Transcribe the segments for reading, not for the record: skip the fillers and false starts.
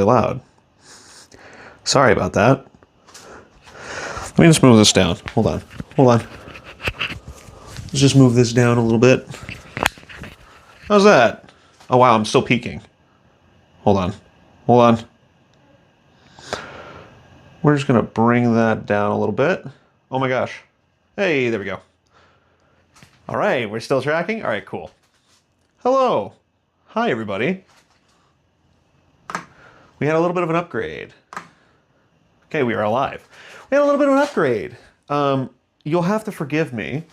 loud. Sorry about that. Let me just move this down. Hold on. Hold on. Let's just move this down a little bit. How's that? Oh, wow, I'm still peaking. Hold on. Hold on. We're just going to bring that down a little bit. Oh, my gosh. Hey, there we go. All right, we're still tracking? All right, cool. Hello. Hi, everybody. We had a little bit of an upgrade. Okay, we are alive. We had a little bit of an upgrade. You'll have to forgive me.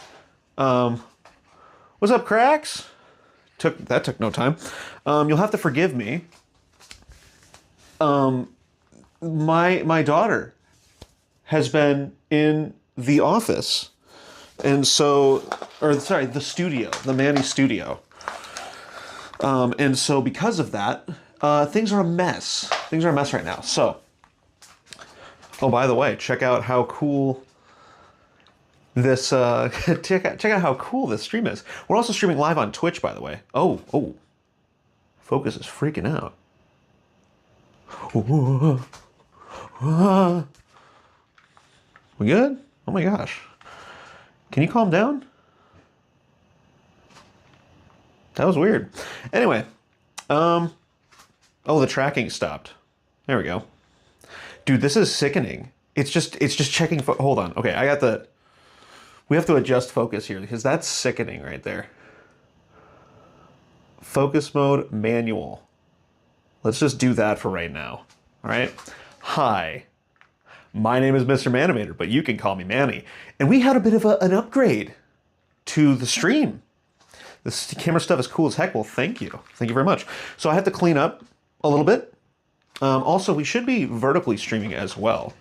What's up, cracks? That took no time. You'll have to forgive me. My daughter has been in the office, and so, or sorry, the studio, the Manny studio. And so because of that, things are a mess. Things are a mess right now. So, oh, by the way, check out how cool this check out how cool this stream is. We're also streaming live on Twitch, by the way. Oh, Focus is freaking out. We good? Oh my gosh. Can you calm down? That was weird. Anyway, oh, the tracking stopped. There we go. Dude, this is sickening. It's just checking. Hold on. Okay, we have to adjust focus here because that's sickening right there. Focus mode manual. Let's just do that for right now. All right. Hi, my name is Mr. Manimator, but you can call me Manny. And we had a bit of an upgrade to the stream. This camera stuff is cool as heck. Well, thank you. Thank you very much. So I have to clean up a little bit. Also, we should be vertically streaming as well.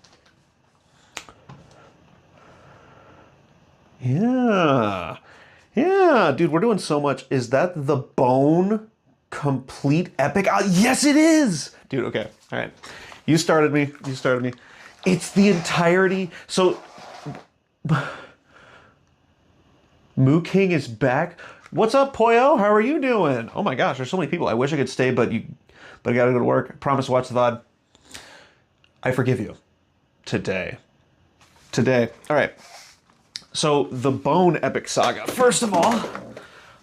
Yeah, dude, we're doing so much. Is that the Bone Complete Epic? Yes, it is! Dude, okay, all right. You started me. It's the entirety. So, Moo King is back. What's up, Poyo? How are you doing? Oh my gosh, there's so many people. I wish I could stay, but I gotta go to work. I promise to watch the VOD. I forgive you. Today. All right. So, the Bone Epic Saga. First of all,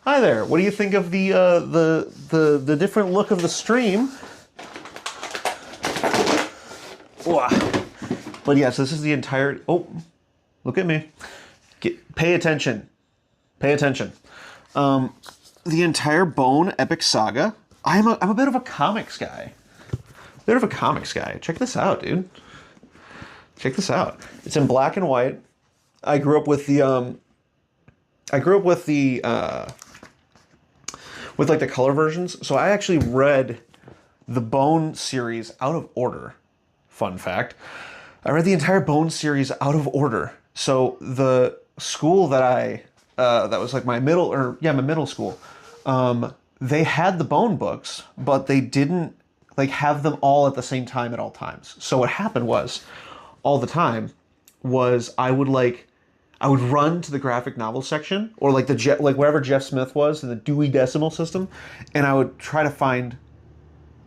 hi there. What do you think of the different look of the stream? But yes, this is the entire. Oh, look at me. Pay attention. Pay attention. The entire Bone Epic Saga. I'm a bit of a comics guy. Check this out, dude. Check this out. It's in black and white. I grew up with the with like the color versions. So I actually read the Bone series out of order. Fun fact. I read the entire Bone series out of order. So the school that that was like my middle school, they had the Bone books, but they didn't like have them all at the same time at all times. So what happened was, all the time, was I would run to the graphic novel section, or like wherever Jeff Smith was in the Dewey Decimal System, and I would try to find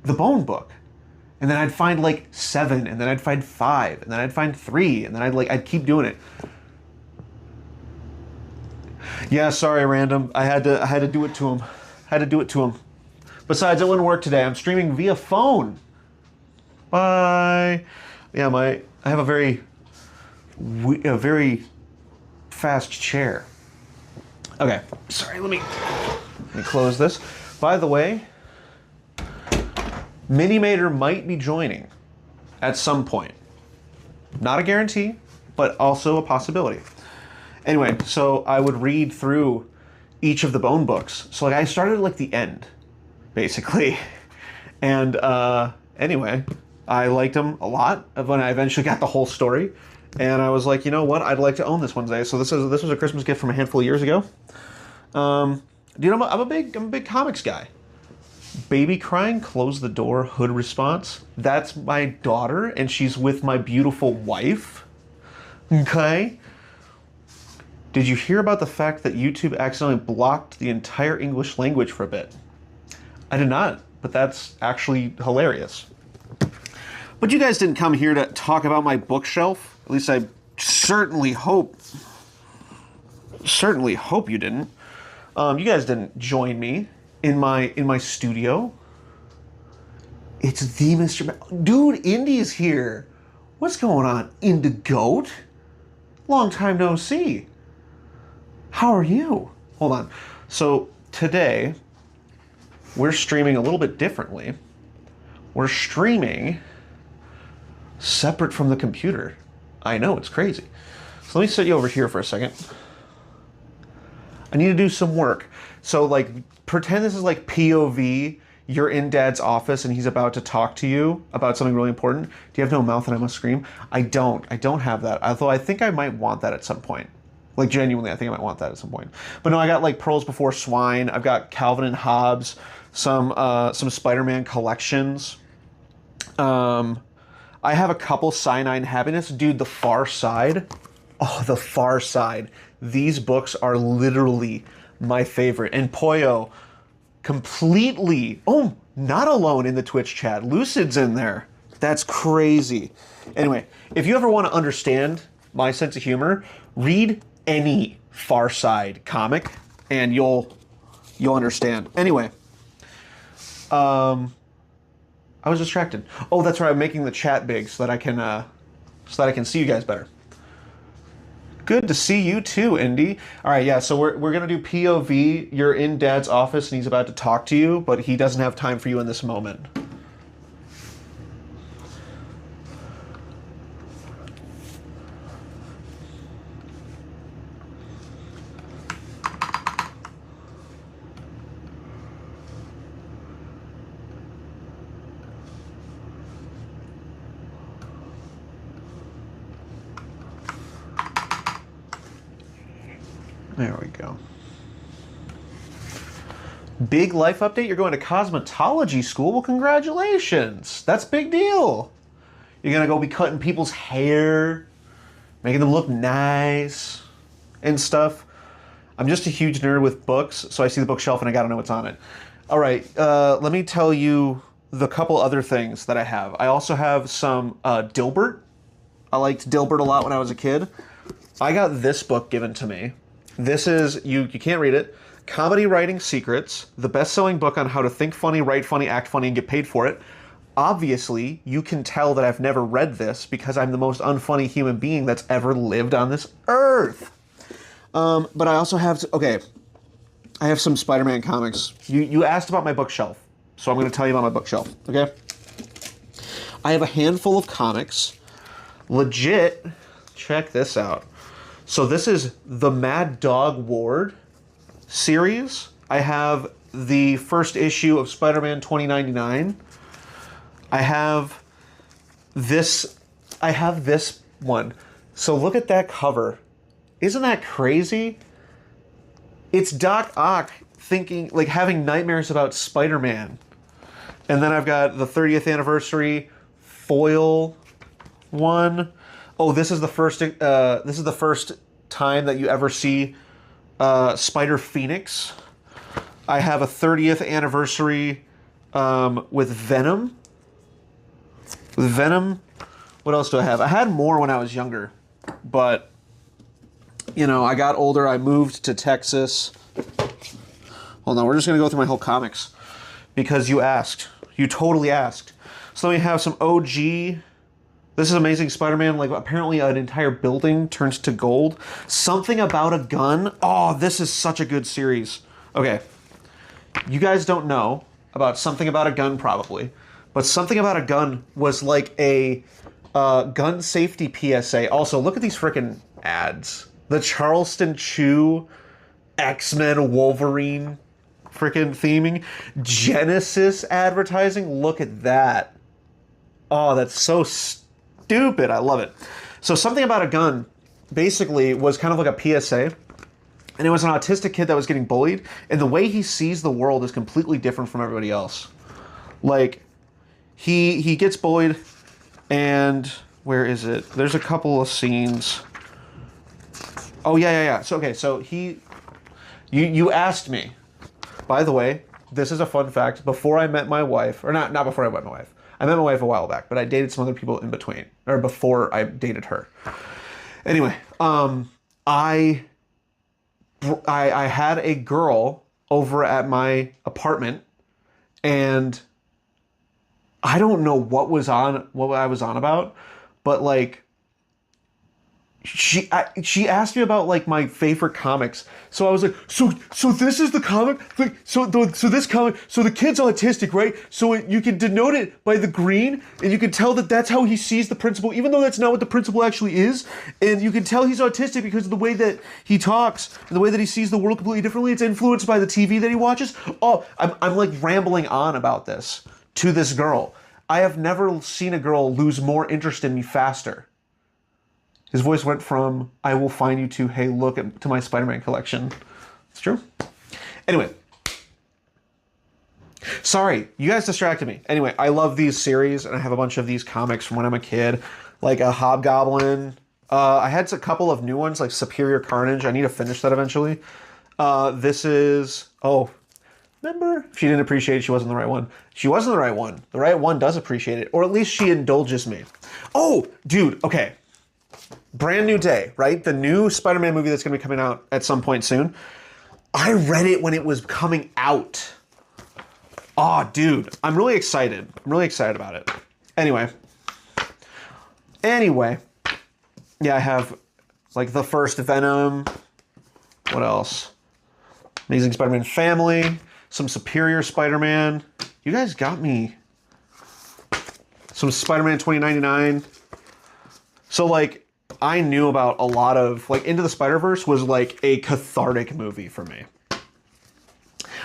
the Bone book. And then I'd find like 7, and then I'd find 5, and then I'd find 3, and then I'd keep doing it. Yeah, sorry, random. I had to do it to him. Besides, it wouldn't work today. I'm streaming via phone. Bye. Yeah, I have a very fast chair. Okay, sorry. Let me close this. By the way, Minimator might be joining at some point. Not a guarantee, but also a possibility. Anyway, so I would read through each of the Bone books. So like I started at like the end, basically. And anyway, I liked them a lot when I eventually got the whole story. And I was like, you know what? I'd like to own this one day. So this was a Christmas gift from a handful of years ago. Dude, I'm a big comics guy. Baby crying, close the door, hood response. That's my daughter, and she's with my beautiful wife. Okay? Did you hear about the fact that YouTube accidentally blocked the entire English language for a bit? I did not, but that's actually hilarious. But you guys didn't come here to talk about my bookshelf. At least I certainly hope you didn't. You guys didn't join me in my studio. It's the Dude, Indy's here. What's going on, Indigoat? Long time no see. How are you? Hold on. So today, we're streaming a little bit differently. We're streaming separate from the computer. I know, it's crazy. So let me set you over here for a second. I need to do some work. So like, pretend this is like POV. You're in Dad's office and he's about to talk to you about something really important. Do you have no mouth and I must scream? I don't have that. Although I think I might want that at some point. Like genuinely, I think I might want that at some point. But no, I got like Pearls Before Swine. I've got Calvin and Hobbes, some Spider-Man collections. I have a couple Cyanide Happiness. Dude, The Far Side. Oh, The Far Side. These books are literally my favorite. And Poyo, completely, not alone in the Twitch chat. Lucid's in there. That's crazy. Anyway, if you ever want to understand my sense of humor, read any Far Side comic and you'll understand. Anyway, I was distracted. Oh, that's right. I'm making the chat big so that I can see you guys better. Good to see you too, Indy. All right, yeah, so we're going to do POV. You're in Dad's office and he's about to talk to you, but he doesn't have time for you in this moment. There we go. Big life update. You're going to cosmetology school. Well, congratulations. That's a big deal. You're going to go be cutting people's hair, making them look nice and stuff. I'm just a huge nerd with books, so I see the bookshelf and I got to know what's on it. All right. Let me tell you the couple other things that I have. I also have some Dilbert. I liked Dilbert a lot when I was a kid. I got this book given to me. This is, you can't read it, Comedy Writing Secrets, the best-selling book on how to think funny, write funny, act funny, and get paid for it. Obviously, you can tell that I've never read this because I'm the most unfunny human being that's ever lived on this earth. But I also have, I have some Spider-Man comics. You asked about my bookshelf, so I'm going to tell you about my bookshelf, okay? I have a handful of comics. Legit, check this out. So this is the Mad Dog Ward series. I have the first issue of Spider-Man 2099. I have this one. So look at that cover. Isn't that crazy? It's Doc Ock thinking, like having nightmares about Spider-Man. And then I've got the 30th anniversary foil one. Oh, this is the first time that you ever see Spider Phoenix. I have a 30th anniversary with Venom. With Venom, what else do I have? I had more when I was younger, but you know, I got older. I moved to Texas. Hold on, we're just gonna go through my whole comics because you asked. You totally asked. So then we have some OG. This is Amazing Spider-Man. Like, apparently an entire building turns to gold. Something About a Gun. Oh, this is such a good series. Okay. You guys don't know about Something About a Gun, probably. But Something About a Gun was like a gun safety PSA. Also, look at these freaking ads. The Charleston Chew X-Men Wolverine freaking theming. Genesis advertising. Look at that. Oh, that's so stupid. I love it. So Something About a Gun basically was kind of like a PSA. And it was an autistic kid that was getting bullied. And the way he sees the world is completely different from everybody else. Like, he gets bullied. And where is it? There's a couple of scenes. Oh, yeah. So, okay. So you asked me. By the way, this is a fun fact. Before I met my wife, or not before I met my wife. I met my wife a while back, but I dated some other people in between, or before I dated her. Anyway, I had a girl over at my apartment, and I don't know what I was on about, but like she asked me about like my favorite comics. So I was like, so this is the comic, like, so this comic, so the kid's autistic, right? So you can denote it by the green, and you can tell that that's how he sees the principal, even though that's not what the principal actually is. And you can tell he's autistic because of the way that he talks, and the way that he sees the world completely differently. It's influenced by the TV that he watches. Oh, I'm like rambling on about this to this girl. I have never seen a girl lose more interest in me faster. His voice went from, I will find you, to, hey, look to my Spider-Man collection. It's true. Anyway. Sorry, you guys distracted me. Anyway, I love these series, and I have a bunch of these comics from when I'm a kid. Like a Hobgoblin. I had a couple of new ones, like Superior Carnage. I need to finish that eventually. This is, remember? She didn't appreciate it, she wasn't the right one. She wasn't the right one. The right one does appreciate it, or at least she indulges me. Oh, dude, okay. Brand New Day, right? The new Spider-Man movie that's going to be coming out at some point soon. I read it when it was coming out. Oh, dude. I'm really excited. I'm really excited about it. Anyway. Yeah, I have like the first Venom. What else? Amazing Spider-Man Family. Some Superior Spider-Man. You guys got me. Some Spider-Man 2099. So like, I knew about a lot of, like, Into the Spider-Verse was like a cathartic movie for me.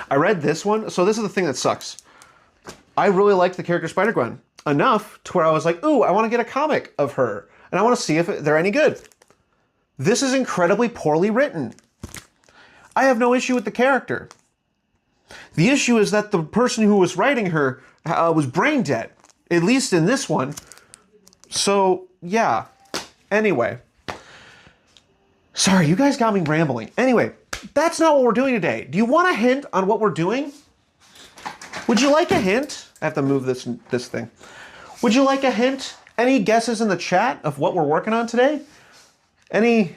I read this one, so this is the thing that sucks. I really liked the character Spider-Gwen enough to where I was like, ooh, I want to get a comic of her, and I want to see if they're any good. This is incredibly poorly written. I have no issue with the character. The issue is that the person who was writing her was brain dead, at least in this one. So, yeah. Anyway, sorry, you guys got me rambling. Anyway, that's not what we're doing today. Do you want a hint on what we're doing? Would you like a hint? I have to move this thing. Would you like a hint? Any guesses in the chat of what we're working on today? Any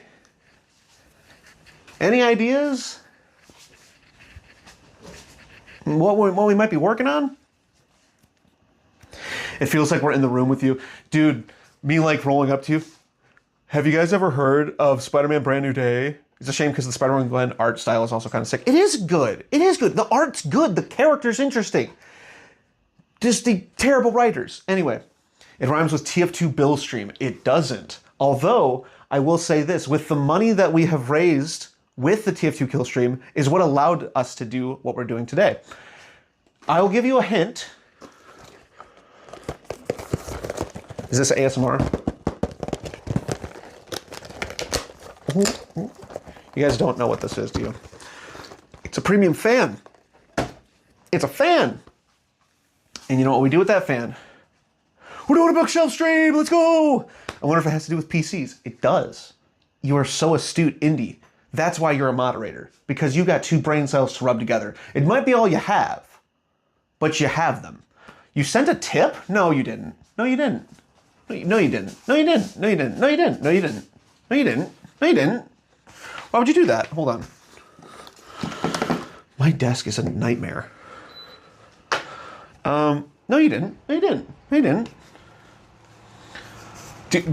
ideas? What we might be working on? It feels like we're in the room with you. Dude, me like rolling up to you. Have you guys ever heard of Spider-Man Brand New Day? It's a shame because the Spider-Man Gwen art style is also kind of sick. It is good. It is good. The art's good. The character's interesting. Just the terrible writers. Anyway, it rhymes with TF2 Bill Stream. It doesn't. Although, I will say this. With the money that we have raised with the TF2 Kill Stream is what allowed us to do what we're doing today. I will give you a hint. Is this ASMR? You guys don't know what this is, do you? It's a premium fan. It's a fan. And you know what we do with that fan? We're doing a bookshelf stream. Let's go. I wonder if it has to do with PCs. It does. You are so astute, Indy. That's why you're a moderator. Because you got two brain cells to rub together. It might be all you have, but you have them. You sent a tip? No, you didn't. No, you didn't. No, you didn't. No, you didn't. No, you didn't. No, you didn't. No, you didn't. No, you didn't. No, you didn't. Why would you do that? Hold on. My desk is a nightmare. No, you didn't. No, you didn't. No, you didn't.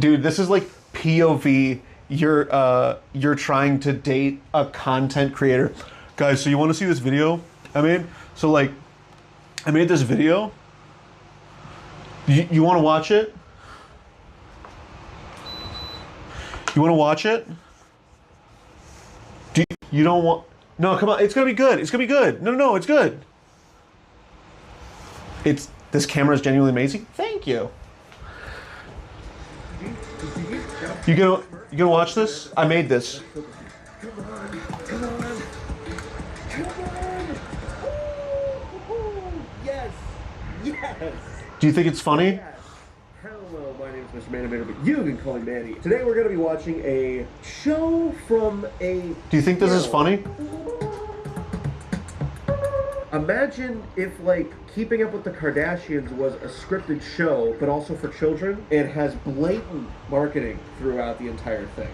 Dude, this is like POV. You're trying to date a content creator. Guys, so you want to see this video I made? So like, I made this video. You want to watch it? You want to watch it? You don't want... No, come on. It's going to be good. It's going to be good. No, it's good. This camera is genuinely amazing. Thank you. You gonna watch this? I made this. Yes. Do you think it's funny? Hello, my name is Mr. Manimator, but you can call me Manny. Today we're going to be watching a show from a... Do you think this is funny? Imagine if, like, Keeping Up with the Kardashians was a scripted show, but also for children, and has blatant marketing throughout the entire thing.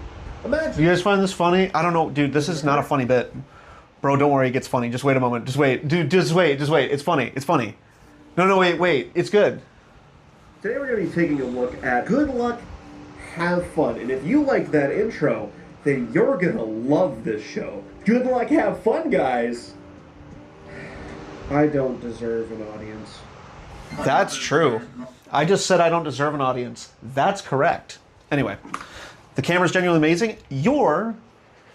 Imagine. You guys find this funny? I don't know, dude. This is not a funny bit. Bro, don't worry, it gets funny. Just wait a moment. Just wait. Dude, just wait. It's funny. It's funny. No, wait. It's good. Today we're going to be taking a look at Good Luck, Have Fun. And if you like that intro, then you're going to love this show. Good luck, have fun, guys. I don't deserve an audience. That's true. I just said I don't deserve an audience. That's correct. Anyway, the camera's genuinely amazing. You're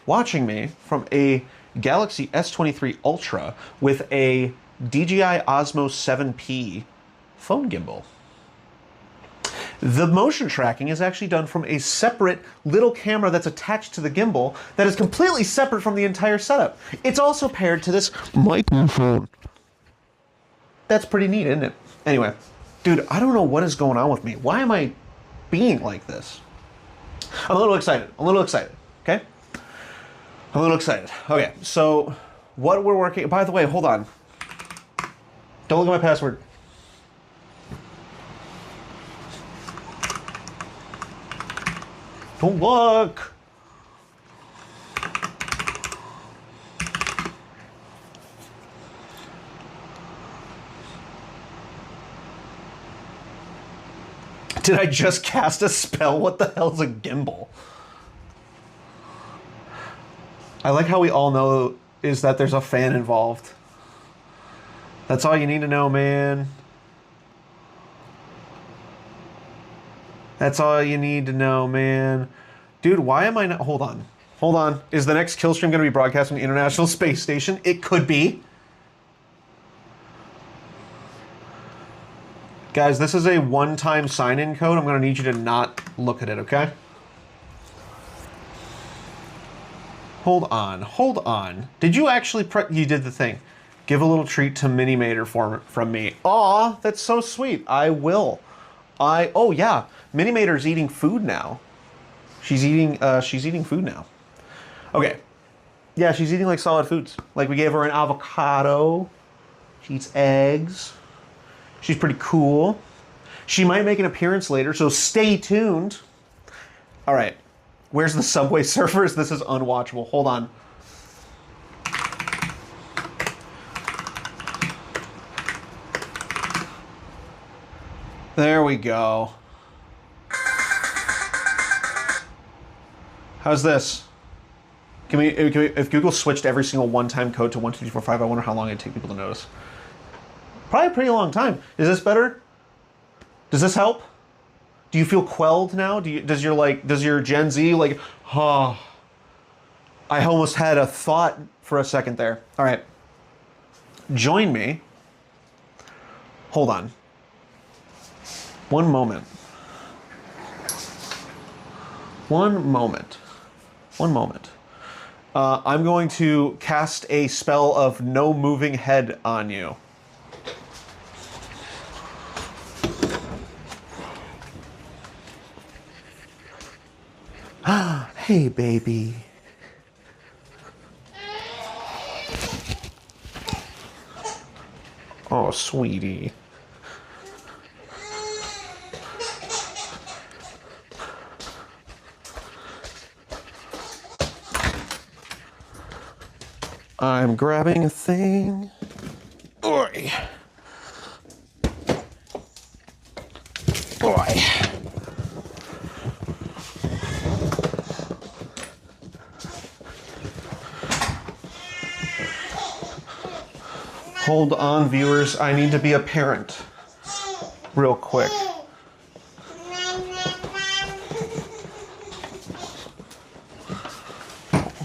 watching me from a Galaxy S23 Ultra with a DJI Osmo 7P phone gimbal. The motion tracking is actually done from a separate little camera that's attached to the gimbal that is completely separate from the entire setup. It's also paired to this microphone. That's pretty neat, isn't it? Anyway, dude, I don't know what is going on with me. Why am I being like this? I'm a little excited, okay? I'm a little excited. Okay, so what we're working... By the way, hold on. Don't look at my password. Don't look. Did I just cast a spell? What the hell is a gimbal? I like how we all know is that there's a fan involved. That's all you need to know, man. That's all you need to know, man. Dude, why am I not... Hold on. Is the next kill stream going to be broadcast from the International Space Station? It could be. Guys, this is a one-time sign-in code. I'm going to need you to not look at it, okay? Hold on. Did you actually... You did the thing. Give a little treat to Minimator from me. Aw, that's so sweet. I will. Oh, yeah. Minimator's eating food now. She's eating food now. Okay. Yeah, she's eating like solid foods. Like we gave her an avocado. She eats eggs. She's pretty cool. She might make an appearance later, so stay tuned. All right. Where's the Subway Surfers? This is unwatchable. Hold on. There we go. How's this? If Google switched every single one-time code to 12345, I wonder how long it'd take people to notice. Probably a pretty long time. Is this better? Does this help? Do you feel quelled now? Does your Gen Z like, I almost had a thought for a second there. All right. Join me. Hold on. One moment. I'm going to cast a spell of no moving head on you. Hey, baby. Oh, sweetie. I'm grabbing a thing. Oi. Oi. Hold on, viewers. I need to be a parent. Real quick.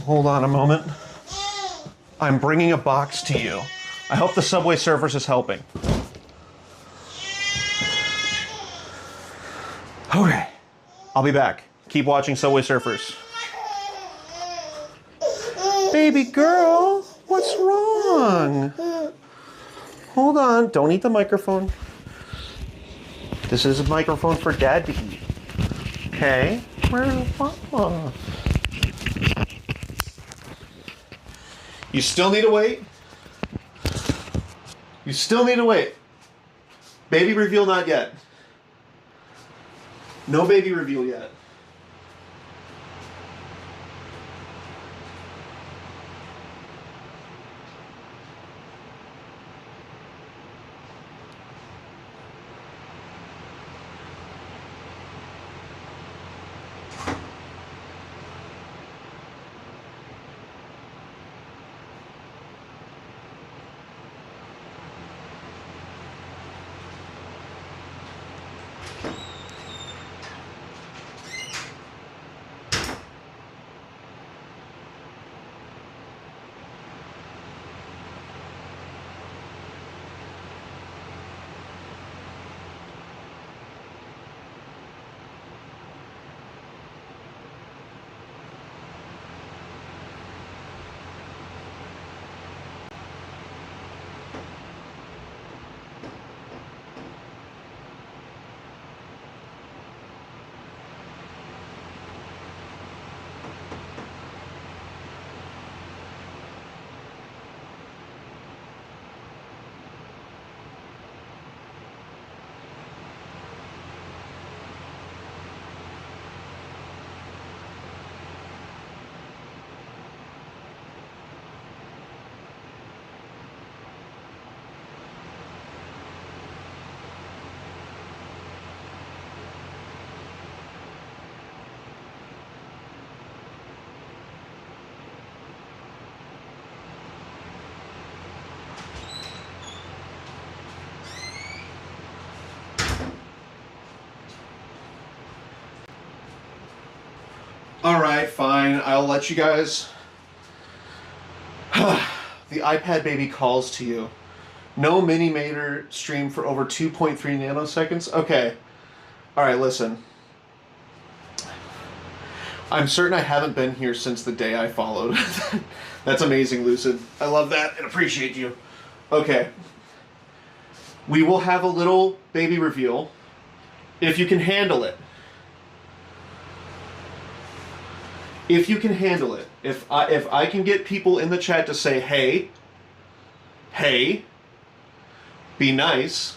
Hold on a moment. I'm bringing a box to you. I hope the Subway Surfers is helping. Okay. I'll be back. Keep watching Subway Surfers. Baby girl, what's wrong? Hold on. Don't eat the microphone. This is a microphone for Dad to eat. Okay? Where's Papa? You still need to wait. You still need to wait. Baby reveal not yet. No baby reveal yet. All right, fine. I'll let you guys. The iPad baby calls to you. No Minimator stream for over 2.3 nanoseconds. Okay. All right, listen. I'm certain I haven't been here since the day I followed. That's amazing, Lucid. I love that and appreciate you. Okay. We will have a little baby reveal if you can handle it. If you can handle it. If I can get people in the chat to say, hey, be nice,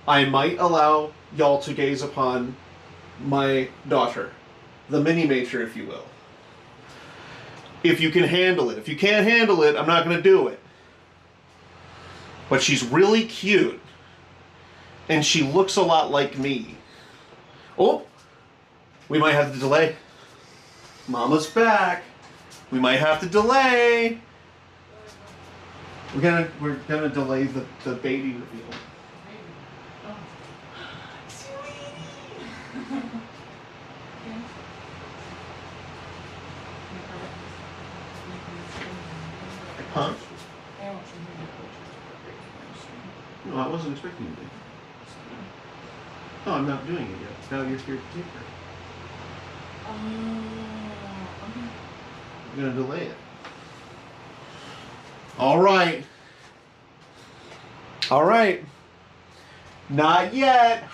I might allow y'all to gaze upon my daughter. The Minimator, if you will. If you can handle it. If you can't handle it, I'm not going to do it. But she's really cute. And she looks a lot like me. Oh! We might have to delay. Mama's back. We might have to delay. We're gonna delay the baby reveal. Huh? No, I wasn't expecting you to. No, I'm not doing it yet. Now you're here to take her. Okay. I'm gonna delay it. All right. All right. Not yet.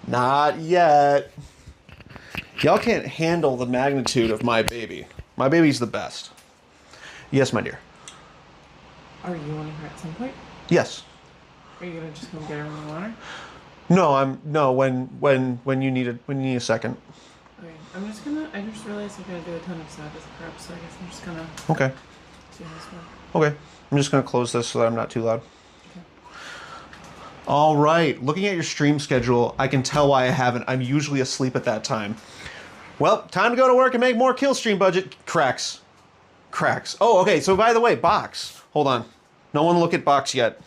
Not yet. Y'all can't handle the magnitude of my baby. My baby's the best. Yes, my dear. Are you wanting her at some point? Yes. Are you gonna just come get her when you want her? No, when you need a second. Okay. I just realized I'm gonna do a ton of stuff as a prep, so I guess I'm just gonna Okay. do this one. Okay. I'm just gonna close this so that I'm not too loud. Okay. All right. Looking at your stream schedule, I can tell why I haven't. I'm usually asleep at that time. Well, time to go to work and make more kill stream budget. Cracks. Oh, okay. So by the way, Box. Hold on. No one look at Box yet.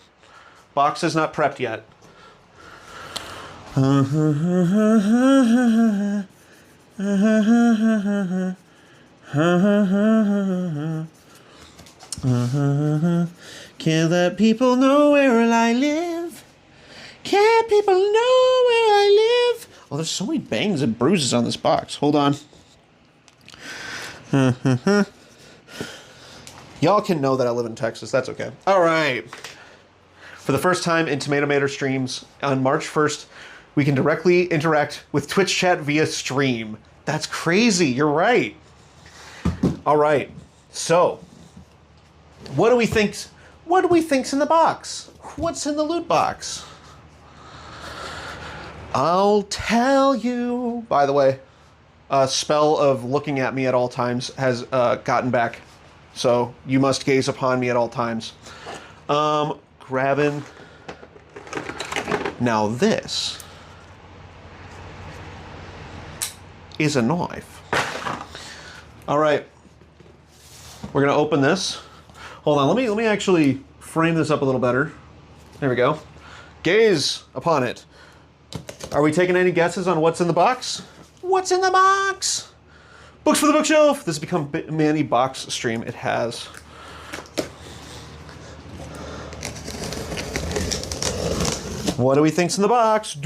Box is not prepped yet. Can't let people know where I live. Can't people know where I live? Oh, there's so many bangs and bruises on this box. Hold on. Y'all can know that I live in Texas. That's okay. All right. For the first time in Tomatomator streams, on March 1st, we can directly interact with Twitch chat via stream. That's crazy. You're right. All right. So, what do we think? What do we think's in the box? What's in the loot box? I'll tell you. By the way, a spell of looking at me at all times has gotten back. So you must gaze upon me at all times. Grabbing. Now this is a knife. All right. We're gonna open this. Hold on, let me actually frame this up a little better. There we go. Gaze upon it. Are we taking any guesses on what's in the box? What's in the box? Books for the bookshelf. This has become a mini box stream. It has. What do we think's in the box?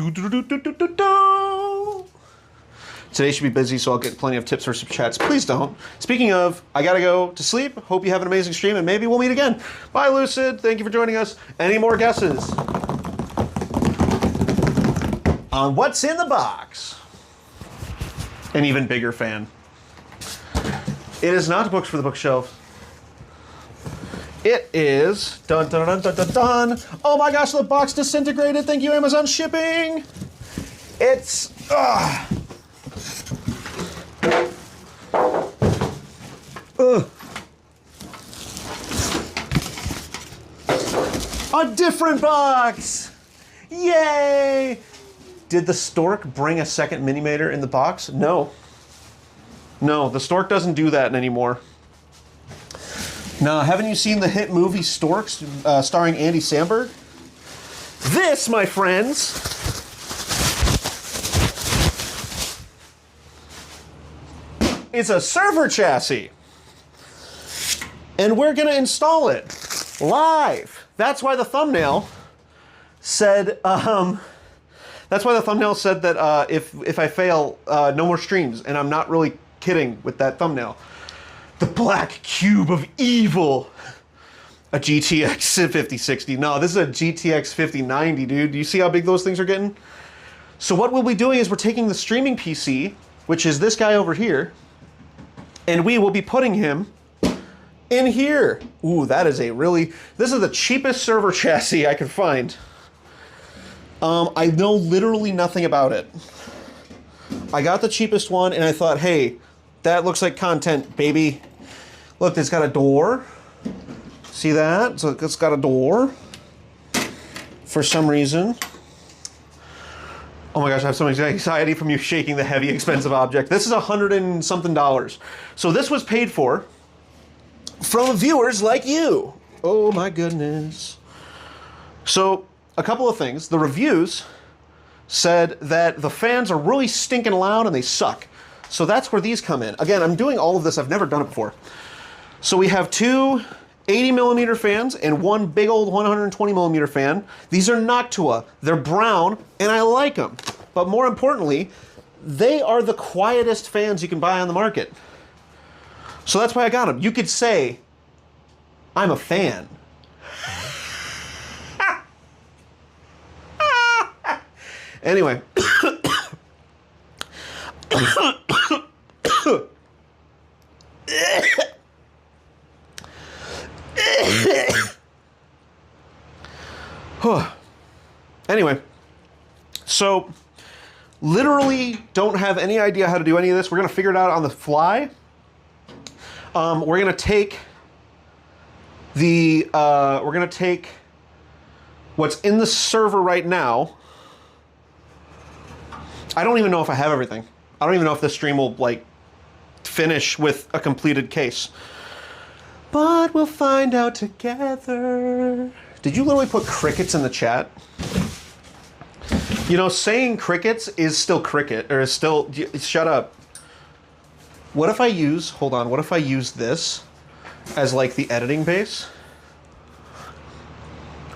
Today should be busy, so I'll get plenty of tips for some chats. Please don't. Speaking of, I gotta go to sleep. Hope you have an amazing stream, and maybe we'll meet again. Bye, Lucid. Thank you for joining us. Any more guesses on what's in the box? An even bigger fan. It is not books for the bookshelf. It is dun dun dun dun dun dun. Oh my gosh, the box disintegrated. Thank you, Amazon shipping. It's a different box. Yay! Did the stork bring a second Minimator in the box? No. No, the stork doesn't do that anymore. Now, haven't you seen the hit movie Storks, starring Andy Samberg? This, my friends, is a server chassis. And we're gonna install it live. That's why the thumbnail said, that if I fail, no more streams. And I'm not really kidding with that thumbnail. The black cube of evil. A GTX 5060. No, this is a GTX 5090, dude. Do you see how big those things are getting? So what we'll be doing is we're taking the streaming PC, which is this guy over here, and we will be putting him in here. Ooh, this is the cheapest server chassis I could find. I know literally nothing about it. I got the cheapest one and I thought, hey, that looks like content, baby. Look, it's got a door. See that? So it's got a door for some reason. Oh my gosh, I have so much anxiety from you shaking the heavy, expensive object. This is $100 and something. So this was paid for from viewers like you. Oh my goodness. So a couple of things. The reviews said that the fans are really stinking loud and they suck. So that's where these come in. Again, I'm doing all of this. I've never done it before. So we have two 80mm fans and one big old 120mm fan. These are Noctua. They're brown and I like them. But more importantly, they are the quietest fans you can buy on the market. So that's why I got them. You could say, I'm a fan. Anyway. Anyway, so literally don't have any idea how to do any of this. We're gonna figure it out on the fly. We're gonna take what's in the server right now. I don't even know if I have everything. I don't even know if this stream will finish with a completed case. But we'll find out together. Did you literally put crickets in the chat? You know, saying crickets is still cricket, or is still, shut up. What if I use, hold on, what if I use this as the editing base?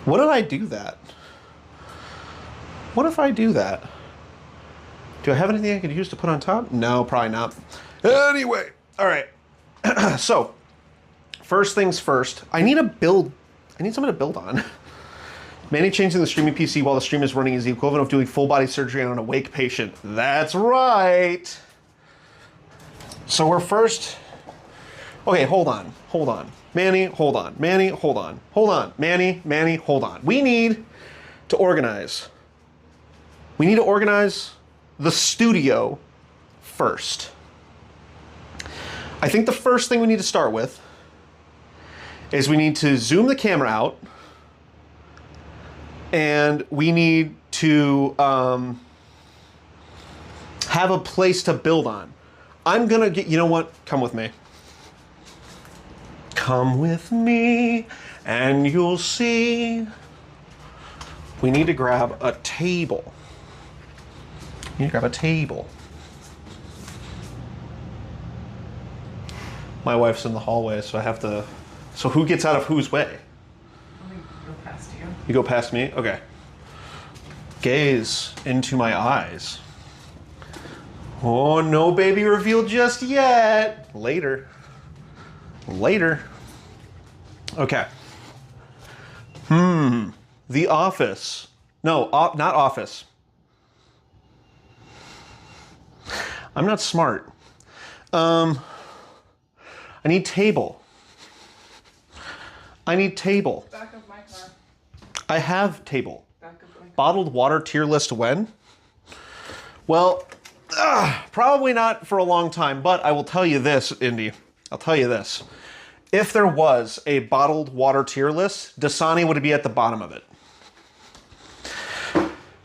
What did I do that? What if I do that? Do I have anything I could use to put on top? No, probably not. Anyway, all right. So, first things first, I need something to build on. Manny changing the streaming PC while the stream is running is the equivalent of doing full body surgery on an awake patient. That's right. So we're first, okay, hold on. Manny, hold on. Manny, hold on. Hold on. Manny, hold on. We need to organize. We need to organize the studio first. I think the first thing we need to start with is we need to zoom the camera out, and we need to have a place to build on. I'm gonna get, you know what? Come with me. Come with me and you'll see. We need to grab a table. You need to grab a table. My wife's in the hallway, so I have to. So who gets out of whose way? Let me go past you. You go past me? Okay. Gaze into my eyes. Oh, no baby reveal just yet. Later. Later. Okay. The office. No, not office. I'm not smart. I need table. I need table. Back of my car. I have table. Back of my car. Bottled water tier list when? Well, probably not for a long time, but I will tell you this, Indy. I'll tell you this. If there was a bottled water tier list, Dasani would be at the bottom of it.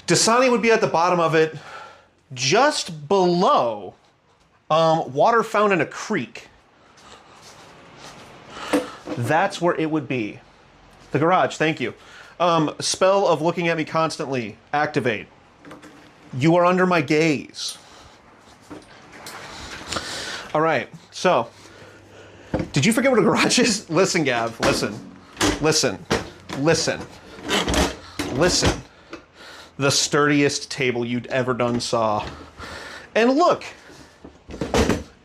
Dasani would be at the bottom of it just below water found in a creek. That's where it would be. The garage, thank you. Spell of looking at me constantly, activate. You are under my gaze. All right, so, did you forget what a garage is? Listen, Gav, listen. Listen. Listen. Listen. The sturdiest table you'd ever done saw. And look,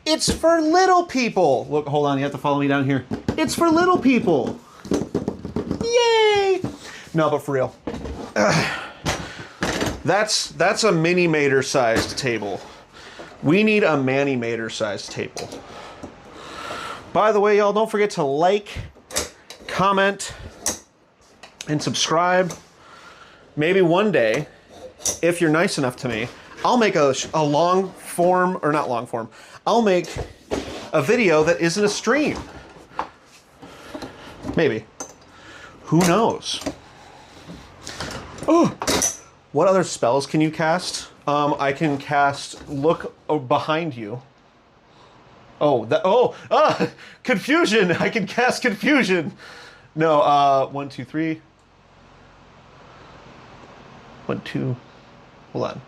it's for little people. Look, hold on, you have to follow me down here. It's for little people. Yay! No, but for real. That's a mini mater sized table. We need a Manny Mater sized table. By the way, y'all, don't forget to like, comment, and subscribe. Maybe one day, if you're nice enough to me, I'll make a long form, or not long form, I'll make a video that isn't a stream. Maybe. Who knows? Oh, what other spells can you cast? I can cast look behind you. Confusion. I can cast confusion. No, 1, 2, 3. 1, 2. Hold on.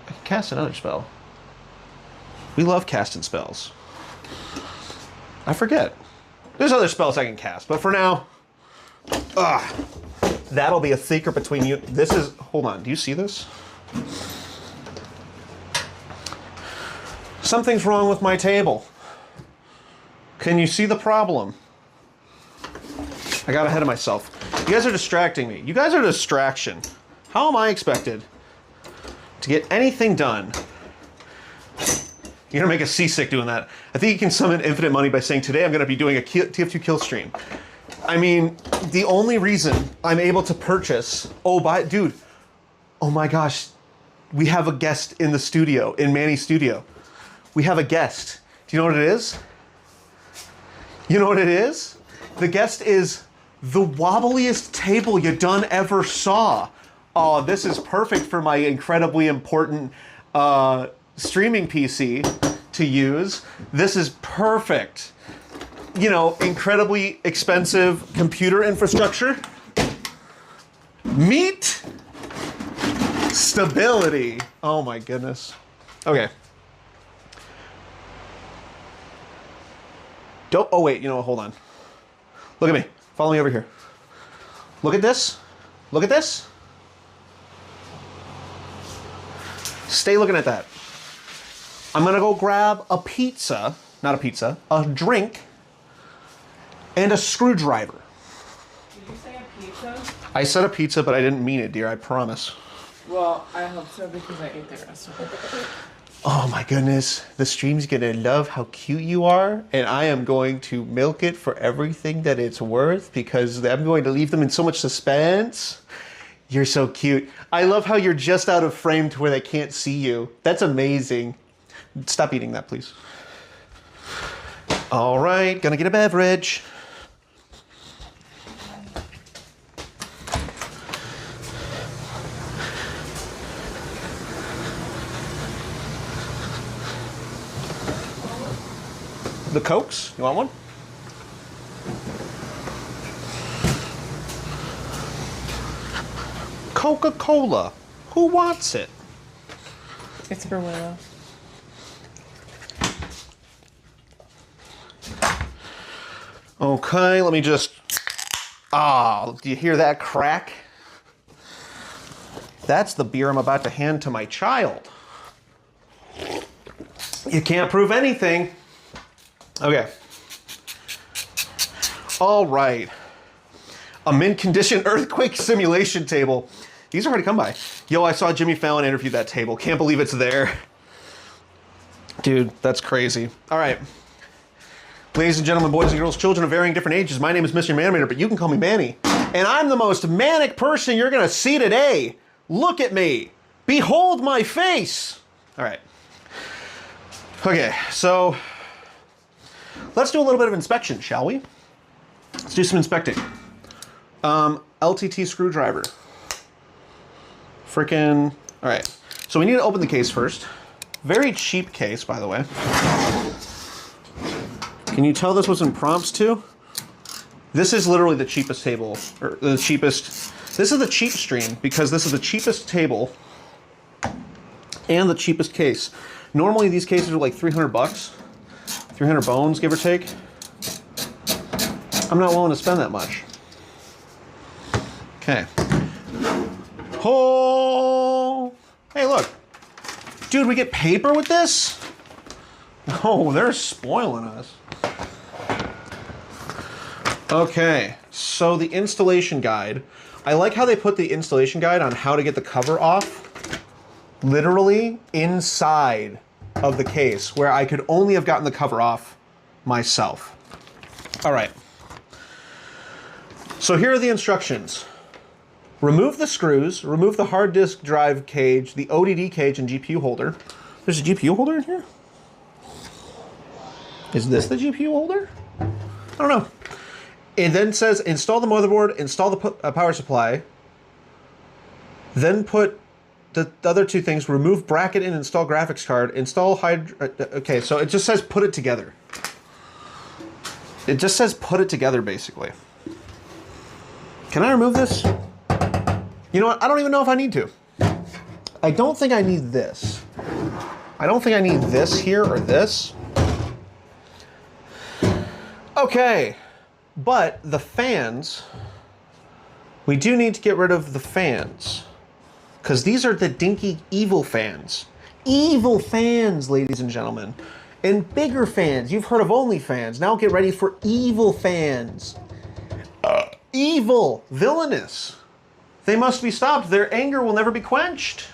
I can cast another spell. We love casting spells. I forget. There's other spells I can cast, but for now, that'll be a secret between you. This is, hold on, do you see this? Something's wrong with my table. Can you see the problem? I got ahead of myself. You guys are distracting me. You guys are a distraction. How am I expected to get anything done? You're gonna make us seasick doing that. I think you can summon infinite money by saying, today I'm gonna be doing a TF2 kill stream. I mean, the only reason I'm able to purchase, dude, oh my gosh, we have a guest in the studio, in Manny's studio. We have a guest. Do you know what it is? You know what it is? The guest is the wobbliest table you done ever saw. Oh, this is perfect for my incredibly important streaming PC to use. This is perfect. You know, incredibly expensive computer infrastructure. Meet stability. Oh my goodness. Okay. Oh wait, you know what, hold on. Look at me. Follow me over here. Look at this. Look at this. Stay looking at that. I'm gonna go grab a pizza, not a pizza, a drink, and a screwdriver. Did you say a pizza? I said a pizza, but I didn't mean it, dear, I promise. Well, I hope so because I ate the rest of it. Oh my goodness, the stream's gonna love how cute you are, and I am going to milk it for everything that it's worth because I'm going to leave them in so much suspense. You're so cute. I love how you're just out of frame to where they can't see you. That's amazing. Stop eating that, please. All right, gonna get a beverage. The Cokes, you want one? Coca-Cola, who wants it? It's for Willow. Okay, let me just, do you hear that crack? That's the beer I'm about to hand to my child. You can't prove anything. Okay. All right. A mint condition earthquake simulation table. These are hard to come by. Yo, I saw Jimmy Fallon interview that table. Can't believe it's there. Dude, that's crazy. All right. Ladies and gentlemen, boys and girls, children of varying different ages, my name is Mr. Manimator, but you can call me Manny. And I'm the most manic person you're going to see today. Look at me. Behold my face. All right. Okay, so let's do a little bit of inspection, shall we? Let's do some inspecting. LTT screwdriver. Frickin', all right. So we need to open the case first. Very cheap case, by the way. Can you tell this was in prompts too? This is literally the cheapest table, or the cheapest. This is the cheap stream because this is the cheapest table and the cheapest case. Normally these cases are like 300 bucks, 300 bones, give or take. I'm not willing to spend that much. Okay. Oh, hey, look. Dude, we get paper with this? Oh, they're spoiling us. Okay, so the installation guide. I like how they put the installation guide on how to get the cover off literally inside of the case, where I could only have gotten the cover off myself. All right. So here are the instructions. Remove the screws, remove the hard disk drive cage, the ODD cage, and GPU holder. There's a GPU holder in here? Is this the GPU holder? I don't know. It then says install the motherboard, install the power supply, then put the other two things, remove bracket and install graphics card, install okay, so it just says put it together. It just says put it together, basically. Can I remove this? You know what? I don't even know if I need to. I don't think I need this. I don't think I need this here or this. Okay. But the fans, we do need to get rid of the fans. Because these are the dinky evil fans. Evil fans, ladies and gentlemen. And bigger fans. You've heard of OnlyFans. Now get ready for evil fans. Evil. Villainous. They must be stopped. Their anger will never be quenched.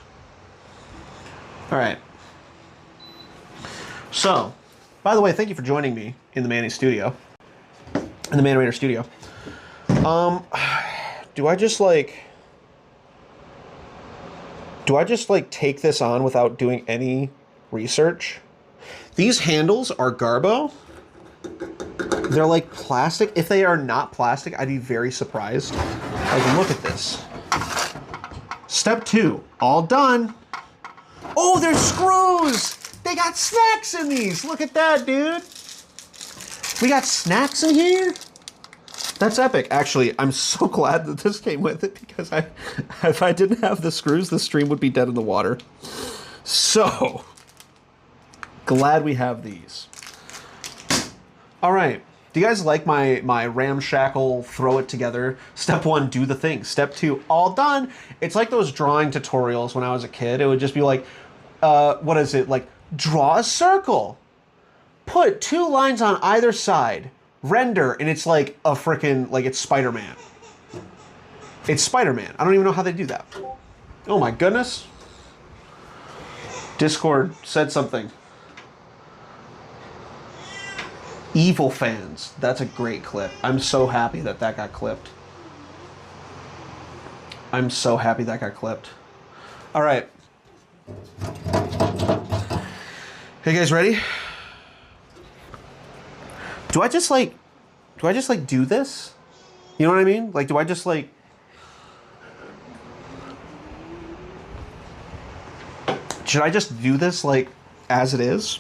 All right. So, by the way, thank you for joining me in the Manny studio. In the Manimator studio. Do I just take this on without doing any research? These handles are Garbo. They're like plastic. If they are not plastic, I'd be very surprised. Like, look at this. Step 2, all done. Oh, there's screws. They got snacks in these. Look at that, dude. We got snacks in here? That's epic. Actually, I'm so glad that this came with it because if I didn't have the screws, the stream would be dead in the water. So, glad we have these. All right. Do you guys like my ramshackle, throw it together? Step 1, do the thing. Step 2, all done. It's like those drawing tutorials when I was a kid. It would just be like, what is it? Like, draw a circle. Put 2 lines on either side. Render, and it's like a frickin', like it's Spider-Man. It's Spider-Man. I don't even know how they do that. Oh my goodness. Discord said something. Evil fans. That's a great clip. I'm so happy that that got clipped. I'm so happy that got clipped. All right. Hey guys, ready? Do I just like do this? You know what I mean? Like, do I just like... Should I just do this like as it is?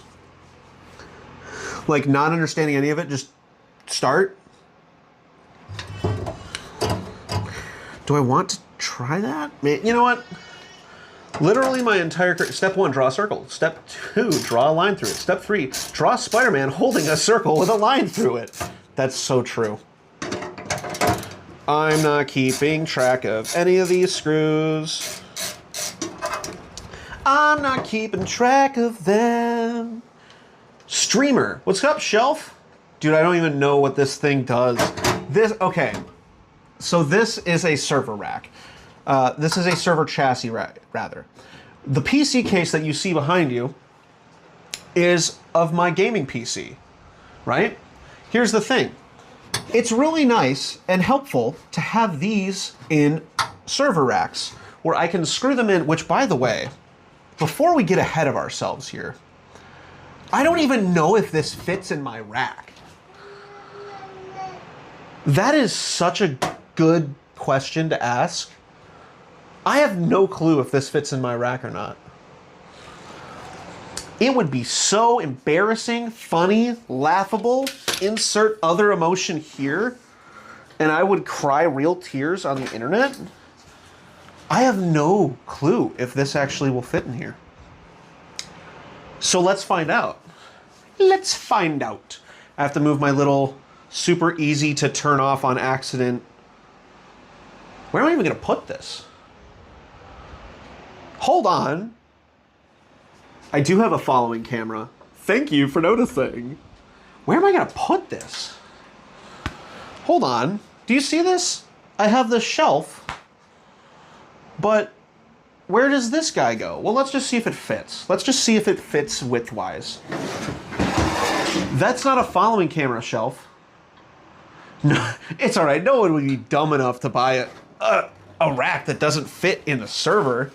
Like, not understanding any of it, just start? Do I want to try that? You know what? Literally my entire... Step 1, draw a circle. Step 2, draw a line through it. Step 3, draw Spider-Man holding a circle with a line through it. That's so true. I'm not keeping track of any of these screws. I'm not keeping track of them. Streamer. What's up, Shelf? Dude, I don't even know what this thing does. Okay. So this is a server rack. This is a server chassis, rather. The PC case that you see behind you is of my gaming PC, right? Here's the thing. It's really nice and helpful to have these in server racks where I can screw them in, which, by the way, before we get ahead of ourselves here, I don't even know if this fits in my rack. That is such a good question to ask. I have no clue if this fits in my rack or not. It would be so embarrassing, funny, laughable, insert other emotion here, and I would cry real tears on the internet. I have no clue if this actually will fit in here. So let's find out. Let's find out. I have to move my little super easy to turn off on accident. Where am I even going to put this? Hold on. I do have a following camera. Thank you for noticing. Where am I going to put this? Hold on. Do you see this? I have the shelf. But where does this guy go? Well, let's just see if it fits. Let's just see if it fits width-wise. That's not a following camera shelf. No, it's all right. No one would be dumb enough to buy a rack that doesn't fit in the server.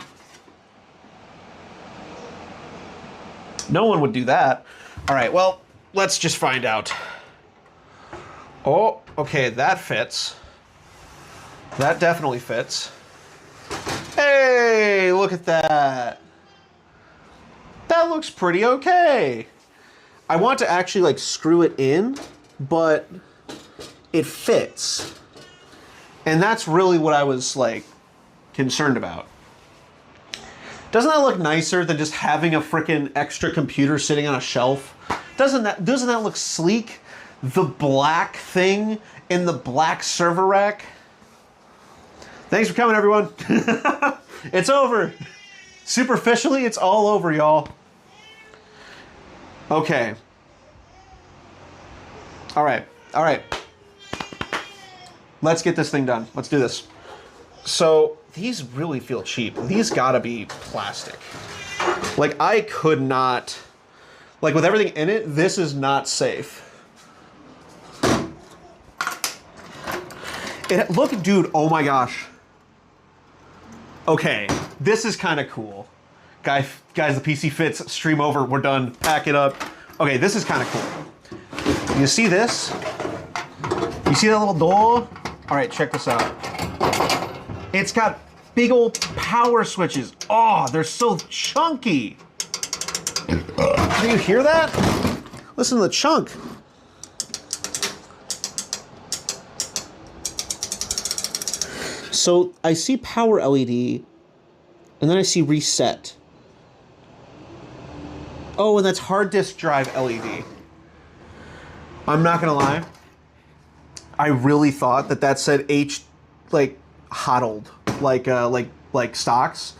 No one would do that. All right, well, let's just find out. Oh, okay, that fits. That definitely fits. Hey, look at that. That looks pretty okay. I want to actually like screw it in, but it fits. And that's really what I was like concerned about. Doesn't that look nicer than just having a freaking extra computer sitting on a shelf? Doesn't that look sleek? The black thing in the black server rack. Thanks for coming, everyone. It's over. Superficially, it's all over, y'all. Okay. All right. All right. Let's get this thing done. Let's do this. So these really feel cheap. These gotta be plastic. Like, I could not, like, with everything in it, this is not safe. Look, dude, oh my gosh. Okay, this is kind of cool. Guys, the PC fits, stream over, we're done, pack it up. Okay, this is kind of cool. You see this? You see that little door? All right, check this out. It's got big old power switches. Oh, they're so chunky. Do you hear that? Listen to the chunk. So I see power LED, and then I see reset. Oh, and that's hard disk drive LED. I'm not gonna lie. I really thought that said HODLed, like stocks.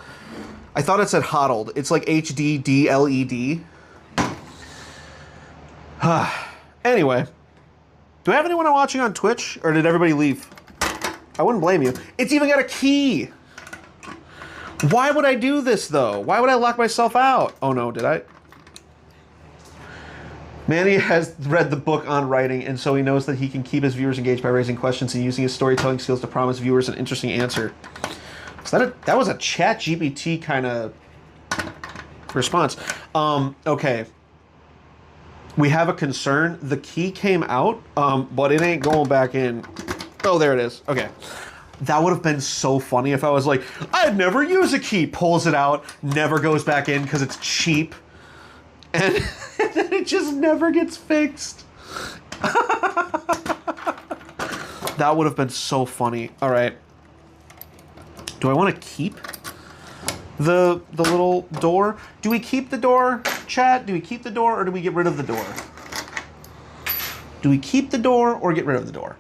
I thought it said HODLed. It's like HDD LED. Anyway, do I have anyone watching on Twitch, or did everybody leave? I wouldn't blame you. It's even got a key. Why would I do this, though? Why would I lock myself out? Oh, no, did I? Manny has read the book on writing, and so he knows that he can keep his viewers engaged by raising questions and using his storytelling skills to promise viewers an interesting answer. So that was a ChatGPT kind of response. Okay. We have a concern. The key came out, but it ain't going back in. Oh, there it is. Okay. That would have been so funny if I was like, I'd never use a key. Pulls it out, never goes back in because it's cheap. And then it just never gets fixed. That would have been so funny. All right. Do I want to keep the little door? Do we keep the door, chat? Do we keep the door or do we get rid of the door? Do we keep the door or get rid of the door?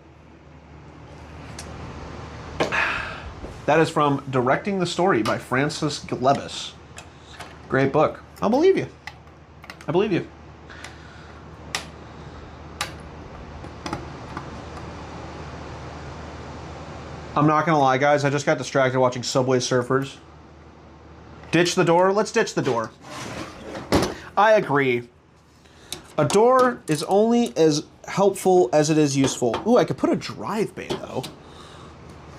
That is from Directing the Story by Francis Glebus. Great book. I'll believe you. I believe you. I'm not gonna lie, guys. I just got distracted watching Subway Surfers. Ditch the door? Let's ditch the door. I agree. A door is only as helpful as it is useful. Ooh, I could put a drive bay, though.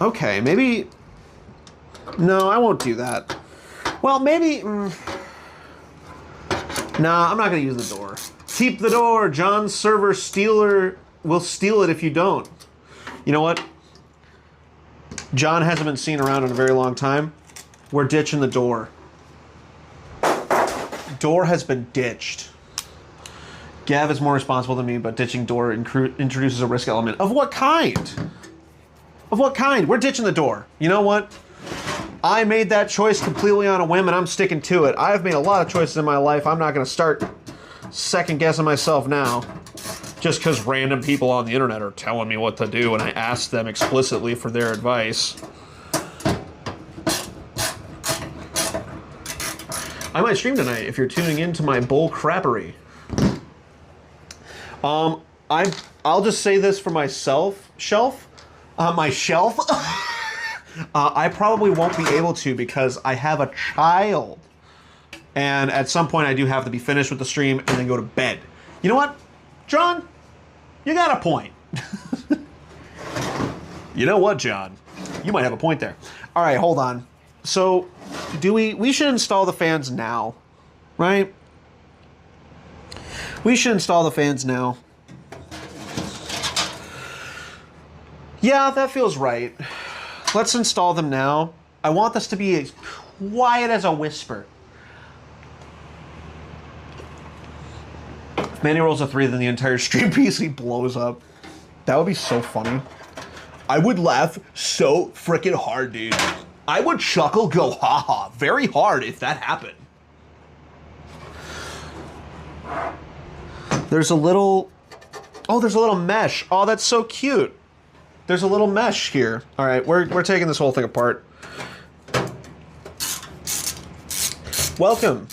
Okay, maybe... No, I won't do that. Well, maybe... Nah, I'm not going to use the door. Keep the door. John's server stealer will steal it if you don't. You know what? John hasn't been seen around in a very long time. We're ditching the door. Door has been ditched. Gav is more responsible than me, but ditching door introduces a risk element. Of what kind? Of what kind? We're ditching the door. You know what? I made that choice completely on a whim, and I'm sticking to it. I have made a lot of choices in my life. I'm not going to start second-guessing myself now just because random people on the internet are telling me what to do, and I asked them explicitly for their advice. I might stream tonight if you're tuning into my bull crappery. I'll just say this for myself. My shelf. I probably won't be able to because I have a child. And at some point I do have to be finished with the stream and then go to bed. You know what, John? You got a point. You know what, John? You might have a point there. All right, hold on. So, we should install the fans now, right? We should install the fans now. Yeah, that feels right. Let's install them now. I want this to be as quiet as a whisper. If Manny rolls a 3, then the entire stream PC blows up. That would be so funny. I would laugh so freaking hard, dude. I would chuckle, go haha, very hard if that happened. There's a little... Oh, there's a little mesh. Oh, that's so cute. There's a little mesh here. All right, we're taking this whole thing apart. Welcome.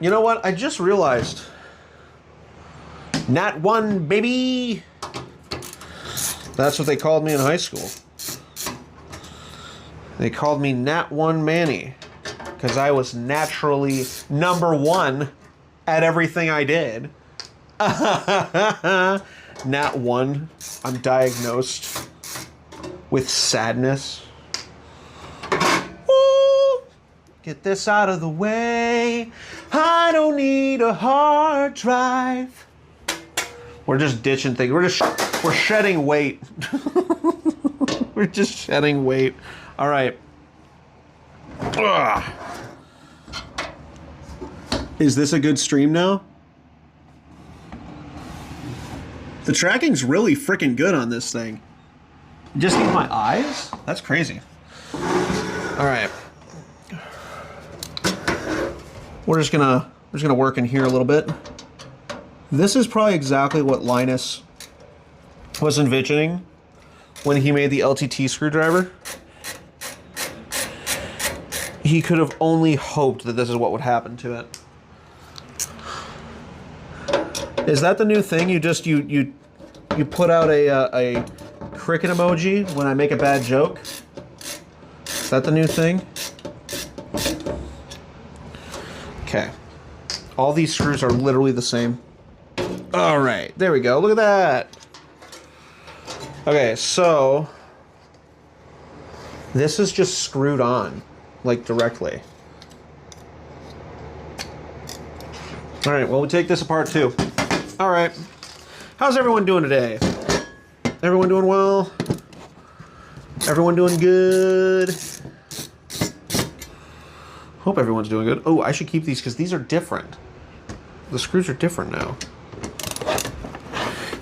You know what? I just realized. Nat 1, baby. That's what they called me in high school. They called me Nat 1 Manny because I was naturally number 1 at everything I did. Nat 1. I'm diagnosed with sadness. Ooh, get this out of the way. I don't need a hard drive. We're just ditching things. We're shedding weight. We're just shedding weight. All right. Ugh. Is this a good stream now? The tracking's really freaking good on this thing. Just need my eyes? That's crazy. All right. We're just gonna work in here a little bit. This is probably exactly what Linus was envisioning when he made the LTT screwdriver. He could have only hoped that this is what would happen to it. Is that the new thing? You put out a cricket emoji when I make a bad joke? Is that the new thing? Okay. All these screws are literally the same. All right, there we go. Look at that. Okay, so this is just screwed on, like directly. All right, well, we take this apart too. All right, how's everyone doing today? Everyone doing well? Everyone doing good? Hope everyone's doing good. Oh, I should keep these because these are different. The screws are different now.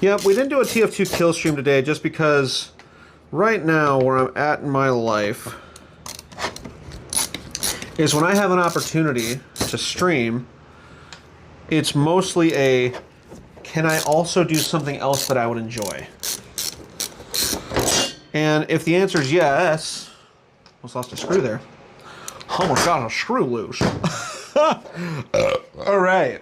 Yep, we didn't do a TF2 kill stream today just because right now where I'm at in my life is when I have an opportunity to stream, it's mostly a, can I also do something else that I would enjoy? And if the answer is yes, almost lost a screw there. Almost got a screw loose. All right.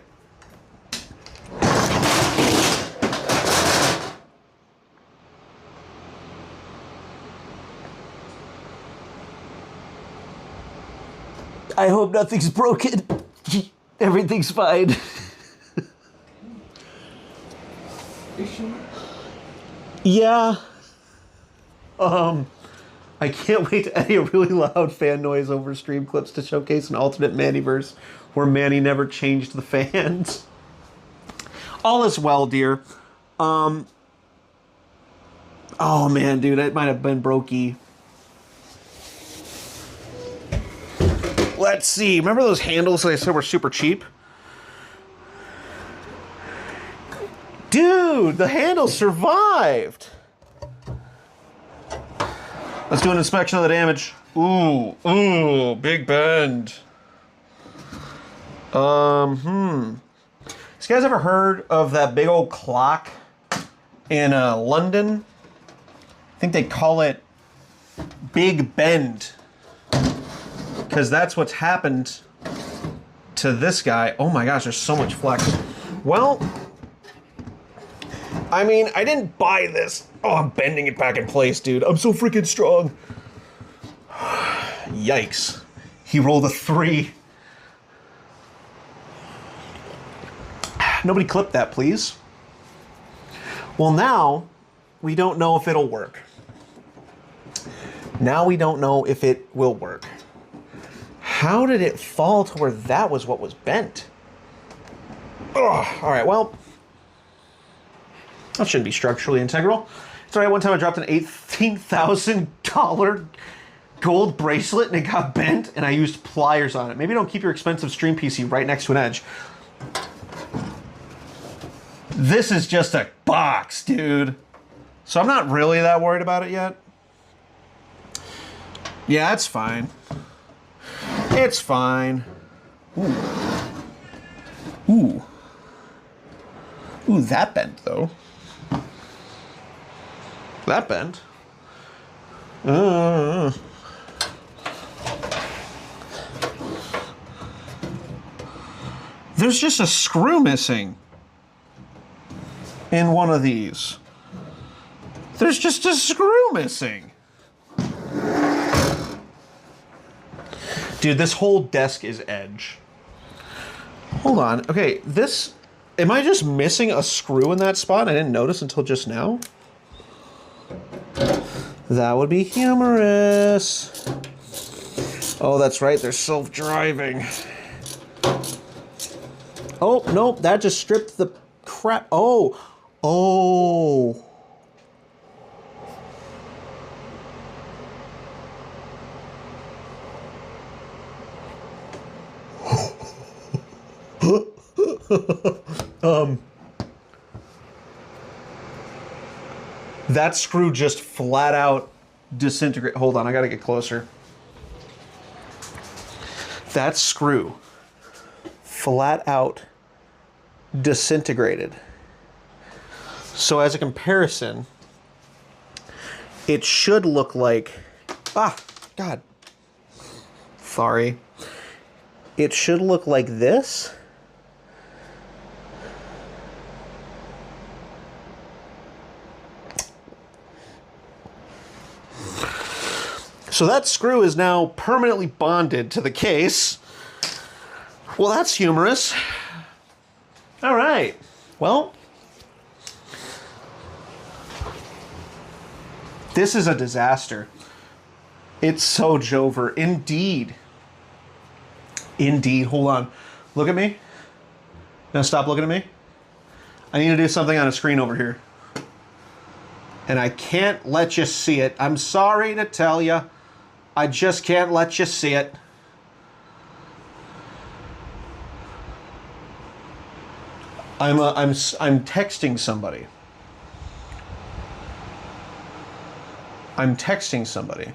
I hope nothing's broken. Everything's fine. Yeah. I can't wait to edit a really loud fan noise over stream clips to showcase an alternate Mannyverse where Manny never changed the fans. All is well, dear. Oh man, dude, it might have been brokey. Let's see. Remember those handles that I said were super cheap? Dude, the handle survived. Let's do an inspection of the damage. Ooh, big bend. You guys ever heard of that big old clock in London? I think they call it Big Bend. Because that's what's happened to this guy. Oh my gosh, there's so much flex. Well, I mean, I didn't buy this. Oh, I'm bending it back in place, dude. I'm so freaking strong. Yikes. He rolled a 3. Nobody clip that, please. Well, now we don't know if it'll work. Now we don't know if it will work. How did it fall to where that was what was bent? Ugh, all right, well, that shouldn't be structurally integral. It's all right, one time I dropped an $18,000 gold bracelet and it got bent and I used pliers on it. Maybe don't keep your expensive stream PC right next to an edge. This is just a box, dude. So I'm not really that worried about it yet. Yeah, it's fine. It's fine. Ooh. Ooh. Ooh, that bent, though. That bent. There's just a screw missing in one of these. There's just a screw missing. Dude, this whole desk is edge. Hold on. Okay, this... Am I just missing a screw in that spot? I didn't notice until just now. That would be humorous. Oh, that's right. They're self-driving. Oh, nope. That just stripped the crap. Oh. Oh. That screw just flat out disintegrate. Hold on, I gotta get closer. That screw flat out disintegrated. So as a comparison, it should look like, God, sorry. It should look like this. So that screw is now permanently bonded to the case. Well, that's humorous. All right. Well, this is a disaster. It's so Jover. Indeed. Indeed. Hold on. Look at me. Now stop looking at me. I need to do something on a screen over here. And I can't let you see it. I'm sorry to tell you. I just can't let you see it. I'm texting somebody. I'm texting somebody.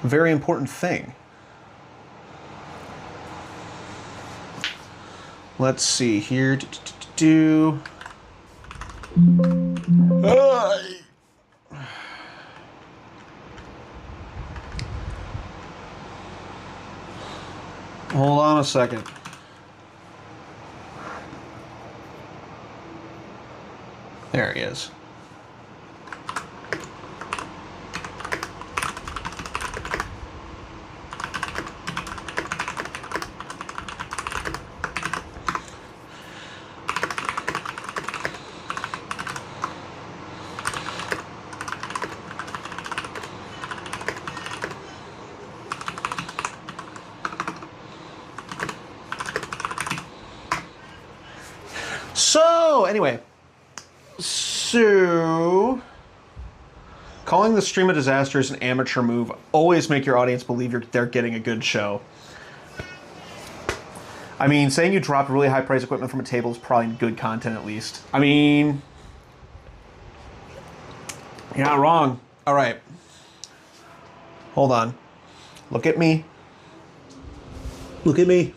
Very important thing. Let's see here. Hold on a second. There he is. So, anyway. So, calling the stream a disaster is an amateur move. Always make your audience believe they're getting a good show. I mean, saying you dropped really high price equipment from a table is probably good content at least. I mean, you're not wrong. All right. Hold on. Look at me. Look at me.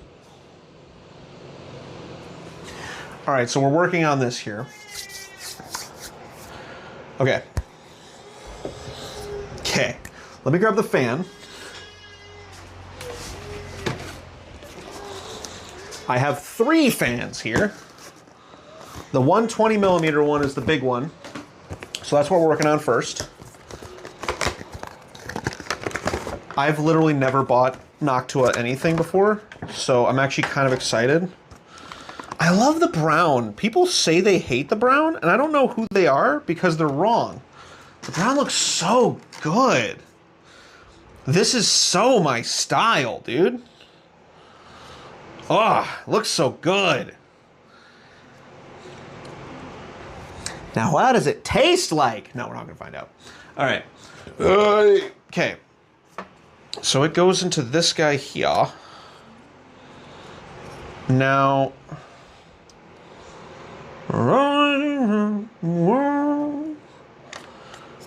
All right, so we're working on this here. Okay. Okay. Let me grab the fan. I have 3 fans here. The 120 millimeter one is the big one. So that's what we're working on first. I've literally never bought Noctua anything before, so I'm actually kind of excited. I love the brown. People say they hate the brown, and I don't know who they are because they're wrong. The brown looks so good. This is so my style, dude. Oh, looks so good. Now, what does it taste like? No, we're not going to find out. All right. Okay. So it goes into this guy here. Now...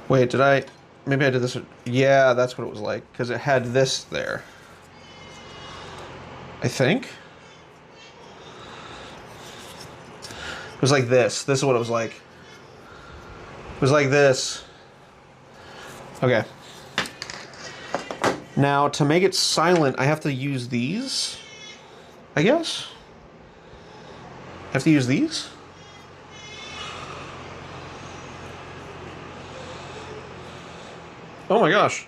Wait, did I... Maybe I did this... Yeah, that's what it was like. Because it had this there. I think. It was like this. This is what it was like. It was like this. Okay. Now, to make it silent, I have to use these. I guess? I have to use these? Oh my gosh.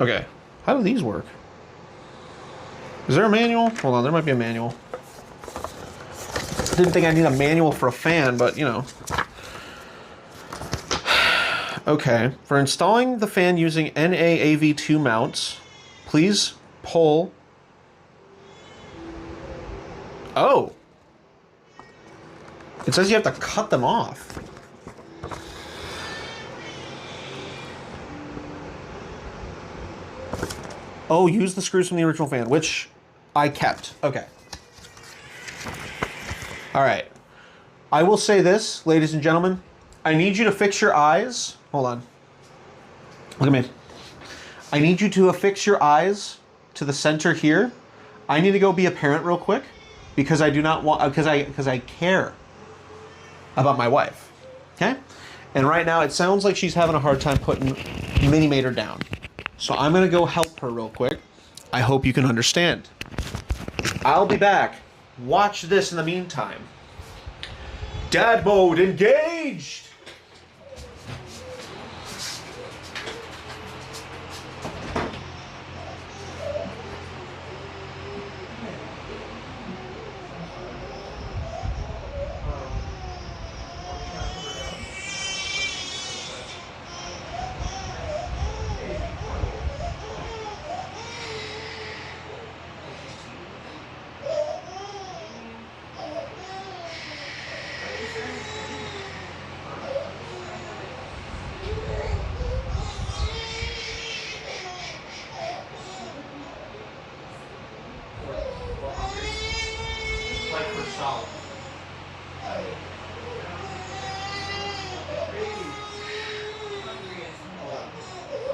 Okay. How do these work? Is there a manual? Hold on, there might be a manual. Didn't think I need a manual for a fan, but you know. Okay. For installing the fan using NA-AV2 mounts, please pull... Oh. It says you have to cut them off. Oh, use the screws from the original fan, which I kept. Okay. All right. I will say this, ladies and gentlemen. I need you to fix your eyes. Hold on. Look at me. I need you to affix your eyes to the center here. I need to go be a parent real quick because I do not want because I care about my wife. Okay? And right now it sounds like she's having a hard time putting Minimator down. So I'm going to go help her real quick. I hope you can understand. I'll be back. Watch this in the meantime. Dad mode engaged! solid.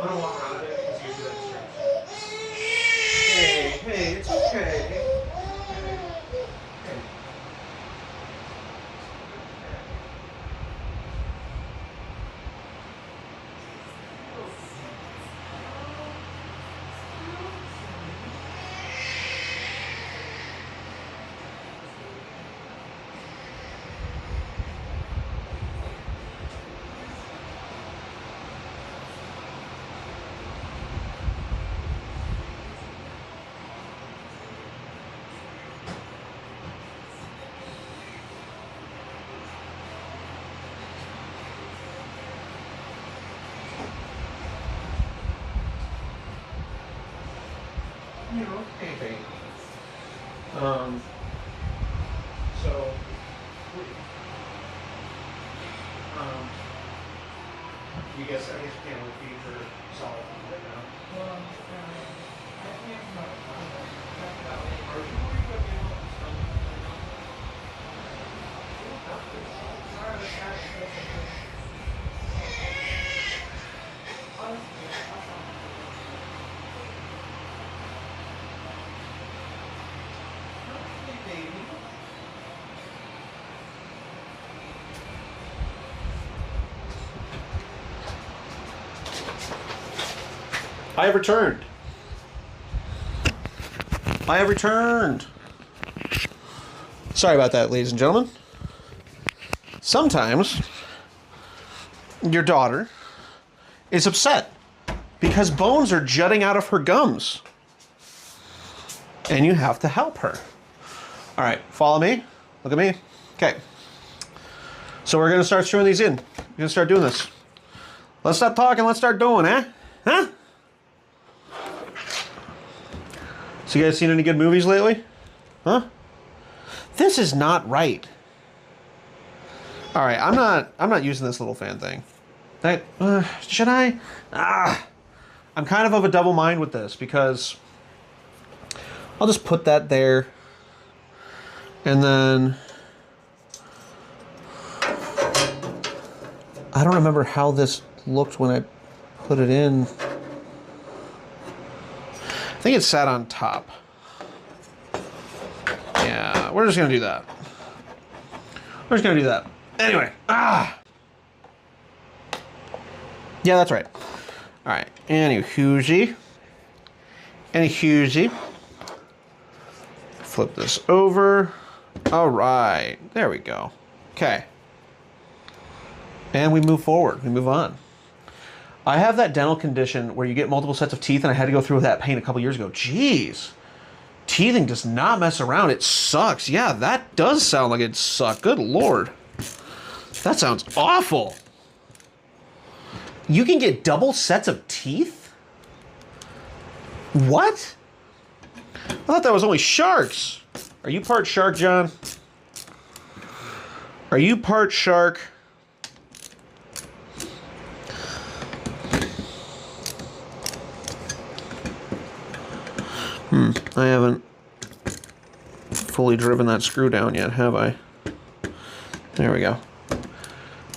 I'm gonna walk around a bit because usually that's hey, it's okay. You know, anything. So, you guess I guess you can't really feed for solid food right now. Well, I can't talk about it. Are you worried about being able to stomach Sorry, but that's honestly, I have returned. I have returned. Sorry about that, ladies and gentlemen. Sometimes your daughter is upset because bones are jutting out of her gums. And you have to help her. All right, follow me. Look at me. Okay. So we're going to start screwing these in. We're going to start doing this. Let's stop talking. Let's start doing, eh? Huh? So you guys seen any good movies lately? Huh? This is not right. All right, I'm not using this little fan thing. Should I? I'm kind of a double mind with this because I'll just put that there. And then I don't remember how this looked when I put it in. I think it sat on top. Yeah, we're just gonna do that. We're just gonna do that. Anyway, Yeah, that's right. All right, Any hoozy. Flip this over. All right, there we go. Okay. And we move forward, we move on. I have that dental condition where you get multiple sets of teeth, and I had to go through that pain a couple years ago. Jeez. Teething does not mess around. It sucks. Yeah, that does sound like it sucked. Good Lord. That sounds awful. You can get double sets of teeth? What? I thought that was only sharks. Are you part shark, John? Are you part shark? I haven't fully driven that screw down yet, have I? There we go.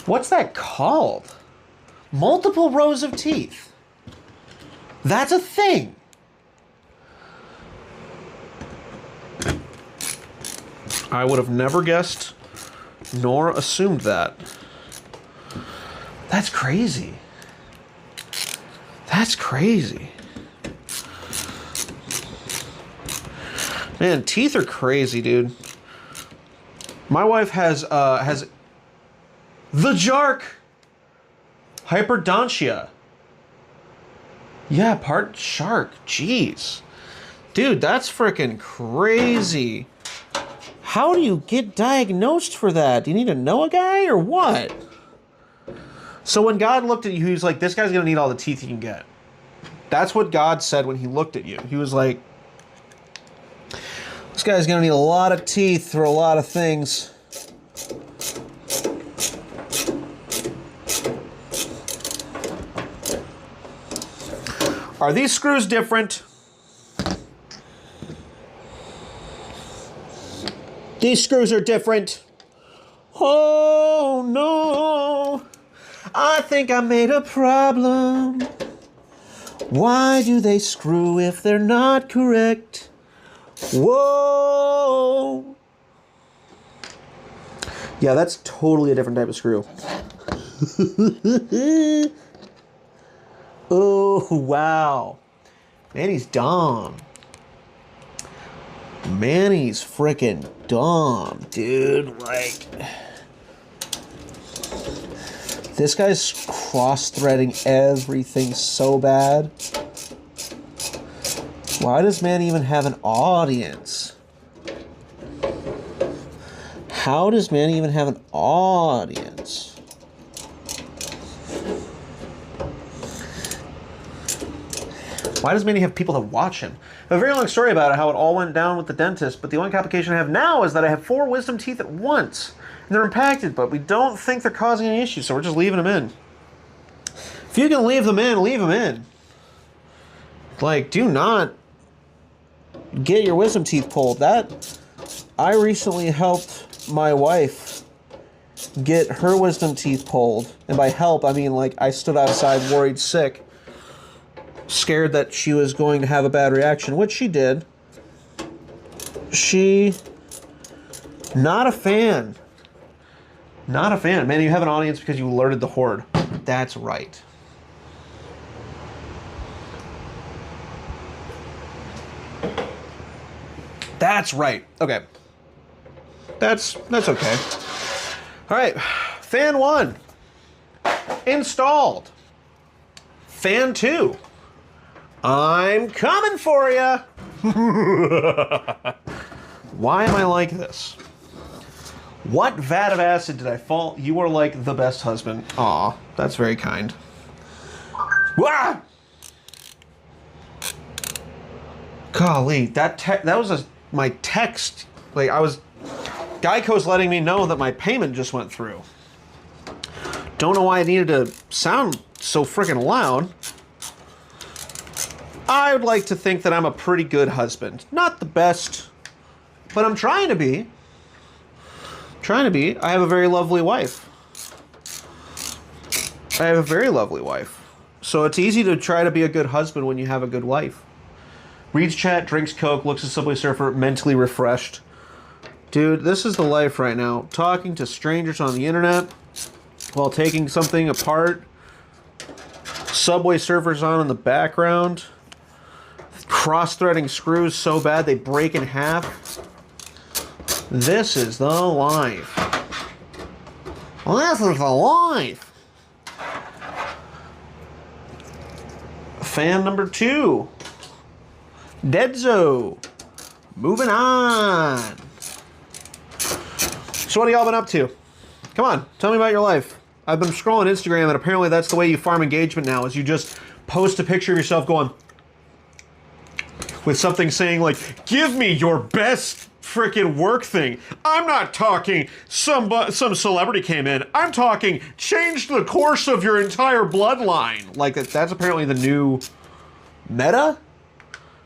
What's that called? Multiple rows of teeth. That's a thing. I would have never guessed nor assumed that. That's crazy. That's crazy. Man, teeth are crazy, dude. My wife has the jark hyperdontia. Yeah, part shark. Jeez. Dude, that's freaking crazy. How do you get diagnosed for that? Do you need to know a guy or what? So when God looked at you, he was like, this guy's going to need all the teeth he can get. That's what God said when he looked at you. He was like, this guy's going to need a lot of teeth for a lot of things. Are these screws different? These screws are different. Oh no. I think I made a problem. Why do they screw if they're not correct? Whoa. Yeah, that's totally a different type of screw. Oh, wow. Manny's dumb. Manny's freaking dumb, dude. Like, this guy's cross-threading everything so bad. Why does Manny even have an audience? How does Manny even have an audience? Why does Manny have people that watch him? I have a very long story about it, how it all went down with the dentist, but the only complication I have now is that I have 4 wisdom teeth at once. And they're impacted, but we don't think they're causing any issues, so we're just leaving them in. If you can leave them in, leave them in. Like, do not get your wisdom teeth pulled. I recently helped my wife get her wisdom teeth pulled. And by help, I mean, like, I stood outside worried sick, scared that she was going to have a bad reaction, which she did. Not a fan. Not a fan. Man, you have an audience because you alerted the horde. That's right. That's right. Okay. That's okay. All right. Fan 1. Installed. Fan 2. I'm coming for ya. Why am I like this? What vat of acid did I fall? You are like the best husband. Aw, that's very kind. Wah! Golly, that was my text. Like, Geico's letting me know that my payment just went through. Don't know why it needed to sound so freaking loud. I would like to think that I'm a pretty good husband. Not the best, but I'm trying to be. I have a very lovely wife. So it's easy to try to be a good husband when you have a good wife. Reads chat, drinks Coke, looks at Subway Surfer, mentally refreshed. Dude, this is the life right now. Talking to strangers on the internet while taking something apart. Subway Surfer's on in the background. Cross-threading screws so bad they break in half. This is the life. This is the life. Fan number 2. Deadzo. Moving on. So what have y'all been up to? Come on, tell me about your life. I've been scrolling Instagram and apparently that's the way you farm engagement now, is you just post a picture of yourself going with something saying like, give me your best freaking work thing. I'm not talking some celebrity came in. I'm talking changed the course of your entire bloodline. Like, that's apparently the new meta.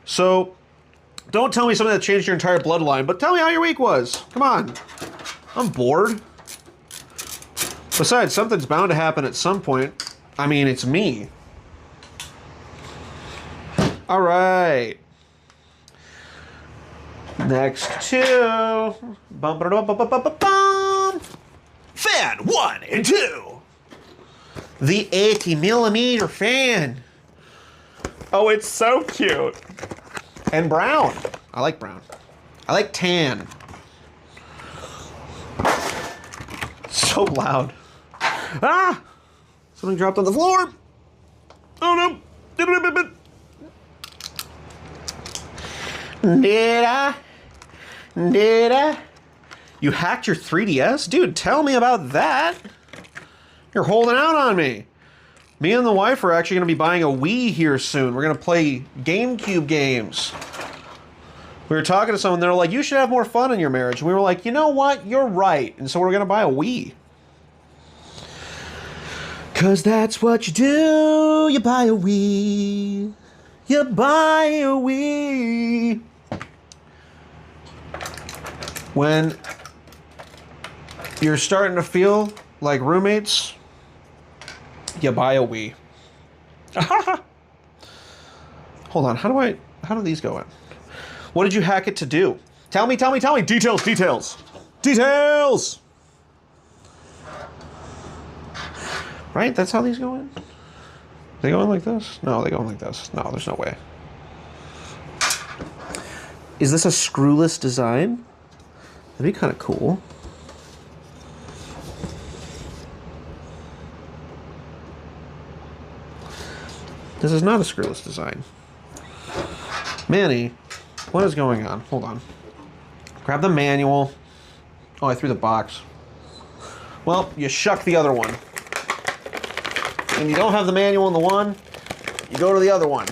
So don't tell me something that changed your entire bloodline, but tell me how your week was. Come on. I'm bored. Besides, something's bound to happen at some point. I mean, it's me. All right. Next to fan 1 and 2. The 80mm fan. Oh, it's so cute. And brown. I like brown. I like tan. So loud. Ah! Something dropped on the floor. Oh no. Did I? You hacked your 3DS? Dude, tell me about that. You're holding out on me. Me and the wife are actually going to be buying a Wii here soon. We're going to play GameCube games. We were talking to someone, they were like, you should have more fun in your marriage. And we were like, you know what? You're right. And so we're going to buy a Wii. Because that's what you do. You buy a Wii. You buy a Wii. When you're starting to feel like roommates, you buy a Wii. Hold on, how do these go in? What did you hack it to do? Tell me. Details. Details! Right? That's how these go in? They go in like this? No, they go in like this. No, there's no way. Is this a screwless design? That'd be kind of cool. This is not a screwless design. Manny, what is going on? Hold on. Grab the manual. Oh, I threw the box. Well, you shuck the other one. And you don't have the manual in the one, you go to the other one.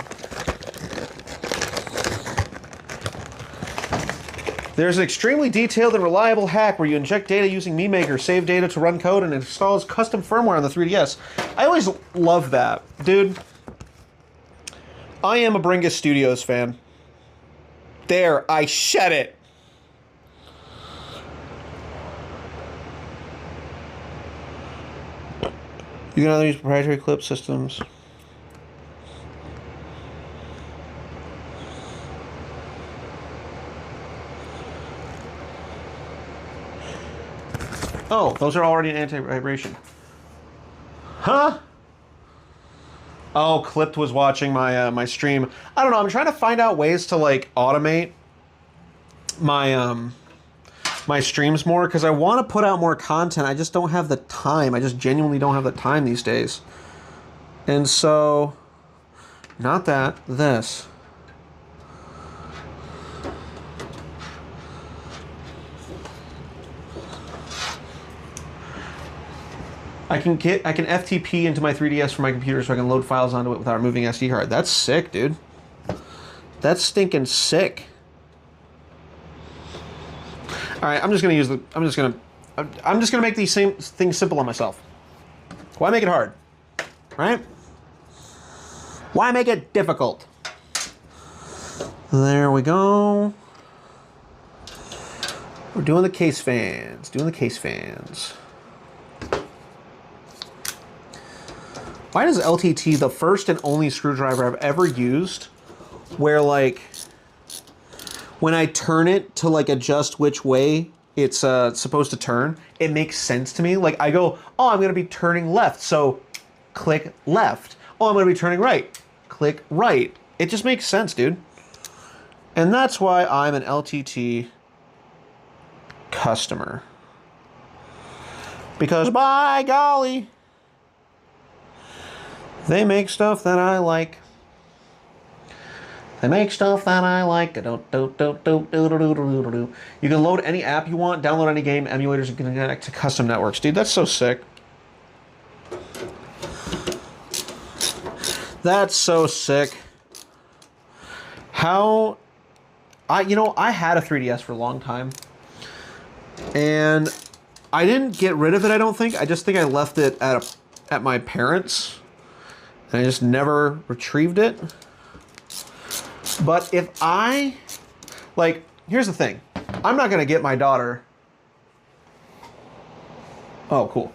There's an extremely detailed and reliable hack where you inject data using MeMaker, save data to run code, and installs custom firmware on the 3DS. I always love that. Dude, I am a Bringus Studios fan. There, I said it. You can either use proprietary clip systems. Oh, those are already an anti-vibration. Huh? Oh, Clipped was watching my my stream. I don't know. I'm trying to find out ways to like automate my my streams more because I want to put out more content. I just don't have the time. I just genuinely don't have the time these days. And so, not that, this. I can FTP into my 3DS from my computer so I can load files onto it without removing SD card. That's sick, dude. That's stinking sick. All right, I'm just gonna make these same things simple on myself. Why make it hard, right? Why make it difficult? There we go. We're doing the case fans. Why does LTT, the first and only screwdriver I've ever used, where like when I turn it to like adjust which way it's supposed to turn, it makes sense to me. Like I go, oh, I'm gonna be turning left, so click left. Oh, I'm gonna be turning right, click right. It just makes sense, dude. And that's why I'm an LTT customer. Because by golly, they make stuff that I like. You can load any app you want, download any game, emulators, and connect to custom networks. Dude, that's so sick. That's so sick. I had a 3DS for a long time. And I didn't get rid of it, I don't think. I just think I left it at my parents'. And I just never retrieved it. But if I, like, here's the thing. I'm not going to get my daughter. Oh, cool.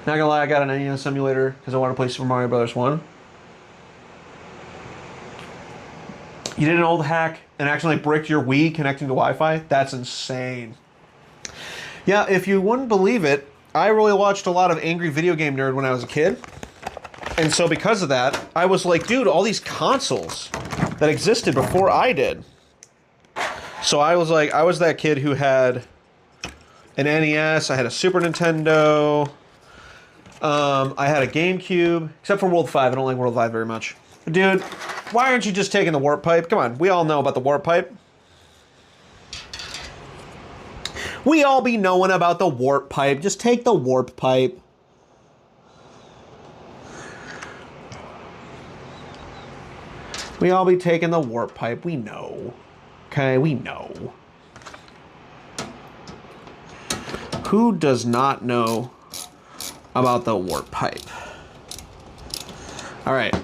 Not going to lie, I got an NES emulator because I want to play Super Mario Bros. 1. You did an old hack and accidentally bricked your Wii connecting to Wi-Fi? That's insane. Yeah, if you wouldn't believe it, I really watched a lot of Angry Video Game Nerd when I was a kid. And so because of that, I was like, dude, all these consoles that existed before I did. So I was like, I was that kid who had an NES, I had a Super Nintendo, I had a GameCube, except for World 5. I don't like World 5 very much. Dude, why aren't you just taking the warp pipe? Come on, we all know about the warp pipe. We all be knowing about the warp pipe. Just take the warp pipe. We all be taking the warp pipe. We know. Okay, we know. Who does not know about the warp pipe? All right.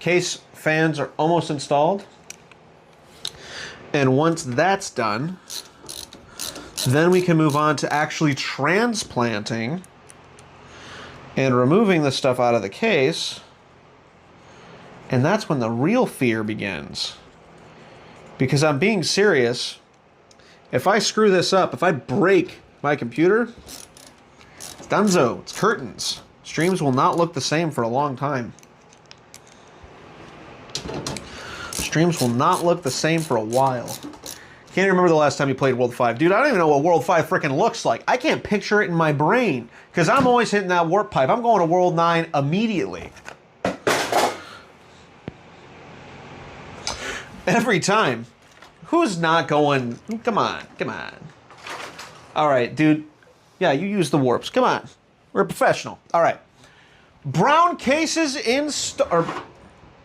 Case fans are almost installed. And once that's done, Then we can move on to actually transplanting and removing the stuff out of the case. And that's when the real fear begins. Because I'm being serious. If I screw this up, if I break my computer, it's donezo. It's curtains. Streams will not look the same for a long time. Streams will not look the same for a while. Can't even remember the last time you played World 5. Dude, I don't even know what World 5 freaking looks like. I can't picture it in my brain. Because I'm always hitting that warp pipe. I'm going to World 9 immediately. Every time. Who's not going? Come on, come on. All right, dude. Yeah, you use the warps. Come on. We're a professional. All right. Brown cases or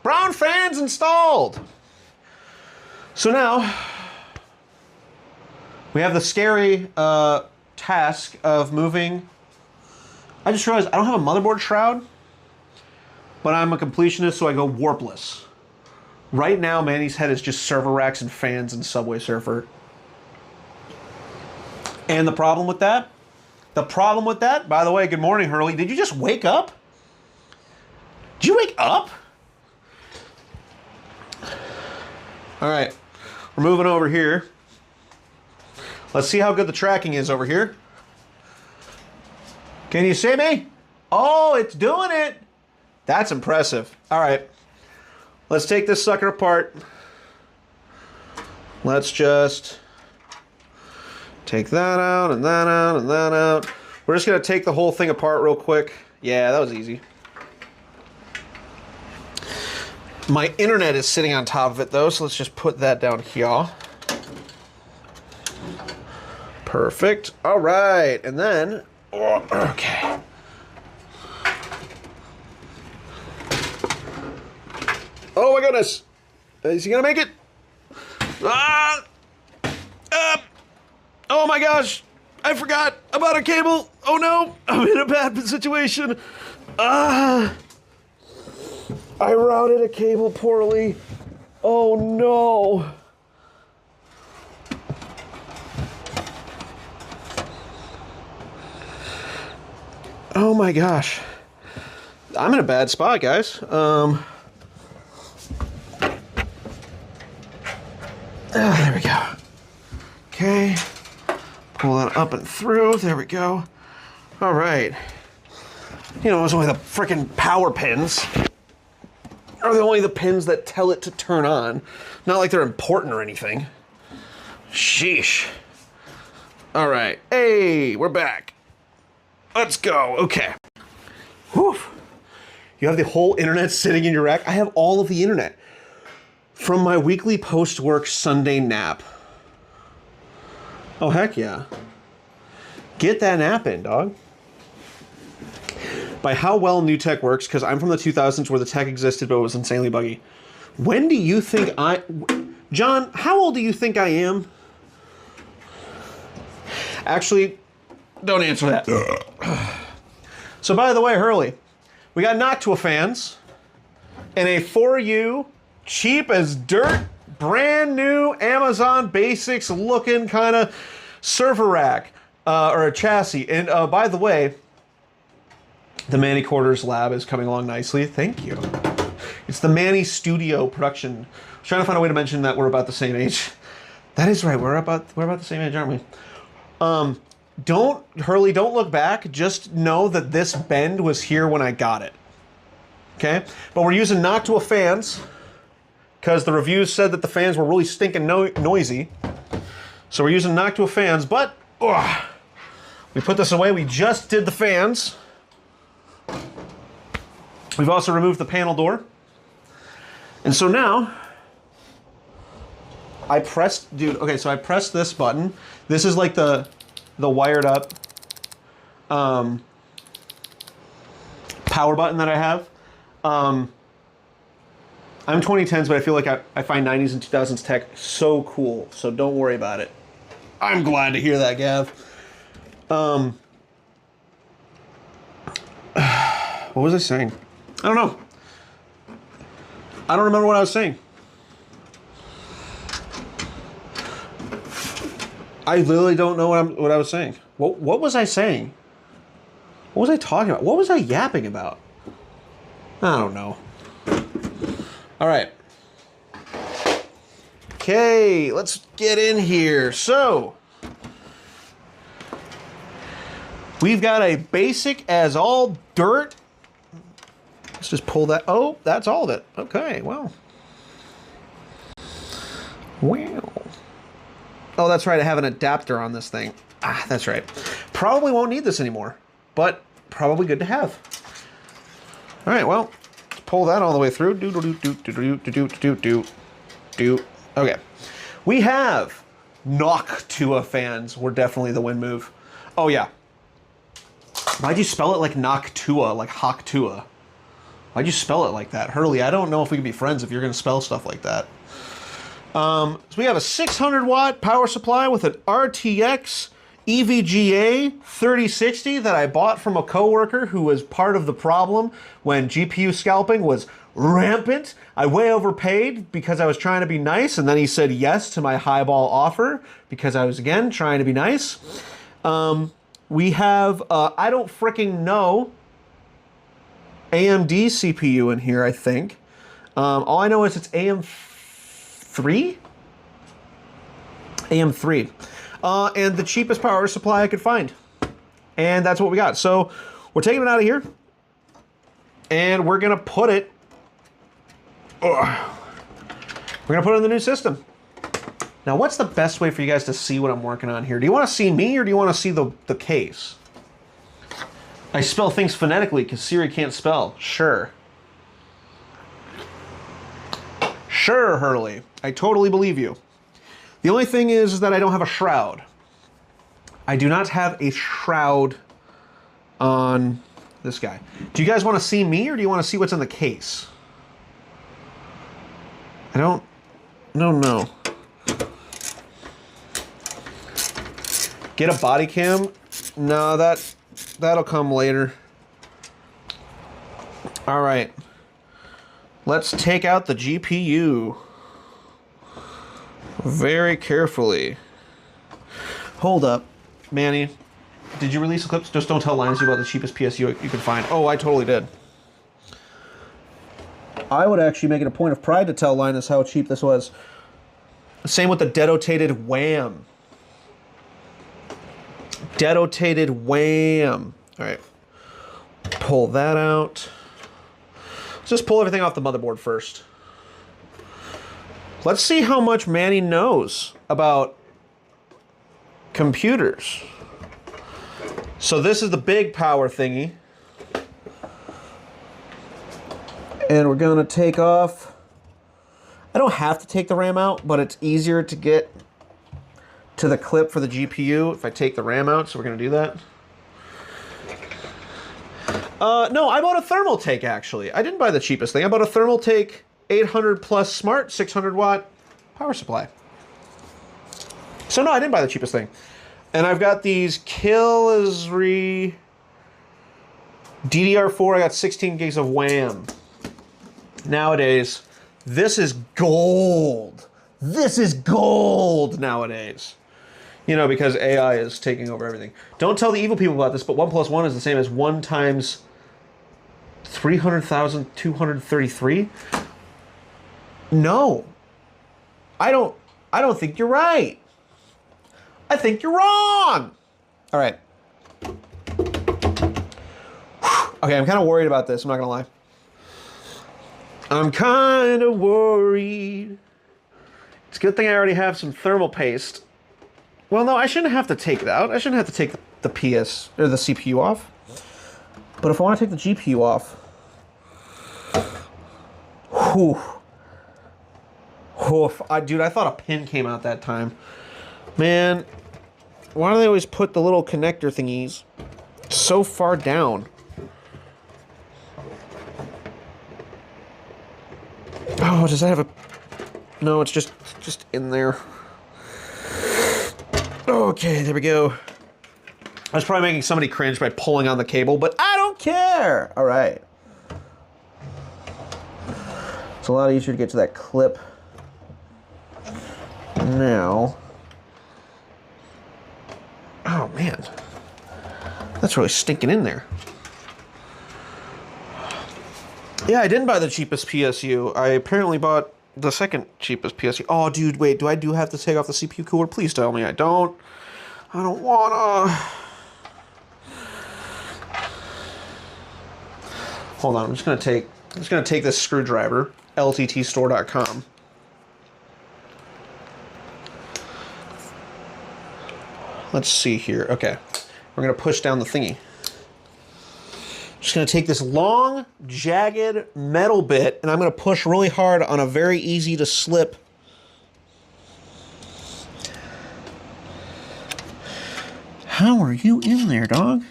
brown fans installed. So now we have the scary task of moving. I just realized I don't have a motherboard shroud, but I'm a completionist, so I go warpless. Right now, Manny's head is just server racks and fans and Subway Surfer. And the problem with that? By the way, good morning, Hurley. Did you just wake up? Did you wake up? All right, we're moving over here. Let's see how good the tracking is over here. Can you see me? Oh, it's doing it. That's impressive. All right. Let's take this sucker apart. Let's just take that out and that out and that out. We're just going to take the whole thing apart real quick. Yeah, that was easy. My internet is sitting on top of it though, so let's just put that down here. Perfect. All right, and then, okay. Oh my goodness! Is he gonna make it? Oh my gosh! I forgot about a cable! Oh no! I'm in a bad situation! I routed a cable poorly. Oh no! Oh my gosh. I'm in a bad spot, guys. There we go. Okay. Pull that up and through. There we go. All right. You know, it's only the freaking power pins. Are they only the pins that tell it to turn on? Not like they're important or anything. Sheesh. All right. Hey, we're back. Let's go. Okay. Whew. You have the whole internet sitting in your rack. I have all of the internet from my weekly post-work Sunday nap. Oh, heck yeah. Get that nap in, dog. By how well new tech works, because I'm from the 2000s where the tech existed, but it was insanely buggy. When do you think John, how old do you think I am? Actually, don't answer that. So, by the way, Hurley, we got Noctua fans and a 4U cheap as dirt, brand new Amazon Basics looking kind of server rack or a chassis. And by the way, the Manny Quarters lab is coming along nicely. Thank you. It's the Manny Studio production. I was trying to find a way to mention that we're about the same age. That is right. We're about the same age, aren't we? Hurley, don't look back. Just know that this bend was here when I got it. Okay? But we're using Noctua fans because the reviews said that the fans were really stinking noisy. So we're using Noctua fans, but we put this away. We just did the fans. We've also removed the panel door. And so now, I pressed this button. This is like the wired up power button that I have. I'm 2010s, but I feel like I find 90s and 2000s tech so cool. So don't worry about it. I'm glad to hear that, Gav. What was I saying? I don't know. I don't remember what I was saying. I literally don't know what I was saying. What was I saying? What was I talking about? What was I yapping about? I don't know. All right. Okay, let's get in here. So, we've got a basic as all dirt. Let's just pull that. Oh, that's all of it. Okay, well. Wow. Oh, that's right. I have an adapter on this thing. Ah, that's right. Probably won't need this anymore, but probably good to have. All right, well, let's pull that all the way through. Okay. We have Noctua fans. We're definitely the win move. Oh, yeah. Why'd you spell it like Noctua, like Hawktua? Why'd you spell it like that? Hurley, I don't know if we can be friends if you're going to spell stuff like that. So we have a 600 watt power supply with an RTX EVGA 3060 that I bought from a coworker who was part of the problem when GPU scalping was rampant. I way overpaid because I was trying to be nice, and then he said yes to my highball offer because I was, again, trying to be nice. We have, I don't freaking know, AMD CPU in here, I think. All I know is it's AM3? AM3. And the cheapest power supply I could find. And that's what we got. So we're taking it out of here. And we're going to put it... we're going to put it in the new system. Now, what's the best way for you guys to see what I'm working on here? Do you want to see me or do you want to see the case? I spell things phonetically because Siri can't spell. Sure. Sure, Hurley. I totally believe you. The only thing is that I don't have a shroud. I do not have a shroud on this guy. Do you guys want to see me or do you want to see what's in the case? I don't know. Get a body cam? No, that'll come later. All right. Let's take out the GPU very carefully. Hold up, Manny. Did you release Eclipse? Just don't tell Linus about the cheapest PSU you can find. Oh, I totally did. I would actually make it a point of pride to tell Linus how cheap this was. Same with the Dedotated Wham. Dedotated Wham. All right. Pull that out. Let's just pull everything off the motherboard first. Let's see how much Manny knows about computers. So this is the big power thingy. And we're going to take off. I don't have to take the RAM out, but it's easier to get to the clip for the GPU if I take the RAM out, so we're going to do that. No, I bought a Thermaltake, actually. I didn't buy the cheapest thing. I bought a Thermaltake 800 plus smart 600 watt power supply. So no, I didn't buy the cheapest thing. And I've got these Killisri DDR4. I got 16 gigs of WAM. Nowadays, this is gold. This is gold nowadays. You know, because AI is taking over everything. Don't tell the evil people about this, but 1 plus 1 is the same as 1 times 300,233. No. I don't think you're right. I think you're wrong. All right. Okay, I'm kind of worried about this. I'm not going to lie. I'm kind of worried. It's a good thing I already have some thermal paste. Well, no, I shouldn't have to take it out. I shouldn't have to take the PS or the CPU off. But if I want to take the GPU off, whew. Dude, I thought a pin came out that time. Man, why do they always put the little connector thingies so far down? Oh, does that have a... No, it's just in there. Okay, there we go. I was probably making somebody cringe by pulling on the cable, but I don't care. All right. It's a lot easier to get to that clip now. That's really stinking in there. Yeah, I didn't buy the cheapest PSU. I apparently bought the second cheapest PSU. Oh, dude, wait. Do I have to take off the CPU cooler? Please tell me I don't. I don't wanna. Hold on. I'm just gonna take this screwdriver. LTTstore.com. Let's see here. Okay. We're gonna push down the thingy. Just going to take this long, jagged metal bit, and I'm going to push really hard on a very easy to slip. How are you in there, dog?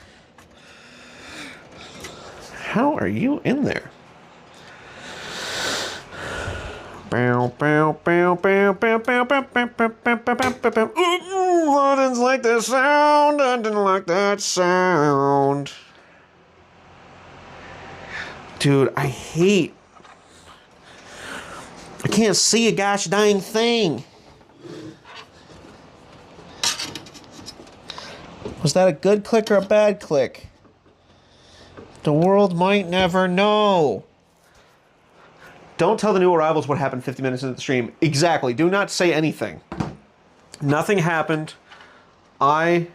How are you in there? I didn't like that sound. I didn't like that sound. Dude, I can't see a gosh dang thing. Was that a good click or a bad click? The world might never know. Don't tell the new arrivals what happened 50 minutes into the stream. Exactly. Do not say anything. Nothing happened. I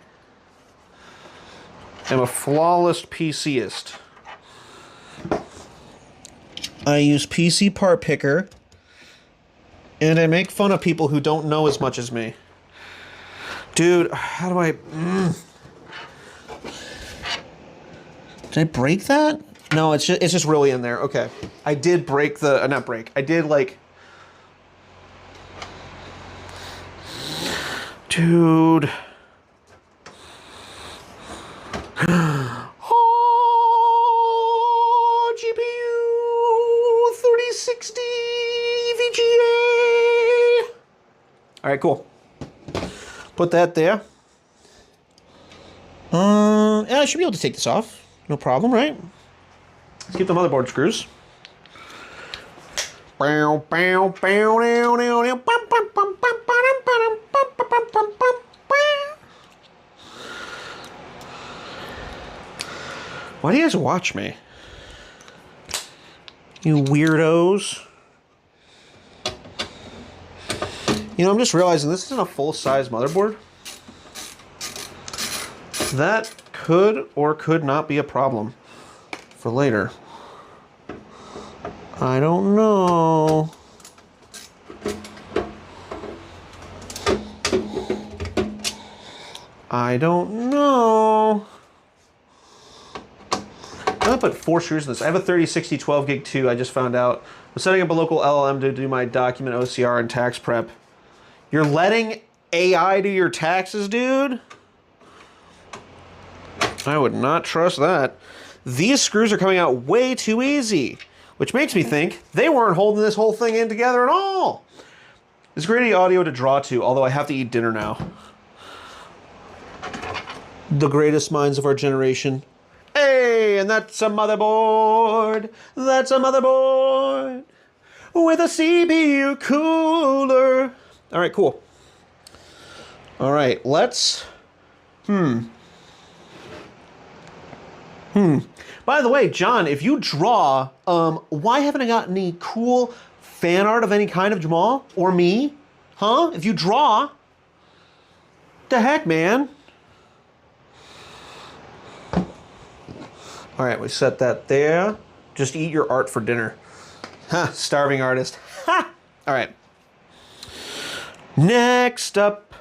am a flawless PCist. I use PC part picker, and I make fun of people who don't know as much as me. Dude, how do I... Did I break that? No, it's just really in there. Okay. I did break the... not break. I did, like... Dude... GPU 3060 VGA. All right, cool. Put that there. Yeah, I should be able to take this off. No problem, right? Let's keep the motherboard screws. Why do you guys watch me? You weirdos. You know, I'm just realizing this isn't a full-size motherboard. That could or could not be a problem for later. I don't know. I don't know. I'm gonna put 4 screws in this. I have a 3060 12 gig too. I just found out. I'm setting up a local LLM to do my document OCR and tax prep. You're letting AI do your taxes, dude? I would not trust that. These screws are coming out way too easy, which makes me think they weren't holding this whole thing in together at all. It's great audio to draw to, although I have to eat dinner now. The greatest minds of our generation. Hey, and that's a motherboard. That's a motherboard with a CPU cooler. All right, cool. All right, let's... By the way, John, if you draw, why haven't I got any cool fan art of any kind of Jamal or me? Huh? If you draw, the heck, man? All right, we set that there. Just eat your art for dinner. Ha, starving artist. Ha! All right. Next up,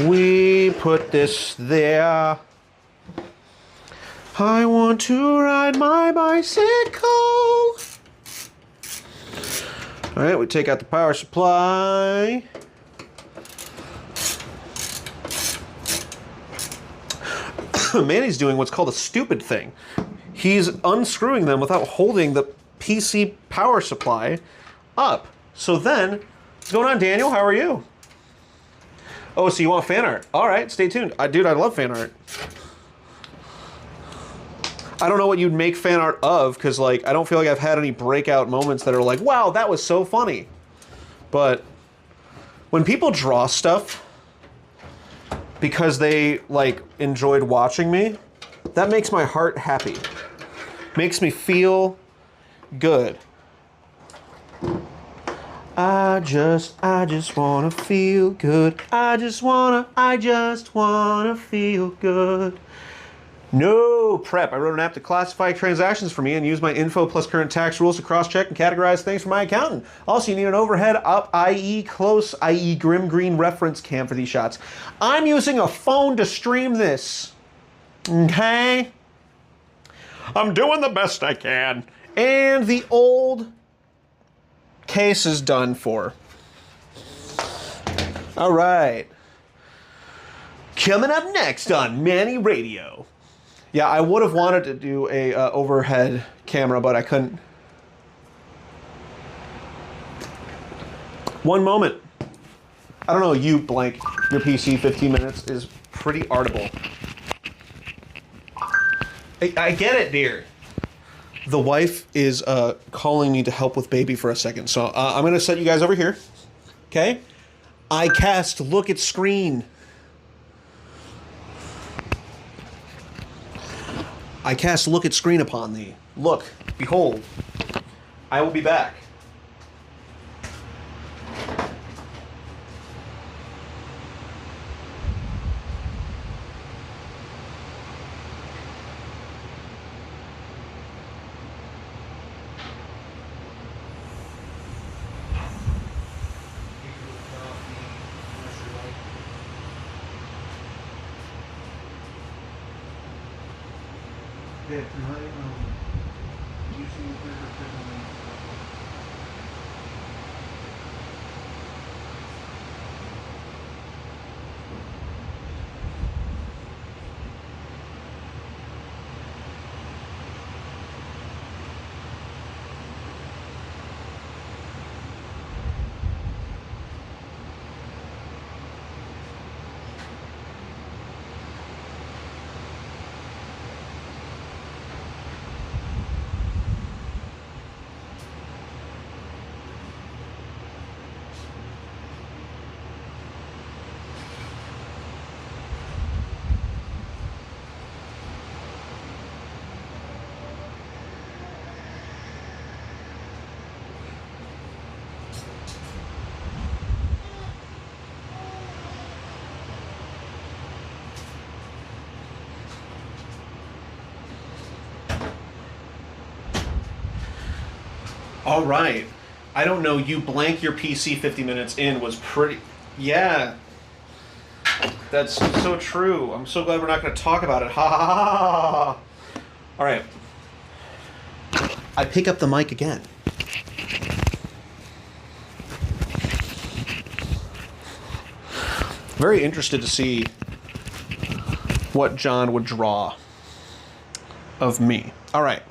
we put this there. I want to ride my bicycle. All right, we take out the power supply. Manny's doing what's called a stupid thing. He's unscrewing them without holding the PC power supply up. So then, what's going on, Daniel? How are you? Oh, so you want fan art? All right, stay tuned. Dude, I love fan art. I don't know what you'd make fan art of, because like I don't feel like I've had any breakout moments that are like, wow, that was so funny. But when people draw stuff, because they like enjoyed watching me, that makes my heart happy. Makes me feel good. I just wanna feel good. I just wanna feel good. No prep. I wrote an app to classify transactions for me and use my info plus current tax rules to cross-check and categorize things for my accountant. Also, you need an overhead up, i.e. close, i.e. Grim Green reference cam for these shots. I'm using a phone to stream this. Okay? I'm doing the best I can. And the old case is done for. All right. Coming up next on Manny Radio. Yeah, I would have wanted to do a overhead camera, but I couldn't. One moment. I don't know, you blank. Your PC 15 minutes is pretty artable. I get it, dear. The wife is calling me to help with baby for a second, so I'm going to set you guys over here. Okay? I cast look at screen. I cast look at screen upon thee. Look, behold, I will be back. All right. I don't know, you blank your PC 50 minutes in was pretty... Yeah. That's so true. I'm so glad we're not going to talk about it. Ha ha ha ha. All right. I pick up the mic again. Very interested to see what John would draw of me. All right.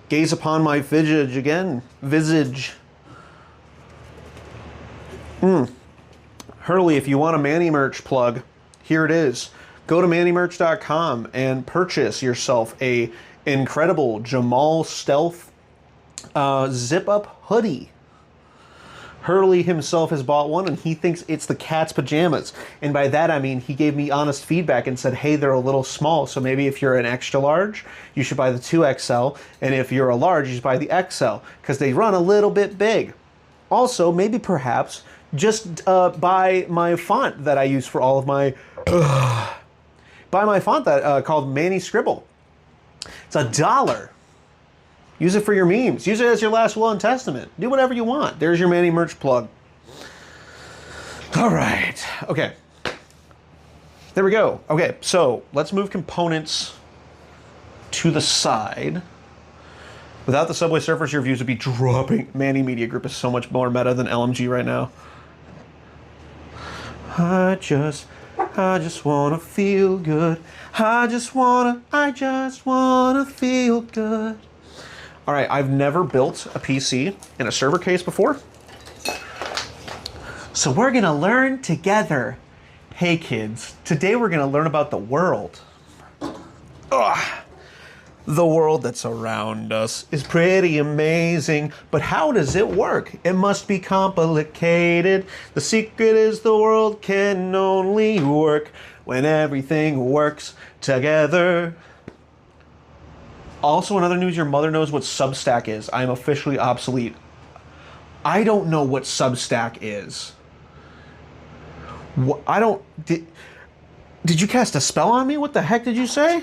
Gaze upon my visage again. Visage. Hurley, if you want a Manny merch plug, here it is. Go to mannymerch.com and purchase yourself a incredible Jamal Stealth zip-up hoodie. Hurley himself has bought one, and he thinks it's the cat's pajamas. And by that, I mean he gave me honest feedback and said, hey, they're a little small, so maybe if you're an extra large, you should buy the 2XL, and if you're a large, you should buy the XL, because they run a little bit big. Also, maybe perhaps just buy my font that I use for all of my... buy my font that called Manny Scribble. It's $1. Use it for your memes. Use it as your last will and testament. Do whatever you want. There's your Manny merch plug. All right. Okay. There we go. Okay, so let's move components to the side. Without the Subway Surfers, your views would be dropping. Manny Media Group is so much more meta than LMG right now. I just wanna feel good. I just wanna feel good. All right, I've never built a PC in a server case before. So we're gonna learn together. Hey kids, today we're gonna learn about the world. Ugh. The world that's around us is pretty amazing, but how does it work? It must be complicated. The secret is the world can only work when everything works together. Also, in other news, your mother knows what Substack is. I am officially obsolete. I don't know what Substack is. What, I don't... Did you cast a spell on me? What the heck did you say?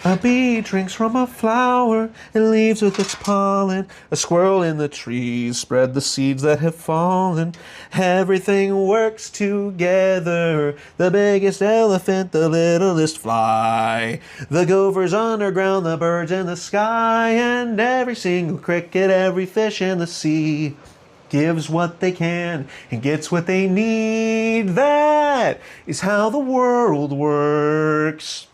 A bee drinks from a flower and leaves with its pollen. A squirrel in the trees spread the seeds that have fallen. Everything works together. The biggest elephant, the littlest fly. The gophers underground, the birds in the sky. And every single cricket, every fish in the sea gives what they can and gets what they need. That is how the world works.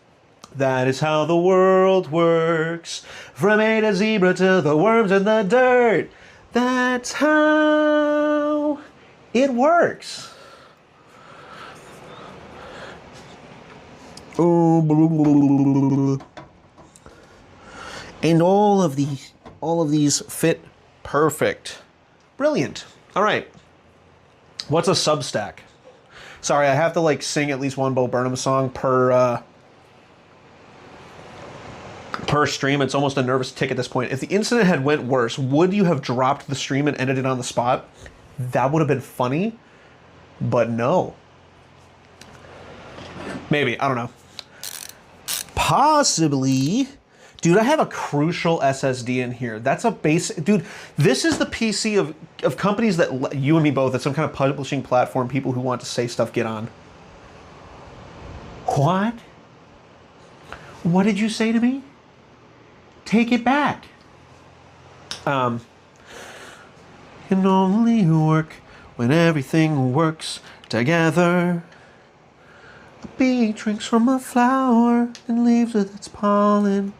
That is how the world works. From A to zebra to the worms in the dirt. That's how it works. And all of these fit perfect. Brilliant. All right. What's a Substack? Sorry, I have to like sing at least one Bo Burnham song per stream. It's almost a nervous tick at this point. If the incident had went worse, would you have dropped the stream and ended it on the spot? That would have been funny, but no. Maybe, I don't know. Possibly. Dude, I have a crucial SSD in here. That's a basic... Dude, this is the PC of companies that you and me both, at some kind of publishing platform, people who want to say stuff get on. What? What did you say to me? Take it back. Can only work when everything works together. A bee drinks from a flower and leaves with its pollen.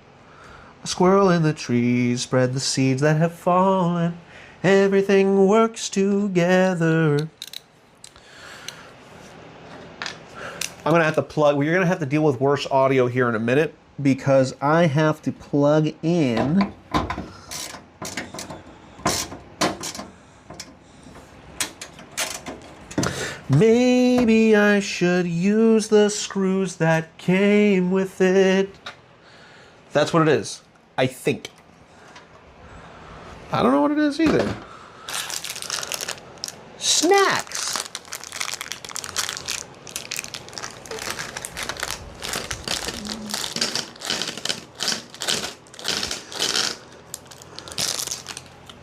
A squirrel in the trees spread the seeds that have fallen. Everything works together. I'm going to have to plug... We're going to have to deal with worse audio here in a minute because I have to plug in... Maybe I should use the screws that came with it. That's what it is. I think. I don't know what it is either. Snacks.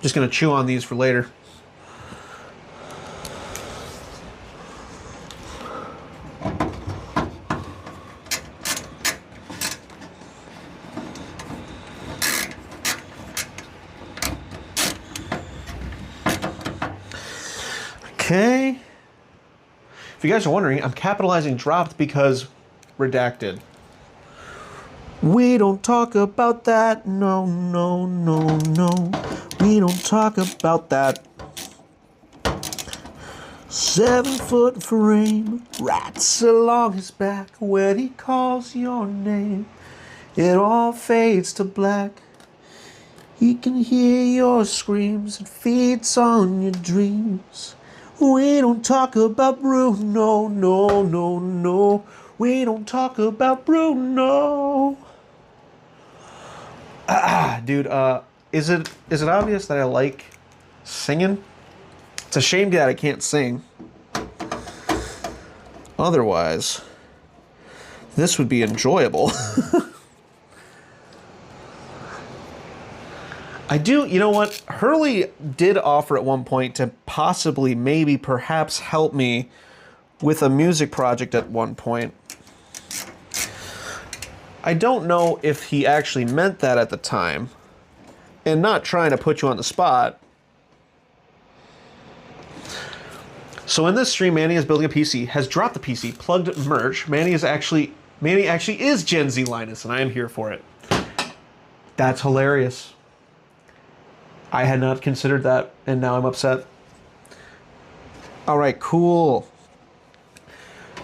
Just gonna chew on these for later. Okay. If you guys are wondering, I'm capitalizing dropped because redacted. We don't talk about that. No, no, no, no. We don't talk about that. 7-foot frame, rats along his back when he calls your name. It all fades to black. He can hear your screams and feeds on your dreams. We don't talk about Bruno, no, no, no. We don't talk about Bruno. Dude, is it obvious that I like singing? It's a shame that I can't sing. Otherwise, this would be enjoyable. I do, you know what? Hurley did offer at one point to possibly, maybe, perhaps help me with a music project at one point. I don't know if he actually meant that at the time. And not trying to put you on the spot. So in this stream, Manny is building a PC, has dropped the PC, plugged merch. Manny actually is Gen Z Linus, and I am here for it. That's hilarious. I had not considered that, and now I'm upset. All right, cool.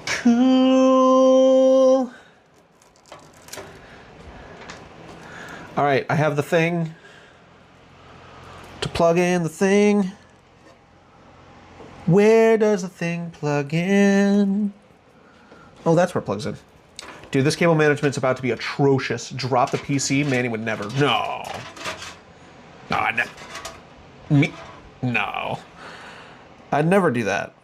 Cool. All right, I have the thing to plug in the thing. Where does the thing plug in? Oh, that's where it plugs in. Dude, this cable management's about to be atrocious. Drop the PC, Manny would never. No. No, me? No. I'd never do that.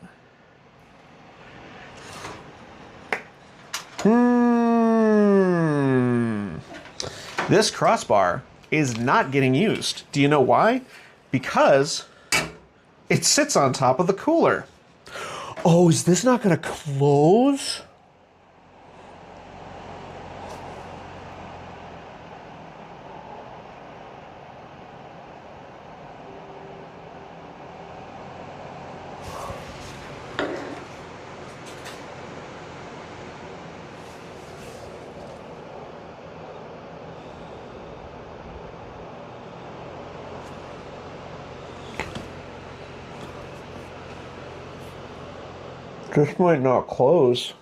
This crossbar is not getting used. Do you know why? Because it sits on top of the cooler. Oh, is this not gonna close? This might not close.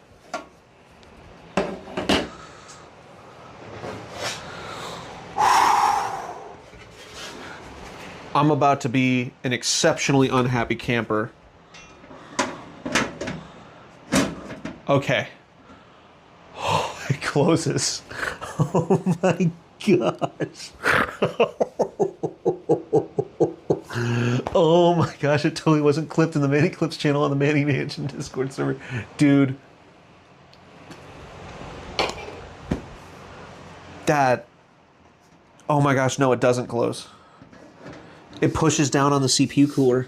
I'm about to be an exceptionally unhappy camper. Okay. Oh, it closes. Oh my gosh. Oh my gosh, it totally wasn't clipped in the Manny Clips channel on the Manny Mansion Discord server. Dude. That. Oh my gosh, no, it doesn't close. It pushes down on the CPU cooler.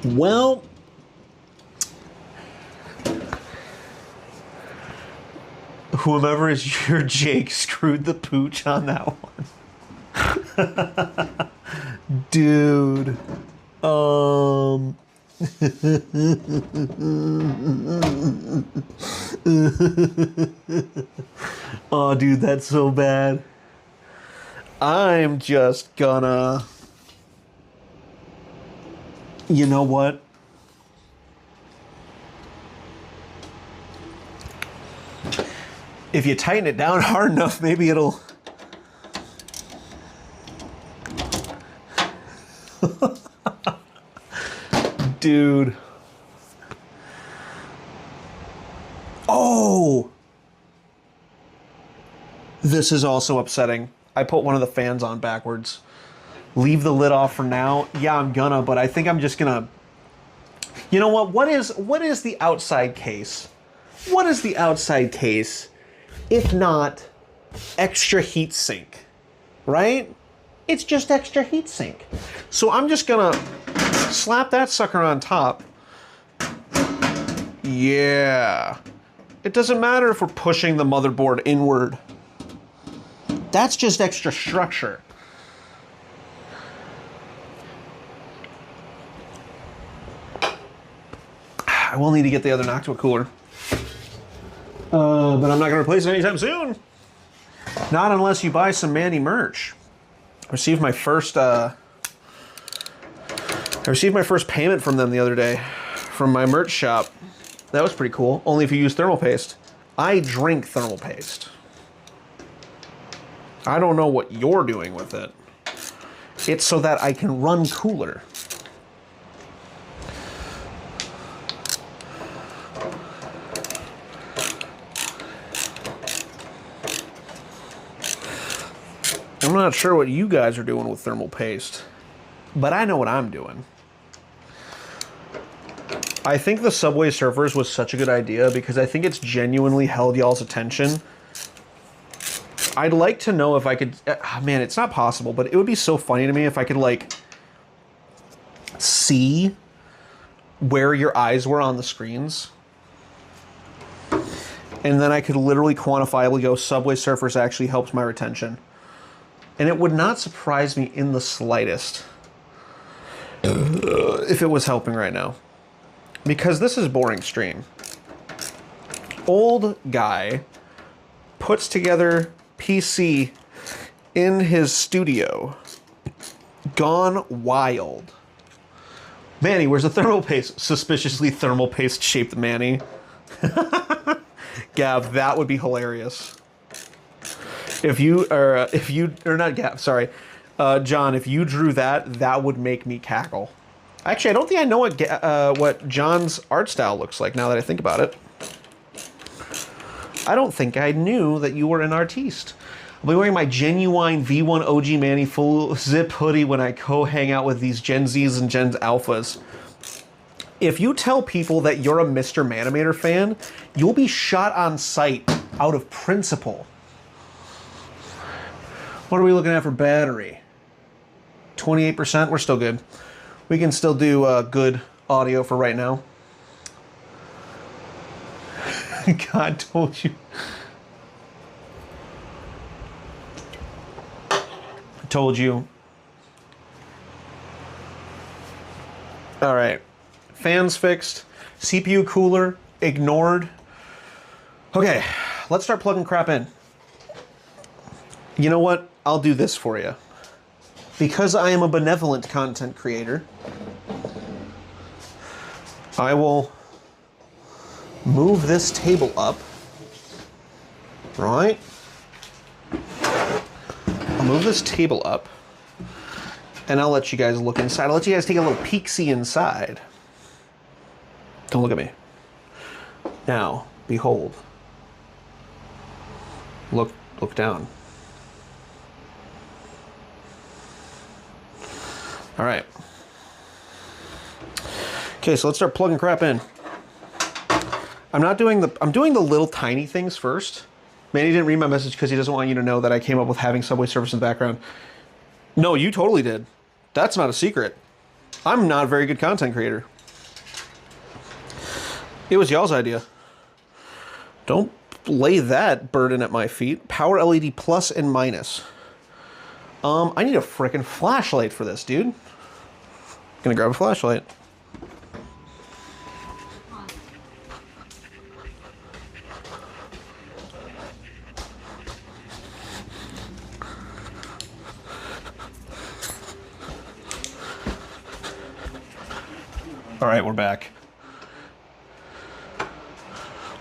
Well. Whomever is your Jake screwed the pooch on that one. Dude. Oh, dude, that's so bad. I'm just gonna... You know what? If you tighten it down hard enough, maybe it'll... Dude. Oh! This is also upsetting. I put one of the fans on backwards. Leave the lid off for now. Yeah, I'm gonna, but I think I'm just gonna... You know what? What is the outside case? What is the outside case if not extra heat sink, right? It's just extra heat sink. So I'm just gonna slap that sucker on top. Yeah. It doesn't matter if we're pushing the motherboard inward. That's just extra structure. I will need to get the other Noctua cooler. But I'm not gonna replace it anytime soon. Not unless you buy some Manny merch. I received my first payment from them the other day from my merch shop. That was pretty cool. Only if you use thermal paste. I drink thermal paste. I don't know what you're doing with it. It's so that I can run cooler. I'm not sure what you guys are doing with thermal paste, but I know what I'm doing. I think the Subway Surfers was such a good idea because I think it's genuinely held y'all's attention. I'd like to know if I could... man, it's not possible, but it would be so funny to me if I could, like, see where your eyes were on the screens. And then I could literally quantifiably go, Subway Surfers actually helps my retention. And it would not surprise me in the slightest if it was helping right now. Because this is boring stream. Old guy puts together PC in his studio. Gone wild. Manny, where's the thermal paste? Suspiciously thermal paste shaped Manny. Gav, that would be hilarious. If you or not Gav, sorry, John, if you drew that, that would make me cackle. Actually, I don't think I know what John's art style looks like now that I think about it. I don't think I knew that you were an artiste. I'll be wearing my Genuine V1 OG Manny full zip hoodie when I go hang out with these Gen Zs and Gen Alphas. If you tell people that you're a Mr. Manimator fan, you'll be shot on sight out of principle. What are we looking at for battery? 28%, we're still good. We can still do good audio for right now. God told you. Told you. All right. Fans fixed. CPU cooler ignored. Okay, let's start plugging crap in. You know what? I'll do this for you. Because I am a benevolent content creator, I will move this table up. Right? I'll move this table up, and I'll let you guys look inside. I'll let you guys take a little peek-see inside. Don't look at me. Now, behold. Look down. All right. Okay, so let's start plugging crap in. I'm doing the little tiny things first. Manny didn't read my message because he doesn't want you to know that I came up with having Subway service in the background. No, you totally did. That's not a secret. I'm not a very good content creator. It was y'all's idea. Don't lay that burden at my feet. Power LED plus and minus. I need a frickin' flashlight for this, dude. Gonna grab a flashlight. All right, we're back.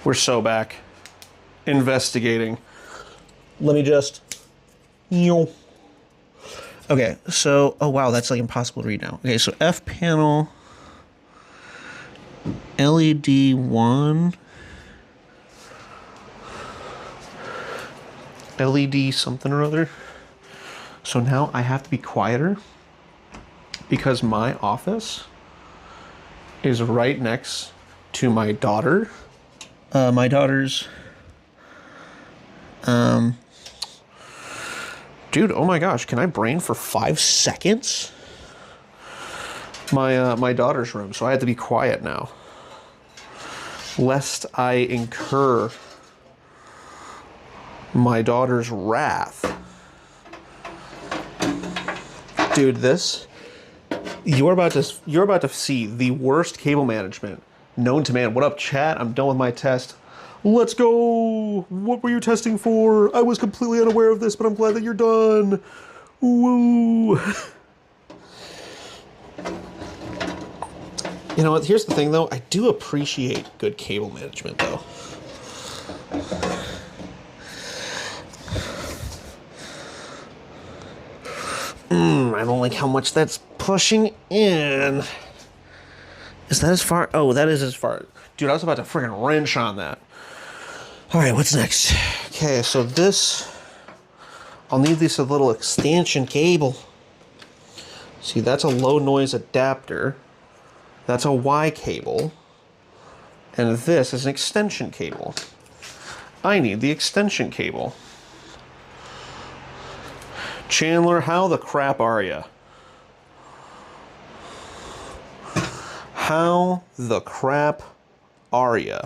We're so back. Investigating. Let me just... Okay, so... Oh, wow, that's like impossible to read now. Okay, so F panel... LED 1... LED something or other. So now I have to be quieter because my office is right next to my daughter. My daughter's... Dude, oh my gosh, can I brain for 5 seconds? My daughter's room, so I have to be quiet now. Lest I incur my daughter's wrath. Dude, this... You're about to see the worst cable management known to man. What up, chat? I'm done with my test. Let's go! What were you testing for? I was completely unaware of this, but I'm glad that you're done. Woo! You know what? Here's the thing, though. I do appreciate good cable management, though. I don't like how much that's pushing in. Is that as far? Oh, that is as far. Dude, I was about to freaking wrench on that. All right, what's next? Okay, so this, I'll need this a little extension cable. See, that's a low noise adapter. That's a Y cable. And this is an extension cable. I need the extension cable. Chandler, how the crap are ya? How the crap are ya?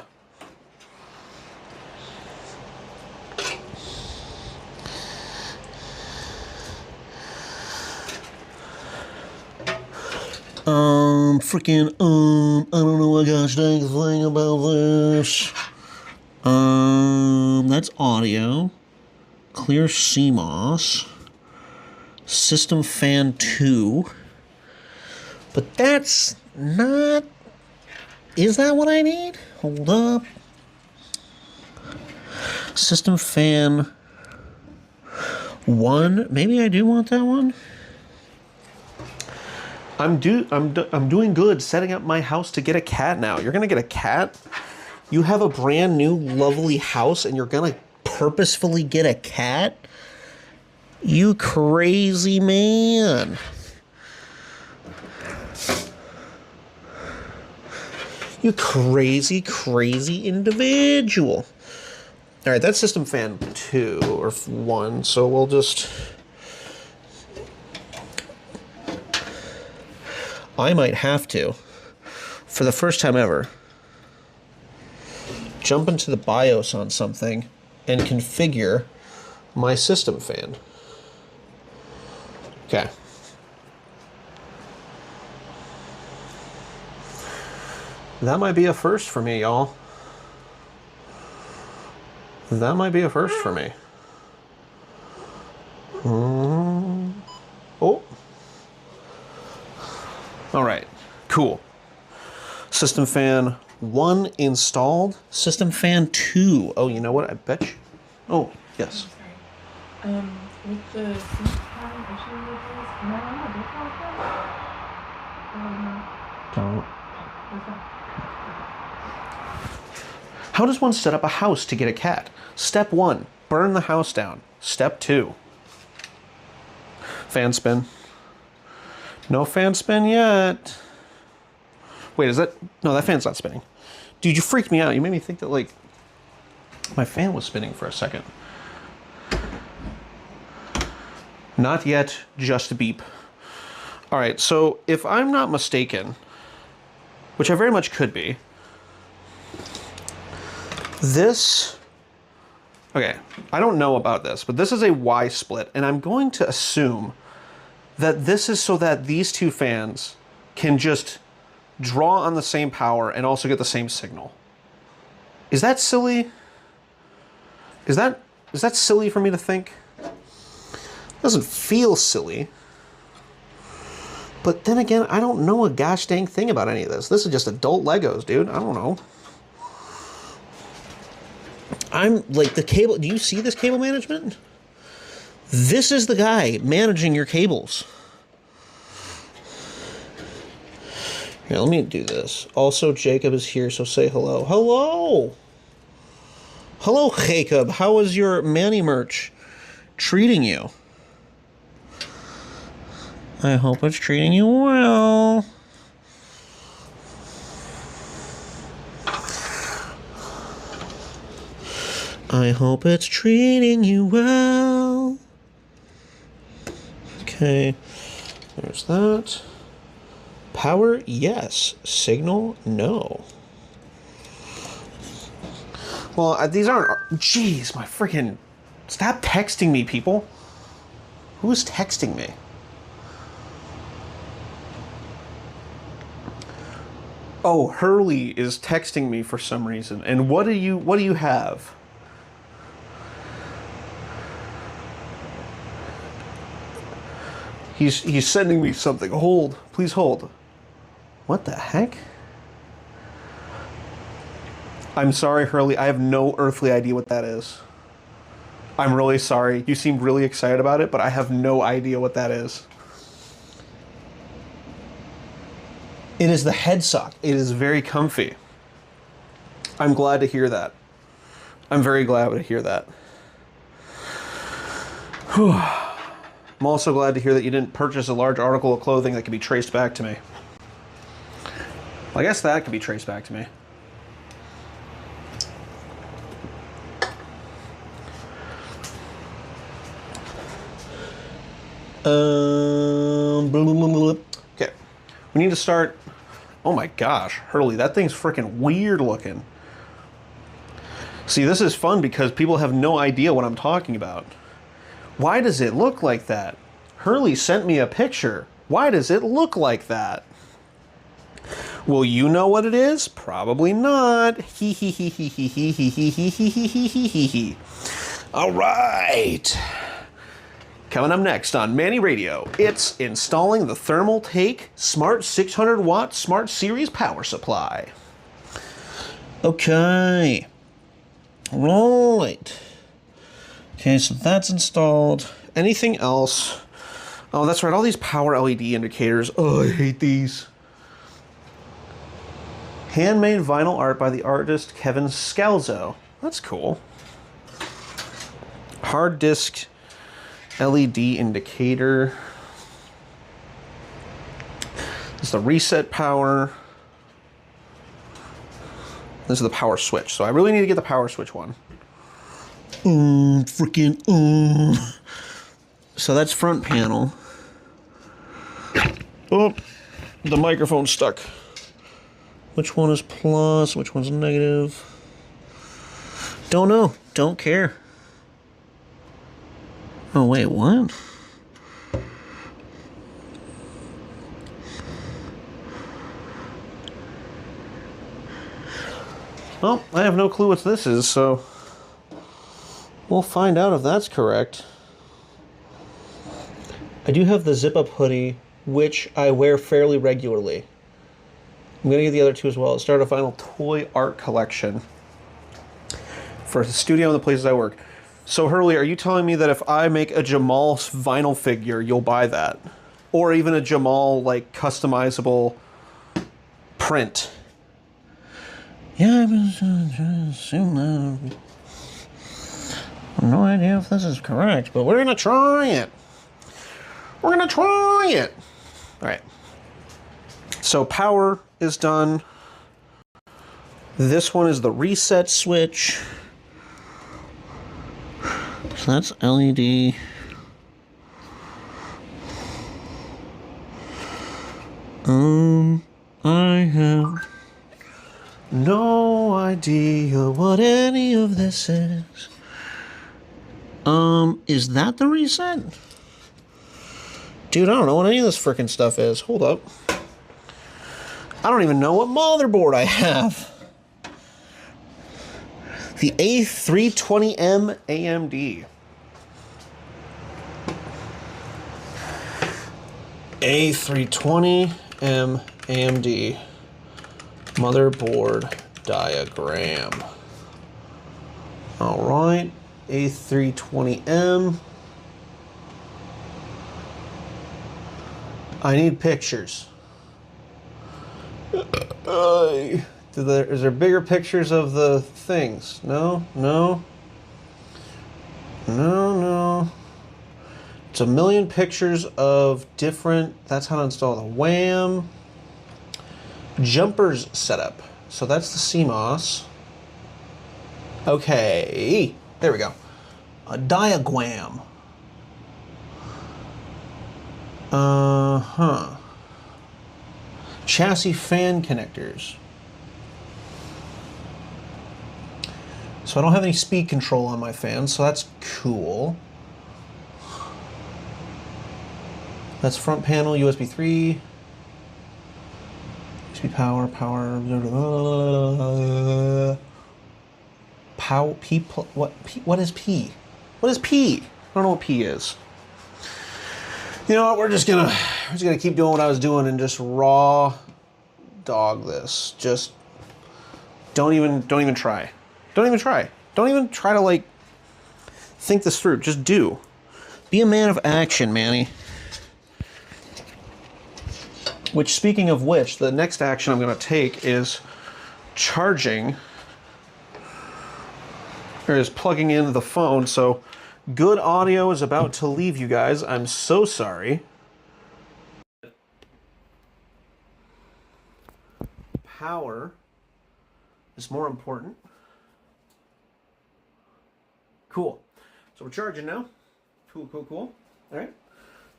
I don't know a gosh dang thing about this. That's audio. Clear CMOS. System fan 2. But that's not... Is that what I need? Hold up. System fan 1. Maybe I do want that one. I'm doing good setting up my house to get a cat now. You're gonna get a cat? You have a brand new lovely house and you're gonna purposefully get a cat? You crazy man. You crazy, crazy individual. All right, that's system fan 2 or 1, so we'll just... I might have to, for the first time ever, jump into the BIOS on something and configure my system fan. Okay. That might be a first for me, y'all. That might be a first for me. Oh. All right, cool. System fan 1 installed. System fan 2. Oh, you know what? I bet you. Oh, yes. Sorry. With the sync time issue with this, am I on the default Don't. What's that? How does one set up a house to get a cat? Step 1, burn the house down. Step 2, fan spin. No fan spin yet. Wait, is that... No, that fan's not spinning. Dude, you freaked me out. You made me think that, like, my fan was spinning for a second. Not yet, just a beep. All right, so if I'm not mistaken, which I very much could be, this... Okay, I don't know about this, but this is a Y split, and I'm going to assume that this is so that these two fans can just draw on the same power and also get the same signal. Is that silly? Is that silly for me to think? It doesn't feel silly. But then again, I don't know a gosh dang thing about any of this. This is just adult Legos, dude. I don't know. I'm like the cable. Do you see this cable management? This is the guy managing your cables. Here, let me do this. Also, Jacob is here, so say hello. Hello! Hello, Jacob. How is your Manny merch treating you? I hope it's treating you well. I hope it's treating you well. Okay, there's that. Power, yes. Signal, no. Well, these aren't... Jeez, my freaking... Stop texting me, people. Who's texting me? Oh, Hurley is texting me for some reason. And what do you have? He's sending me something. Hold. Please hold. What the heck? I'm sorry, Hurley. I have no earthly idea what that is. I'm really sorry. You seem really excited about it, but I have no idea what that is. It is the head sock. It is very comfy. I'm glad to hear that. I'm very glad to hear that. Whew. I'm also glad to hear that you didn't purchase a large article of clothing that can be traced back to me. Well, I guess that could be traced back to me. Okay. We need to start... Oh my gosh, Hurley, that thing's freaking weird looking. See, this is fun because people have no idea what I'm talking about. Why does it look like that? Hurley sent me a picture. Why does it look like that? Will you know what it is? Probably not. Hee hee hee hee hee hee hee hee hee hee hee hee hee hee. All right. Coming up next on Manny Radio, it's installing the Thermal Take Smart 600 Watt Smart Series power supply. Okay. Right. Okay, so that's installed. Anything else? Oh, that's right. All these power LED indicators. Oh, I hate these. Handmade vinyl art by the artist Kevin Scalzo. That's cool. Hard disk LED indicator. This is the reset power. This is the power switch. So I really need to get the power switch one. So that's front panel. Oh, the microphone's stuck. Which one is plus? Which one's negative? Don't know. Don't care. Oh, wait, what? Well, I have no clue what this is, so we'll find out if that's correct. I do have the zip-up hoodie, which I wear fairly regularly. I'm going to get the other two as well. Start a vinyl toy art collection for the studio and the places I work. So, Hurley, are you telling me that if I make a Jamal vinyl figure, you'll buy that? Or even a Jamal, like, customizable print? Yeah, I've been trying to assume that. I have no idea if this is correct, but we're going to try it. We're going to try it. All right. So power is done. This one is the reset switch. So that's LED. I have no idea what any of this is. Is that the reset? Dude, I don't know what any of this frickin' stuff is. Hold up. I don't even know what motherboard I have. The A320M AMD. A320M AMD. Motherboard diagram. Alright. A320M. I need pictures. Is there bigger pictures of the things? No. It's a million pictures of different. That's how to install the WAM. Jumpers setup. So that's the CMOS. Okay. There we go. A diagram. Chassis fan connectors. So I don't have any speed control on my fan, so that's cool. That's front panel, USB 3. USB power. What is P? What is P? I don't know what P is. You know what? We're just gonna keep doing what I was doing and just raw dog this. Just don't even try. Don't even try. Don't even try to like think this through. Just do. Be a man of action, Manny. Which, speaking of which, the next action I'm gonna take is charging, or is plugging in the phone. So good audio is about to leave you guys. I'm so sorry. Power is more important. Cool. So we're charging now. Cool. All right.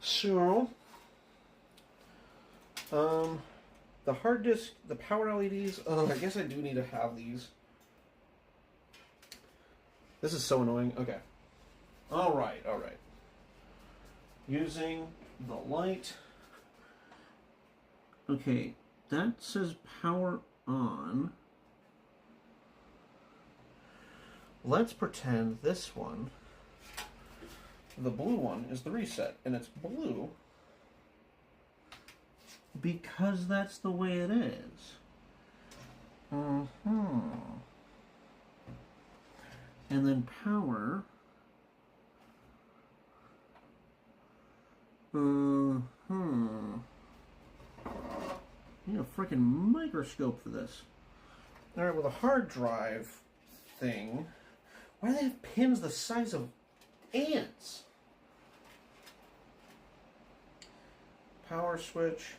So, the hard disk, the power LEDs. Oh, I guess I do need to have these. This is so annoying. Okay. All right. Using the light. Okay, that says power on. Let's pretend this one, the blue one, is the reset, and it's blue because that's the way it is. And then power. Need a freaking microscope for this. Alright, with a hard drive thing. Why do they have pins the size of ants? Power switch.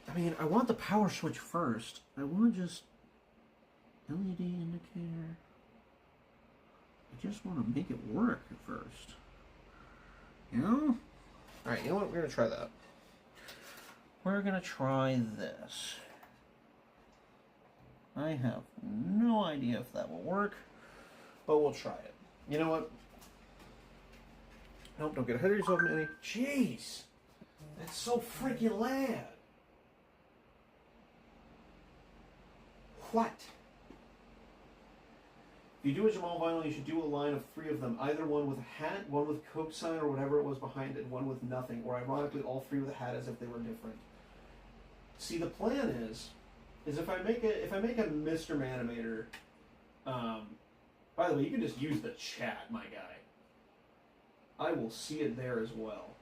I mean, I want the power switch first. I want just LED indicator. I just want to make it work at first. You know? Alright, you know what? We're going to try that. We're going to try this. I have no idea if that will work, but we'll try it. You know what? Nope, don't get ahead of yourself, Manny. Jeez! That's so freaking loud! What? If you do a Jamal vinyl, you should do a line of 3 of them. Either one with a hat, one with Coke sign or whatever it was behind it, and one with nothing. Or ironically, all 3 with a hat as if they were different. See, the plan is if I make a Mr. Manimator, by the way, you can just use the chat, my guy. I will see it there as well.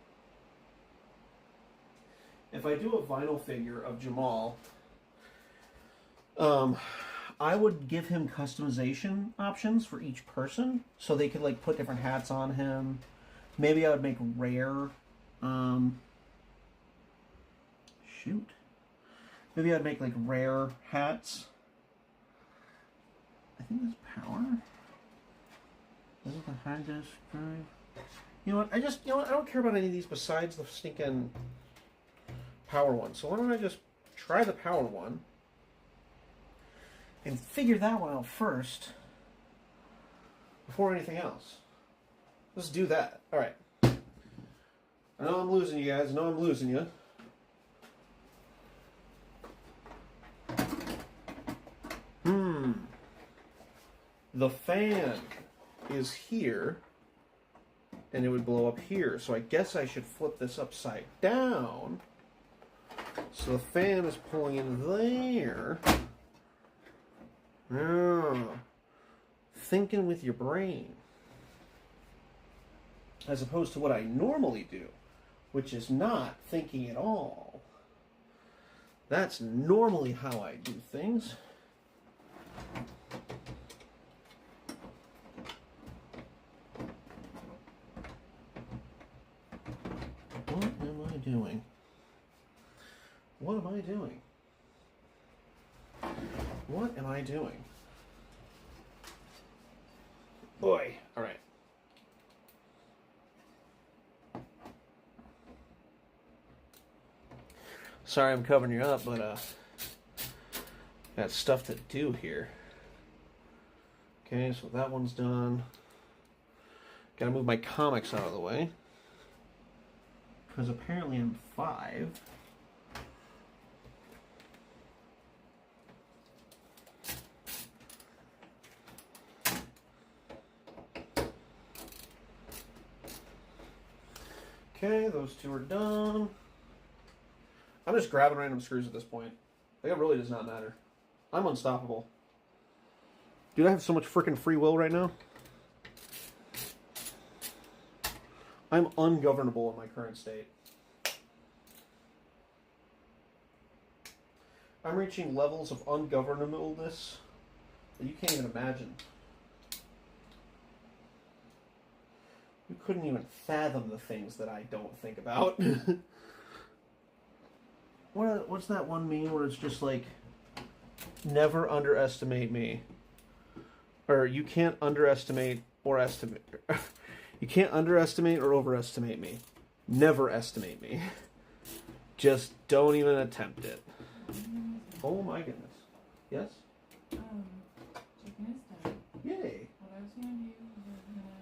If I do a vinyl figure of Jamal, I would give him customization options for each person, so they could like put different hats on him. Maybe I would make rare. Shoot. Maybe I'd make like rare hats. I think that's power. Is it the hard disk drive? You know what? I don't care about any of these besides the stinking power one. So why don't I just try the power one and figure that one out first before anything else. Let's do that. All right. I know I'm losing you guys. I know I'm losing you. The fan is here, and it would blow up here. So I guess I should flip this upside down. So the fan is pulling in there. Thinking with your brain. As opposed to what I normally do, which is not thinking at all. That's normally how I do things. What am I doing? What am I doing? What am I doing? Boy. All right. Sorry I'm covering you up, but got stuff to do here. Okay, so that one's done. Gotta move my comics out of the way. Because apparently I'm 5. Okay, those 2 are done. I'm just grabbing random screws at this point. Like, it really does not matter. I'm unstoppable. Dude, I have so much freaking free will right now. I'm ungovernable in my current state. I'm reaching levels of ungovernableness that you can't even imagine. You couldn't even fathom the things that I don't think about. What's that one meme where it's just like, never underestimate me. Or you can't underestimate or estimate. You can't underestimate or overestimate me. Never estimate me. Just don't even attempt it. Oh my goodness. Yes? Chicken is done. Yay. What I was gonna do was gonna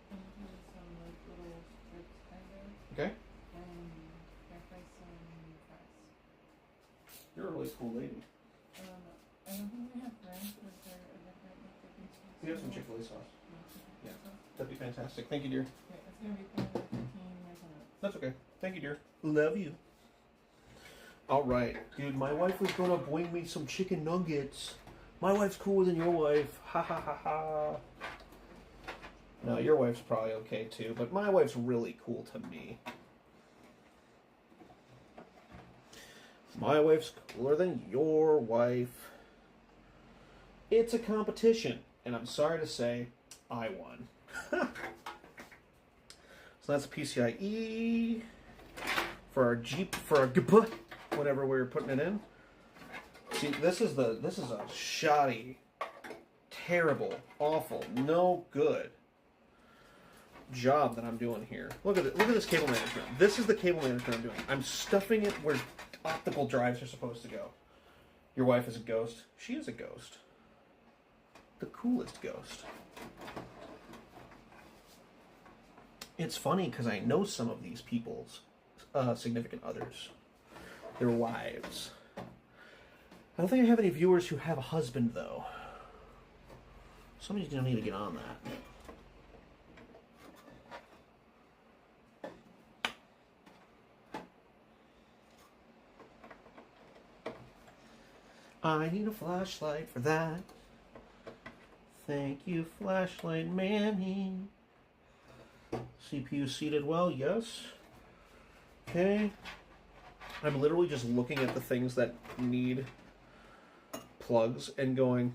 put into some like little strips kind of. Okay. And fry some fries. You're a really cool lady. I don't think we have fries, but they're a different like dipping sauce. We have some Chick-fil-A sauce. Yeah. That'd be fantastic. Thank you, dear. Yeah, it's gonna be kind of 15 minutes. That's okay. Thank you, dear. Love you. All right, dude. My wife was gonna bring me some chicken nuggets. My wife's cooler than your wife. Ha ha ha ha. No, your wife's probably okay too, but my wife's really cool to me. My wife's cooler than your wife. It's a competition, and I'm sorry to say, I won. So that's PCIe for our Jeep, for our GP, whenever we're putting it in. See, this is a shoddy, terrible, awful, no good job that I'm doing here. Look at it. Look at this cable management. This is the cable management I'm doing. I'm stuffing it where optical drives are supposed to go. Your wife is a ghost. She is a ghost. The coolest ghost. It's funny because I know some of these people's significant others. Their wives. I don't think I have any viewers who have a husband, though. Somebody's going to need to get on that. I need a flashlight for that. Thank you, flashlight Manny. CPU seated well, yes. Okay. I'm literally just looking at the things that need plugs and going,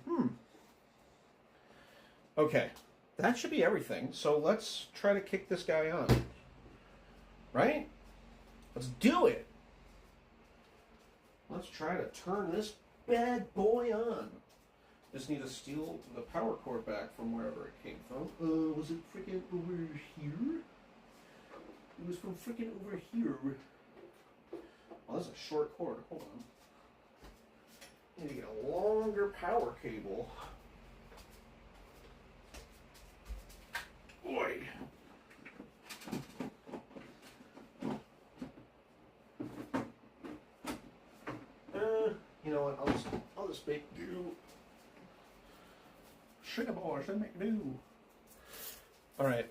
okay, that should be everything. So let's try to kick this guy on. Right? Let's do it. Let's try to turn this bad boy on. Just need to steal the power cord back from wherever it came from. Was it freaking over here? It was from freaking over here. Oh, this is a short cord. Hold on. I need to get a longer power cable. Boy. You know what? I'll just make do. Sugar boys, they make do. All right.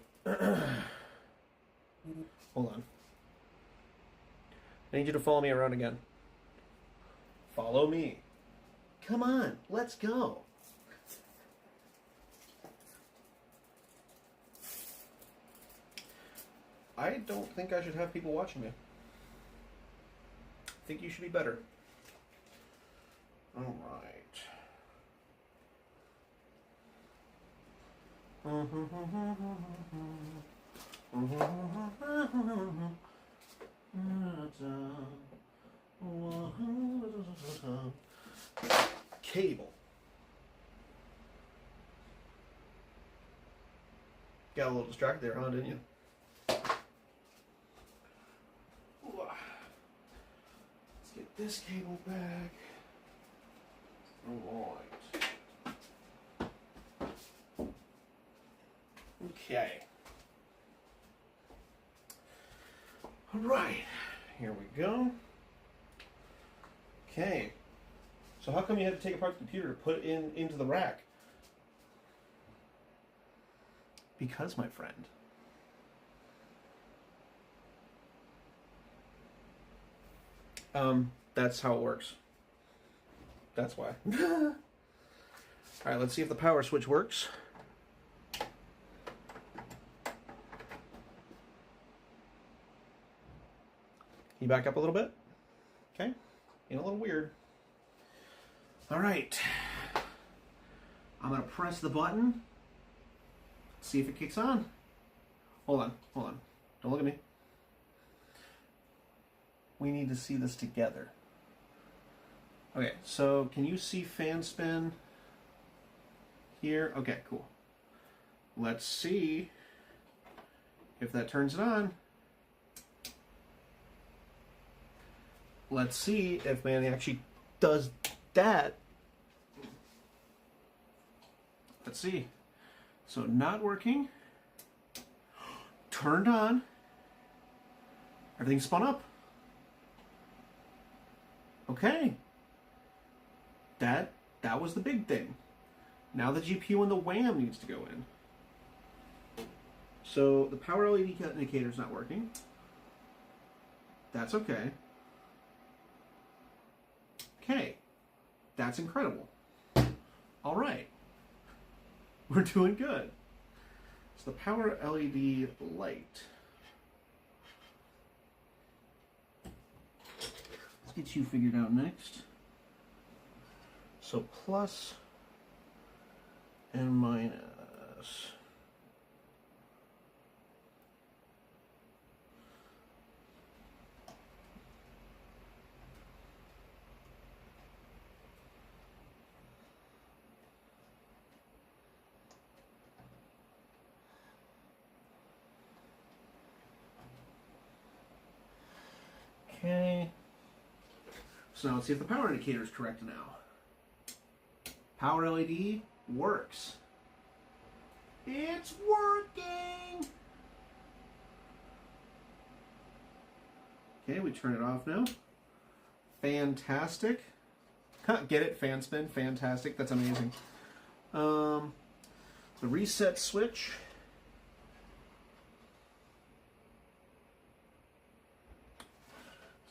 Hold on. I need you to follow me around again. Follow me. Come on, let's go. I don't think I should have people watching me. I think you should be better. All right. Cable. Got a little distracted there, huh, didn't you? Let's get this cable back. All right. Okay. All right. Here we go. Okay. So how come you had to take apart the computer to put it into the rack? Because, my friend. That's how it works. That's why. All right, let's see if the power switch works. Can you back up a little bit? Okay. Being a little weird. All right. I'm going to press the button. See if it kicks on. Hold on. Don't look at me. We need to see this together. Okay, so can you see fan spin here? Okay, cool. Let's see if that turns it on. Let's see if Manny actually does that. Let's see. So not working. Turned on. Everything spun up. Okay. That was the big thing. Now the GPU and the WAM needs to go in. So the power LED indicator is not working. That's okay. Okay. That's incredible. All right. We're doing good. It's the power LED light. Let's get you figured out next. So plus and minus. Okay. So now let's see if the power indicator is correct now. Power LED works. It's working! Okay, we turn it off now. Fantastic. Get it? Fan spin? Fantastic. That's amazing. The reset switch.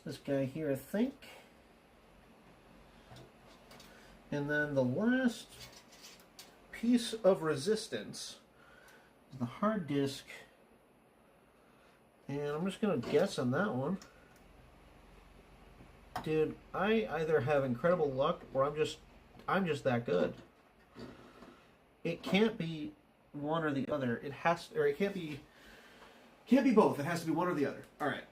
This guy here, I think. And then the last piece of resistance is the hard disk. And I'm just going to guess on that one. Dude, I either have incredible luck or I'm just that good. It can't be one or the other. It can't be both. It has to be one or the other. All right.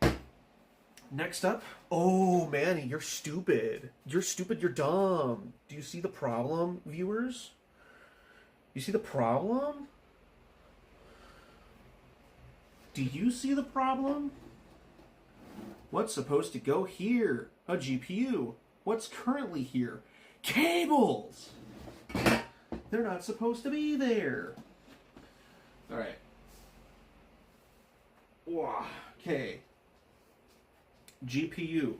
Next up, oh, Manny, you're stupid. You're stupid, you're dumb. Do you see the problem, viewers? You see the problem? Do you see the problem? What's supposed to go here? A GPU. What's currently here? Cables! They're not supposed to be there. All right. Okay. GPU.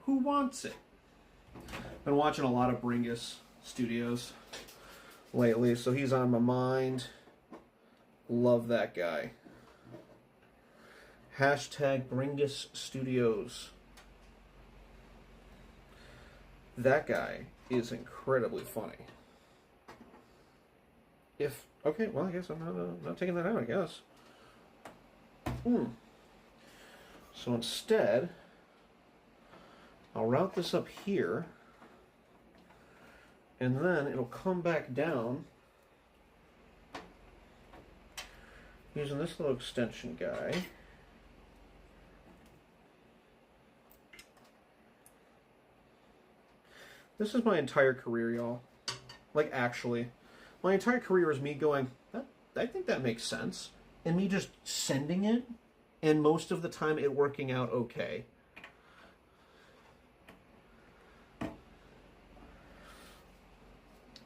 Who wants it? Been watching a lot of Bringus Studios lately, so he's on my mind. Love that guy. Hashtag Bringus Studios. That guy is incredibly funny. Okay, well, I guess I'm not taking that out, I guess. So instead, I'll route this up here, and then it'll come back down using this little extension guy. This is my entire career, y'all. Like, actually. My entire career is me going, I think that makes sense. And me just sending it, and most of the time it working out okay.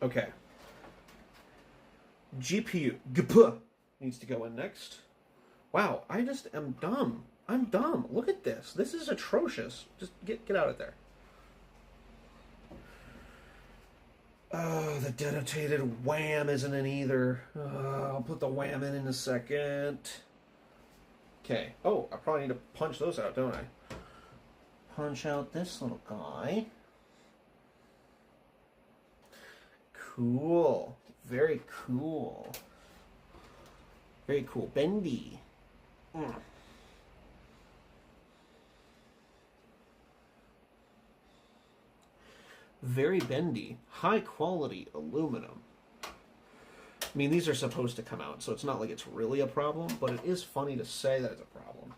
Okay. GPU. Needs to go in next. Wow, I just am dumb. I'm dumb. Look at this. This is atrocious. Just get out of there. Oh, the denotated wham isn't in either. I'll put the wham in a second. Okay. Oh, I probably need to punch those out, don't I? Punch out this little guy. Cool. Very cool. Very cool. Bendy. Very bendy. High quality aluminum. I mean, these are supposed to come out, so it's not like it's really a problem, but it is funny to say that it's a problem.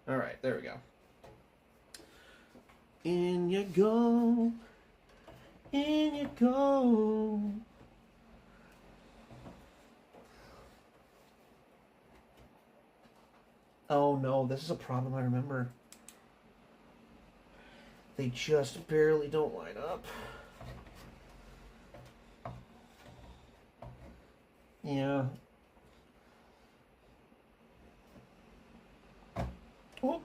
Alright, there we go. In you go. In you go. Oh no, this is a problem I remember. They just barely don't line up. Yeah. Oh.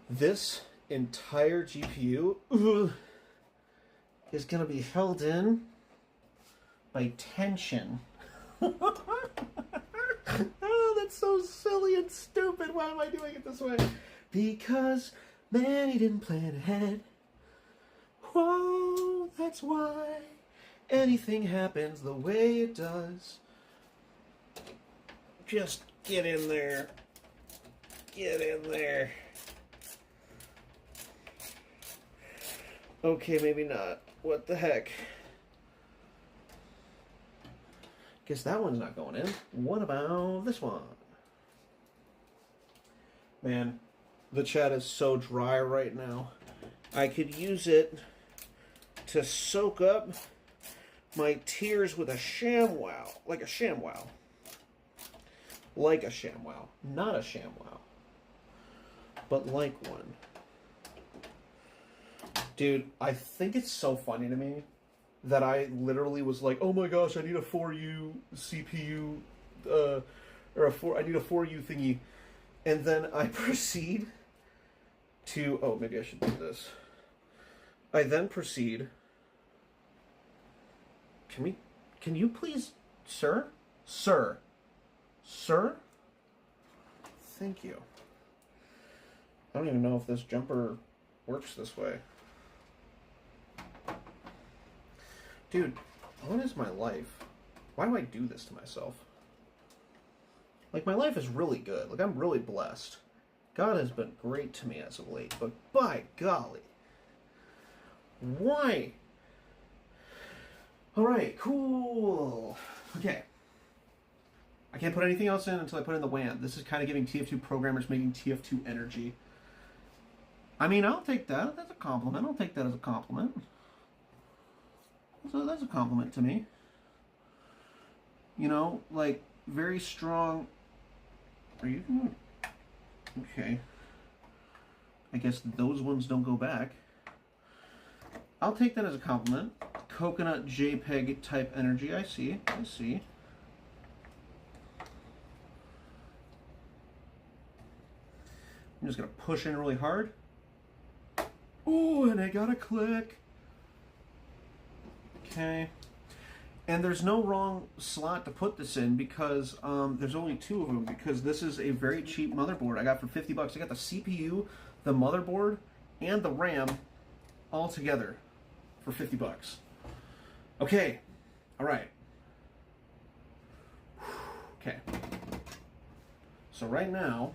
This entire GPU is going to be held in by tension. Oh, that's so silly and stupid. Why am I doing it this way? Because Manny didn't plan ahead. Whoa, that's why anything happens the way it does. Just get in there. Get in there. Okay, maybe not. What the heck? Guess that one's not going in. What about this one? Man, the chat is so dry right now. I could use it to soak up my tears with a ShamWow. Like a ShamWow. Like a ShamWow. Not a ShamWow. But like one. Dude, I think it's so funny to me that I literally was like, oh my gosh, I need a 4U CPU, I need a 4U thingy. And then I proceed to, oh, maybe I should do this. I then proceed, can you please, sir? Sir? Thank you. I don't even know if this jumper works this way. Dude, what is my life? Why do I do this to myself? Like, my life is really good. Like, I'm really blessed. God has been great to me as of late, but by golly. Why? Alright, cool. Okay. I can't put anything else in until I put in the WAN. This is kind of giving TF2 programmers making TF2 energy. I mean, I'll take that. That's a compliment. I'll take that as a compliment. So that's a compliment to me. You know, like, very strong. Are you going? Okay. I guess those ones don't go back. I'll take that as a compliment. Coconut JPEG type energy. I see. I see. I'm just going to push in really hard. Ooh, and I got a click. Okay. And there's no wrong slot to put this in because there's only two of them because this is a very cheap motherboard I got for 50 bucks. I got the CPU, the motherboard, and the RAM all together for 50 bucks. Okay. All right. Okay. So right now,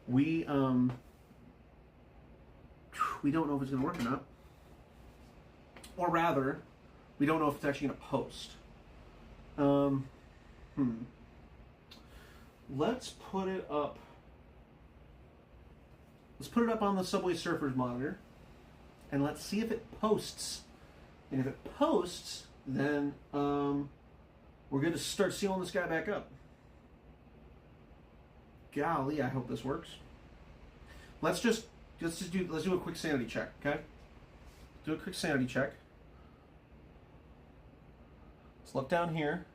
we don't know if it's going to work or not. Or rather, we don't know if it's actually going to post. Let's put it up. Let's put it up on the Subway Surfers monitor. And let's see if it posts. And if it posts, then we're going to start sealing this guy back up. Golly, I hope this works. Let's do a quick sanity check, okay? Do a quick sanity check. Let's look down here.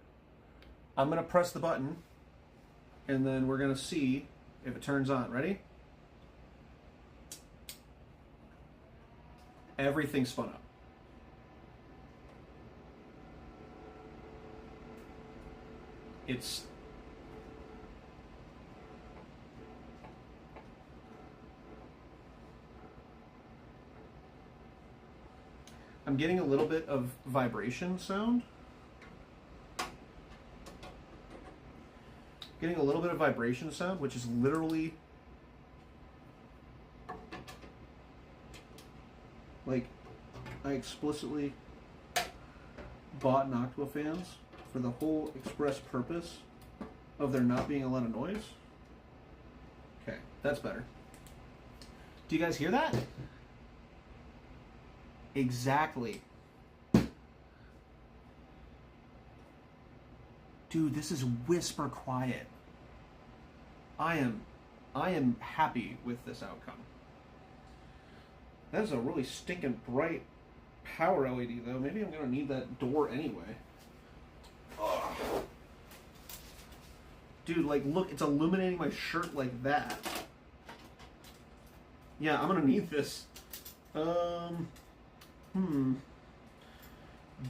I'm gonna press the button, and then we're gonna see if it turns on. Ready? Everything spun up. It's I'm getting a little bit of vibration sound. Getting a little bit of vibration sound, which is literally like I explicitly bought Noctua fans for the whole express purpose of there not being a lot of noise. Okay, that's better. Do you guys hear that? Exactly. Dude, this is whisper quiet. I am happy with this outcome. That's a really stinking bright power LED though. Maybe I'm gonna need that door anyway. Ugh. Dude, like look, it's illuminating my shirt like that. Yeah, I'm gonna need this.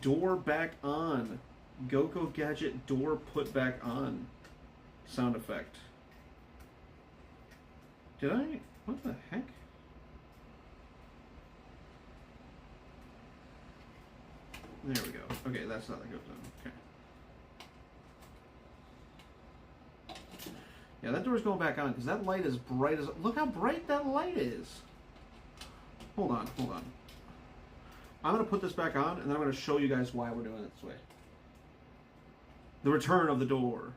Door back on. GoGo Gadget door put back on. Sound effect. Did I? What the heck? There we go. Okay, that's how that goes on. Okay. Yeah, that door's going back on because that light is bright as... Look how bright that light is. Hold on, hold on. I'm going to put this back on, and then I'm going to show you guys why we're doing it this way. The return of the door.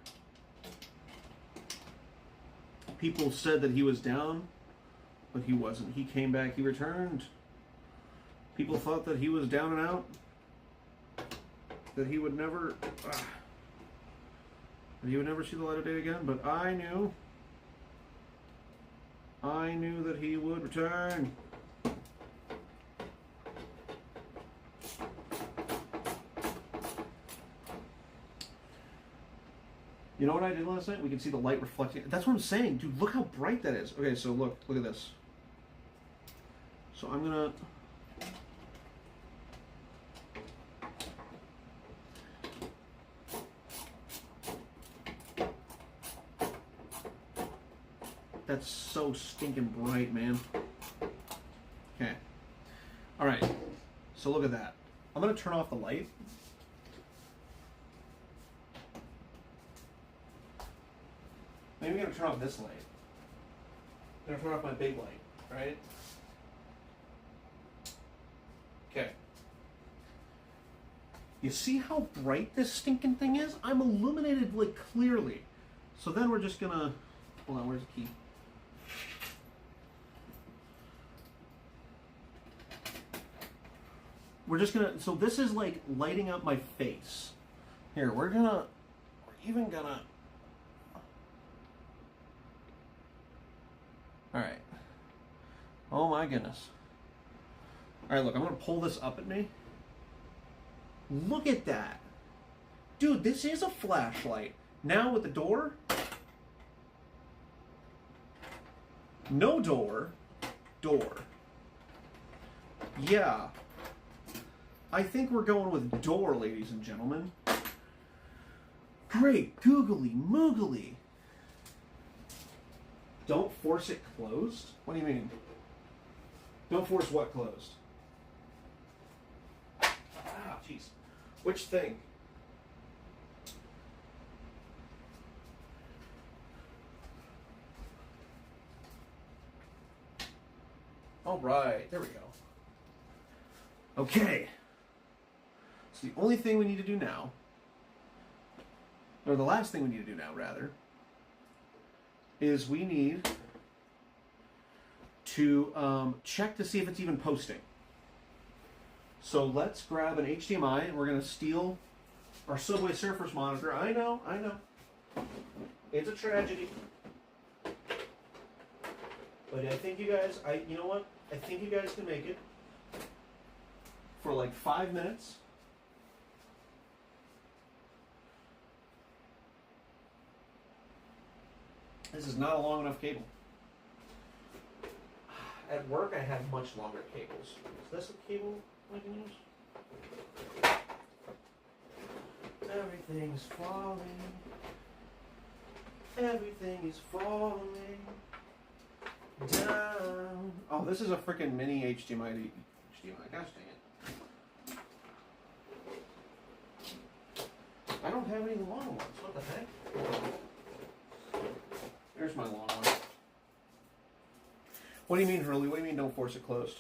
People said that he was down, but he wasn't. He came back, he returned. People thought that he was down and out. That he would never... that he would never see the light of day again, but I knew that he would return. You know what I did last night? We can see the light reflecting. That's what I'm saying. Dude, look how bright that is. Okay, so look at this. So I'm gonna... That's so stinking bright, man. Okay. Alright. So look at that. I'm gonna turn off the light. Maybe I'm gonna turn off this light. I'm gonna turn off my big light, right? Okay. You see how bright this stinking thing is? I'm illuminated like clearly. So then we're just gonna... Hold on, where's the key? We're just gonna... So this is like lighting up my face. Here, we're even gonna... Alright. Oh my goodness. Alright, look, I'm gonna pull this up at me. Look at that. Dude, this is a flashlight. Now with the door. No door. Door. Yeah. I think we're going with door, ladies and gentlemen. Great googly moogly. Don't force it closed? What do you mean? Don't force what closed? Ah, jeez. Which thing? All right, there we go. Okay. So the only thing we need to do now, or the last thing we need to do now, rather, is we need to check to see if it's even posting. So let's grab an HDMI and we're going to steal our Subway Surfers monitor. I know. It's a tragedy. But I think you guys, you know what? I think you guys can make it for like 5 minutes. This is not a long enough cable. At work, I have much longer cables. Is this a cable I can use? Everything's falling. Everything is falling down. Oh, this is a freaking mini HDMI. Gosh dang it. I don't have any long ones. What the heck? There's my long one. What do you mean, Hurley? What do you mean don't force it closed?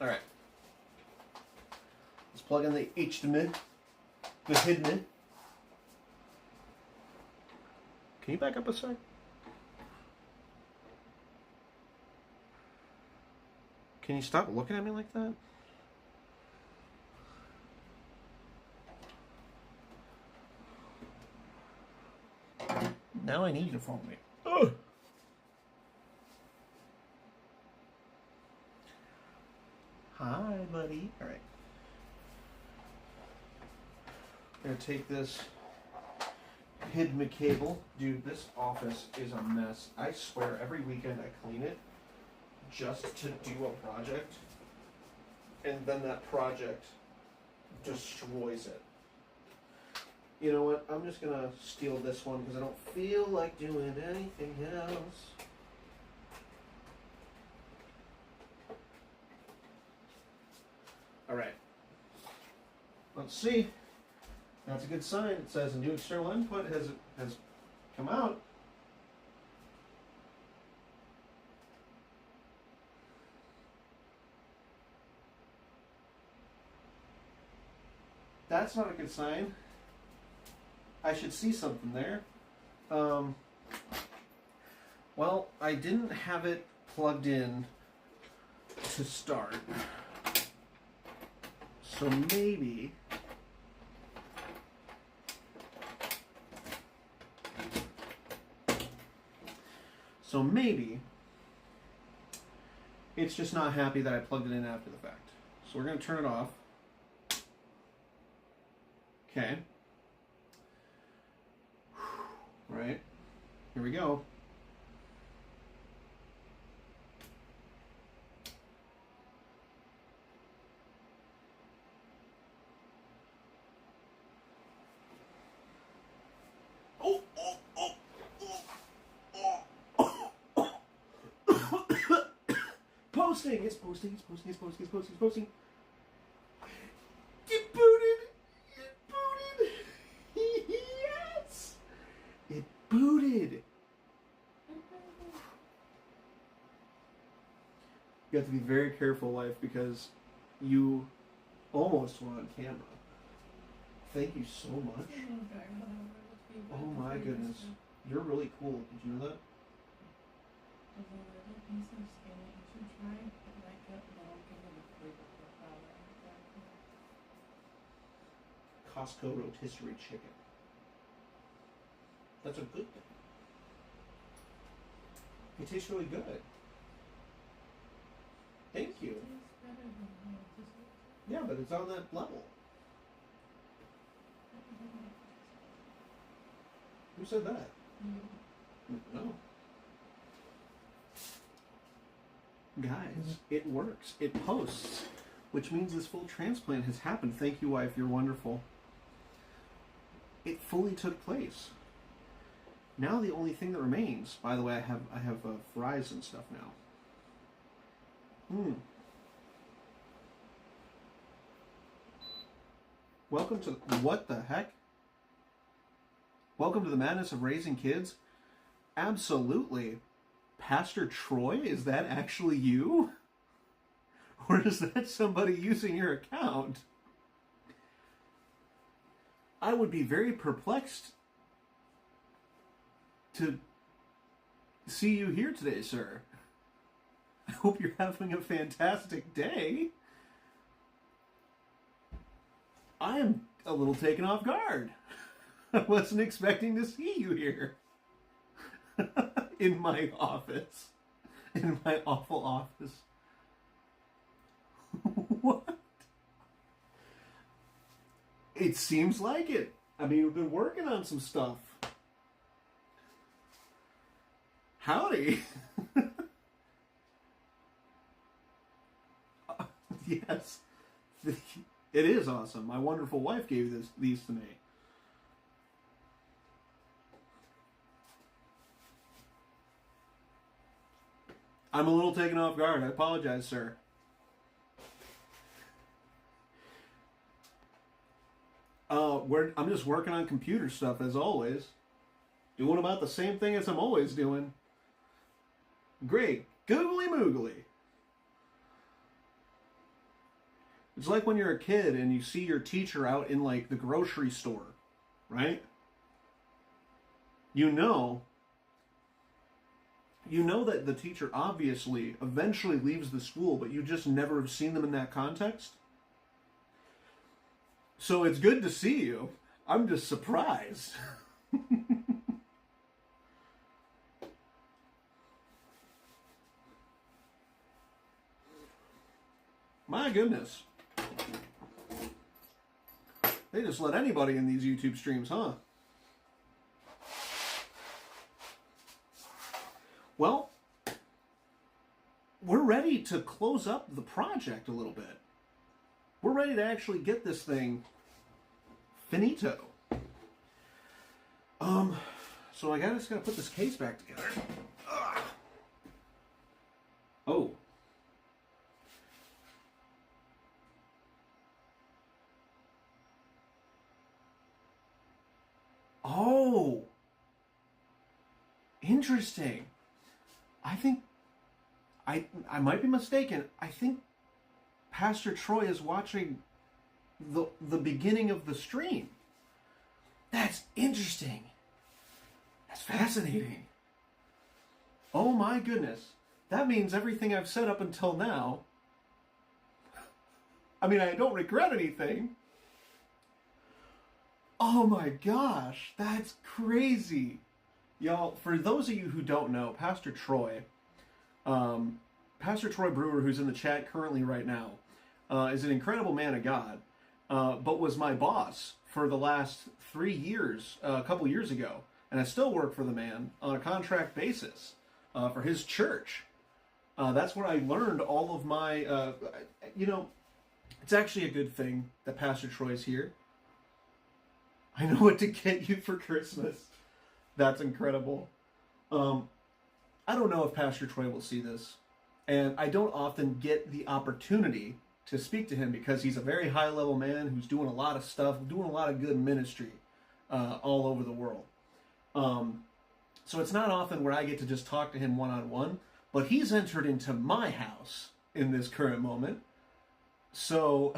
Alright. Let's plug in the HDMI. The HDMI. Can you back up a sec? Can you stop looking at me like that? Now I need you to follow me. Ugh. Hi, buddy. All right. I'm gonna take this HDMI cable. Dude, this office is a mess. I swear, every weekend I clean it just to do a project, and then that project destroys it. You know what? I'm just gonna steal this one because I don't feel like doing anything else. All right. Let's see. That's a good sign. It says a new external input has come out. That's not a good sign. I should see something there. Well, I didn't have it plugged in to start. So maybe it's just not happy that I plugged it in after the fact. So we're going to turn it off. Okay. Right. Here we go. Posting! It's posting, it's posting, it's posting, it's posting, it's posting. It booted! It booted! Yes! It booted! You have to be very careful, Life, because you almost went on camera. Thank you so much. Oh my goodness. You're really cool. Did you know that? Costco rotisserie chicken. That's a good thing. It tastes really good. Thank you. Yeah, but it's on that level. Who said that? No. Guys, it works. It posts, which means this full transplant has happened. Thank you, wife. You're wonderful. It fully took place. Now the only thing that remains. By the way, I have fries and stuff now. Welcome to what the heck? Welcome to the madness of raising kids. Absolutely. Pastor Troy, is that actually you? Or is that somebody using your account? I would be very perplexed to see you here today, sir. I hope you're having a fantastic day. I am a little taken off guard. I wasn't expecting to see you here. In my office. In my awful office. What? It seems like it. I mean, we've been working on some stuff. Howdy. Yes. It is awesome. My wonderful wife gave these to me. I'm a little taken off guard. I apologize, sir. I'm just working on computer stuff as always. Doing about the same thing as I'm always doing. Great. Googly moogly. It's like when you're a kid and you see your teacher out in like the grocery store, right? You know that the teacher obviously eventually leaves the school, but you just never have seen them in that context. So it's good to see you. I'm just surprised. My goodness. They just let anybody in these YouTube streams, huh? Well, we're ready to close up the project a little bit. We're ready to actually get this finito. So I just gotta put this case back together. Ugh. Oh. Oh, interesting. I think I might be mistaken. I think Pastor Troy is watching the beginning of the stream. That's interesting. That's fascinating. Oh my goodness. That means everything I've said up until now. I mean, I don't regret anything. Oh my gosh, that's crazy. Y'all, for those of you who don't know, Pastor Troy Brewer, who's in the chat currently right now, is an incredible man of God, but was my boss for the last 3 years, a couple years ago. And I still work for the man on a contract basis for his church. That's where I learned all of my, it's actually a good thing that Pastor Troy's here. I know what to get you for Christmas. That's incredible. I don't know if Pastor Troy will see this. And I don't often get the opportunity to speak to him because he's a very high-level man who's doing a lot of stuff, doing a lot of good ministry all over the world. So it's not often where I get to just talk to him one-on-one, but he's entered into my house in this current moment. So,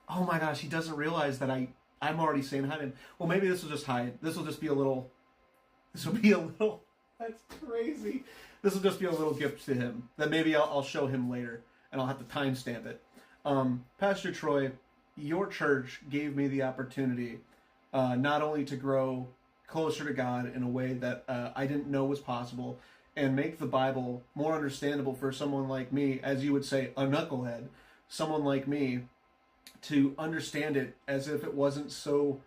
oh my gosh, he doesn't realize that I'm already saying hi to him. Well, maybe this will just hide. This will be a little, that's crazy. This will just be a little gift to him that maybe I'll show him later, and I'll have to timestamp it. Pastor Troy, your church gave me the opportunity not only to grow closer to God in a way that I didn't know was possible, and make the Bible more understandable for someone like me, as you would say, a knucklehead, someone like me, to understand it as if it wasn't so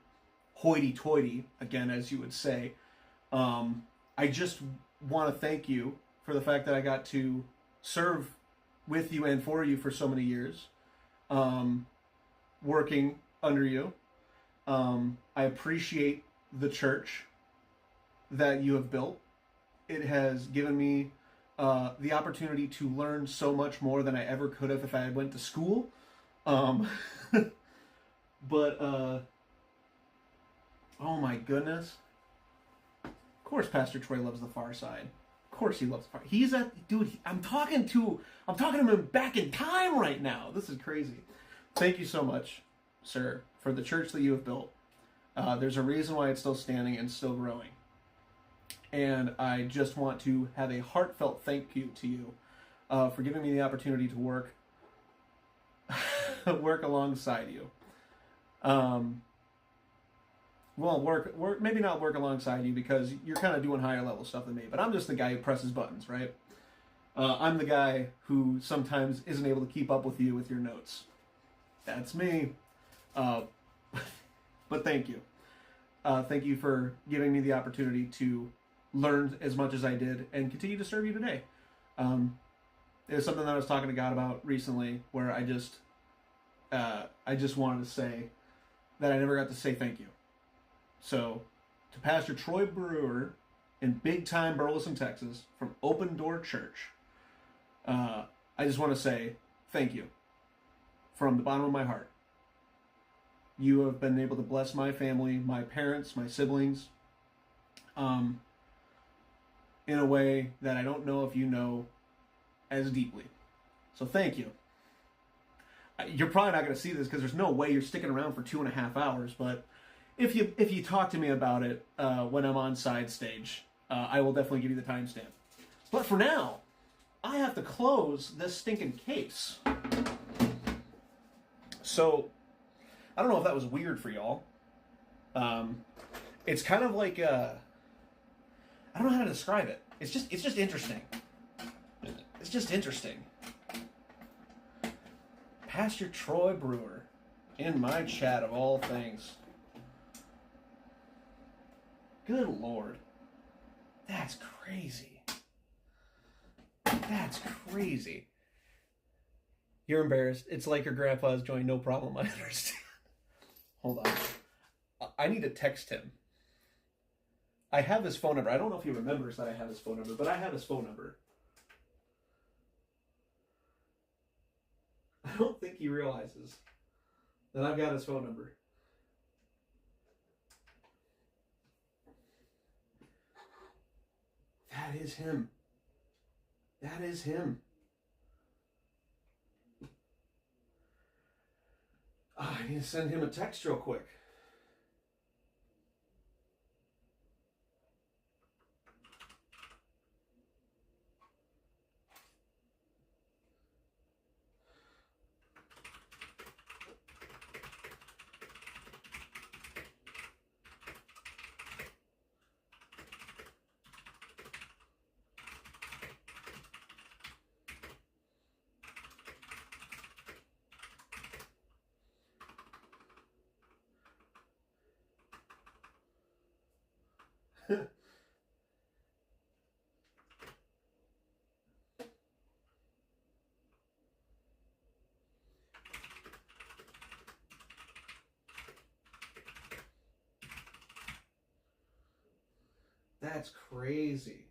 hoity-toity, again, as you would say. I just want to thank you for the fact that I got to serve with you and for you for so many years, working under you. I appreciate the church that you have built. It has given me the opportunity to learn so much more than I ever could have if I had went to school. But, oh my goodness. Of course Pastor Troy loves the Far Side. Of course he loves the Far Side. He's at, dude, I'm talking to him back in time right now. This is crazy. Thank you so much, sir, for the church that you have built. There's a reason why it's still standing and still growing. And I just want to have a heartfelt thank you to you for giving me the opportunity to work alongside you. Work maybe not work alongside you because you're kind of doing higher level stuff than me, but I'm just the guy who presses buttons, right? I'm the guy who sometimes isn't able to keep up with you with your notes. That's me. But thank you. Thank you for giving me the opportunity to learn as much as I did and continue to serve you today. It was something that I was talking to God about recently where I just wanted to say that I never got to say thank you. So, to Pastor Troy Brewer in big time Burleson, Texas, from Open Door Church, I just want to say thank you from the bottom of my heart. You have been able to bless my family, my parents, my siblings, in a way that I don't know if you know as deeply. So thank you. You're probably not going to see this because there's no way you're sticking around for 2.5 hours, but if you talk to me about it when I'm on side stage, I will definitely give you the timestamp. But for now, I have to close this stinking case. So, I don't know if that was weird for y'all. It's kind of like I don't know how to describe it. It's just interesting. It's just interesting. Pastor Troy Brewer in my chat of all things. Good Lord. That's crazy. That's crazy. You're embarrassed. It's like your grandpa's joined, no problem, I understand. Hold on. I need to text him. I have his phone number. I don't know if he remembers that I have his phone number, but I have his phone number. I don't think he realizes that I've got his phone number. That is him. That is him. I need to send him a text real quick. That's crazy.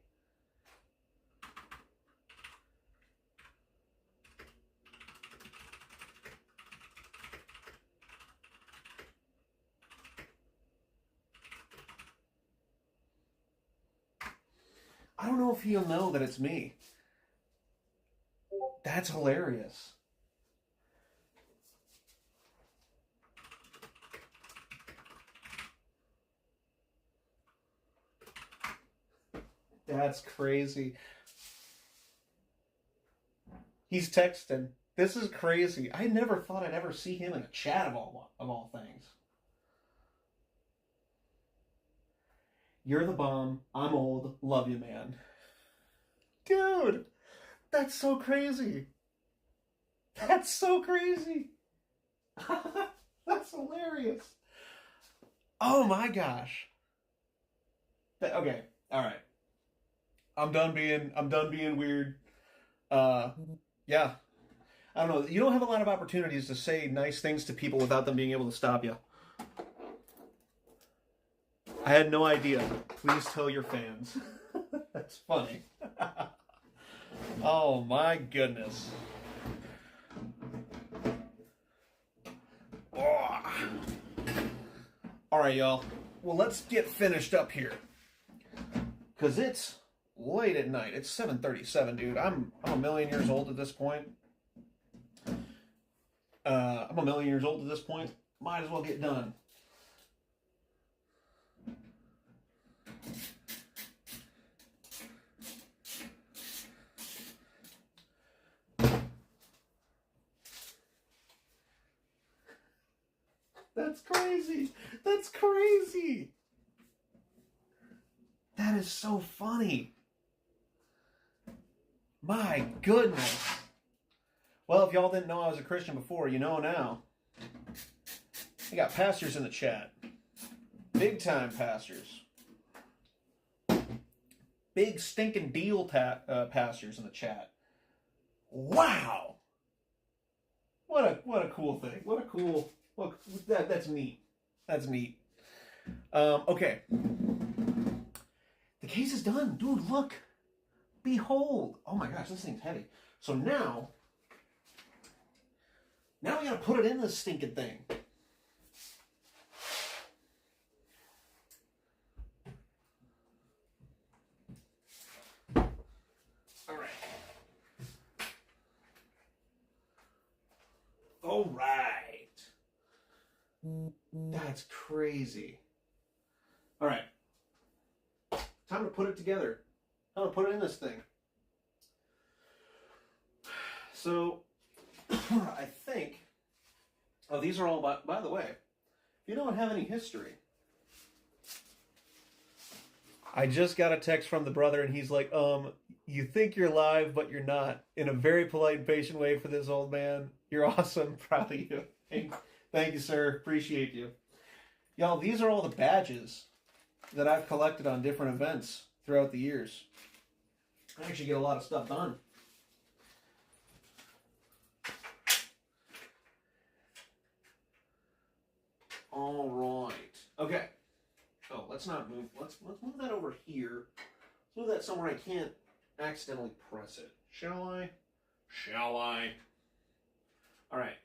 I don't know if he'll know that it's me. That's hilarious. That's crazy. He's texting. This is crazy. I never thought I'd ever see him in a chat of all things. You're the bomb. I'm old. Love you, man. Dude, that's so crazy. That's so crazy. That's hilarious. Oh my gosh. Okay. All right. I'm done being weird. Yeah. I don't know. You don't have a lot of opportunities to say nice things to people without them being able to stop you. I had no idea. Please tell your fans. That's funny. Oh my goodness. Oh. All right, y'all. Well, let's get finished up here. Because it's late at night. It's 7:37, dude. I'm a million years old at this point. Might as well get done. That's crazy. That's crazy. That is so funny. My goodness. Well, if y'all didn't know I was a Christian before, you know now. I got pastors in the chat. Big time pastors. Big stinking deal pastors in the chat. Wow. What a cool thing. Look, that's neat. That's neat. Okay. The case is done. Dude, look. Behold. Oh my gosh, this thing's heavy. So now we gotta put it in this stinking thing. All right. That's crazy. All right. Time to put it together. Time to put it in this thing. So, I think... Oh, these are all, by the way, if you don't have any history... I just got a text from the brother, and he's like, you think you're live, but you're not. In a very polite and patient way for this old man. You're awesome. Proud of you. Thank you, sir. Appreciate you. Y'all, these are all the badges that I've collected on different events throughout the years. I actually get a lot of stuff done. All right. Okay. Oh, let's not move. Let's move that over here. Let's move that somewhere I can't accidentally press it. Shall I? Shall I? All right.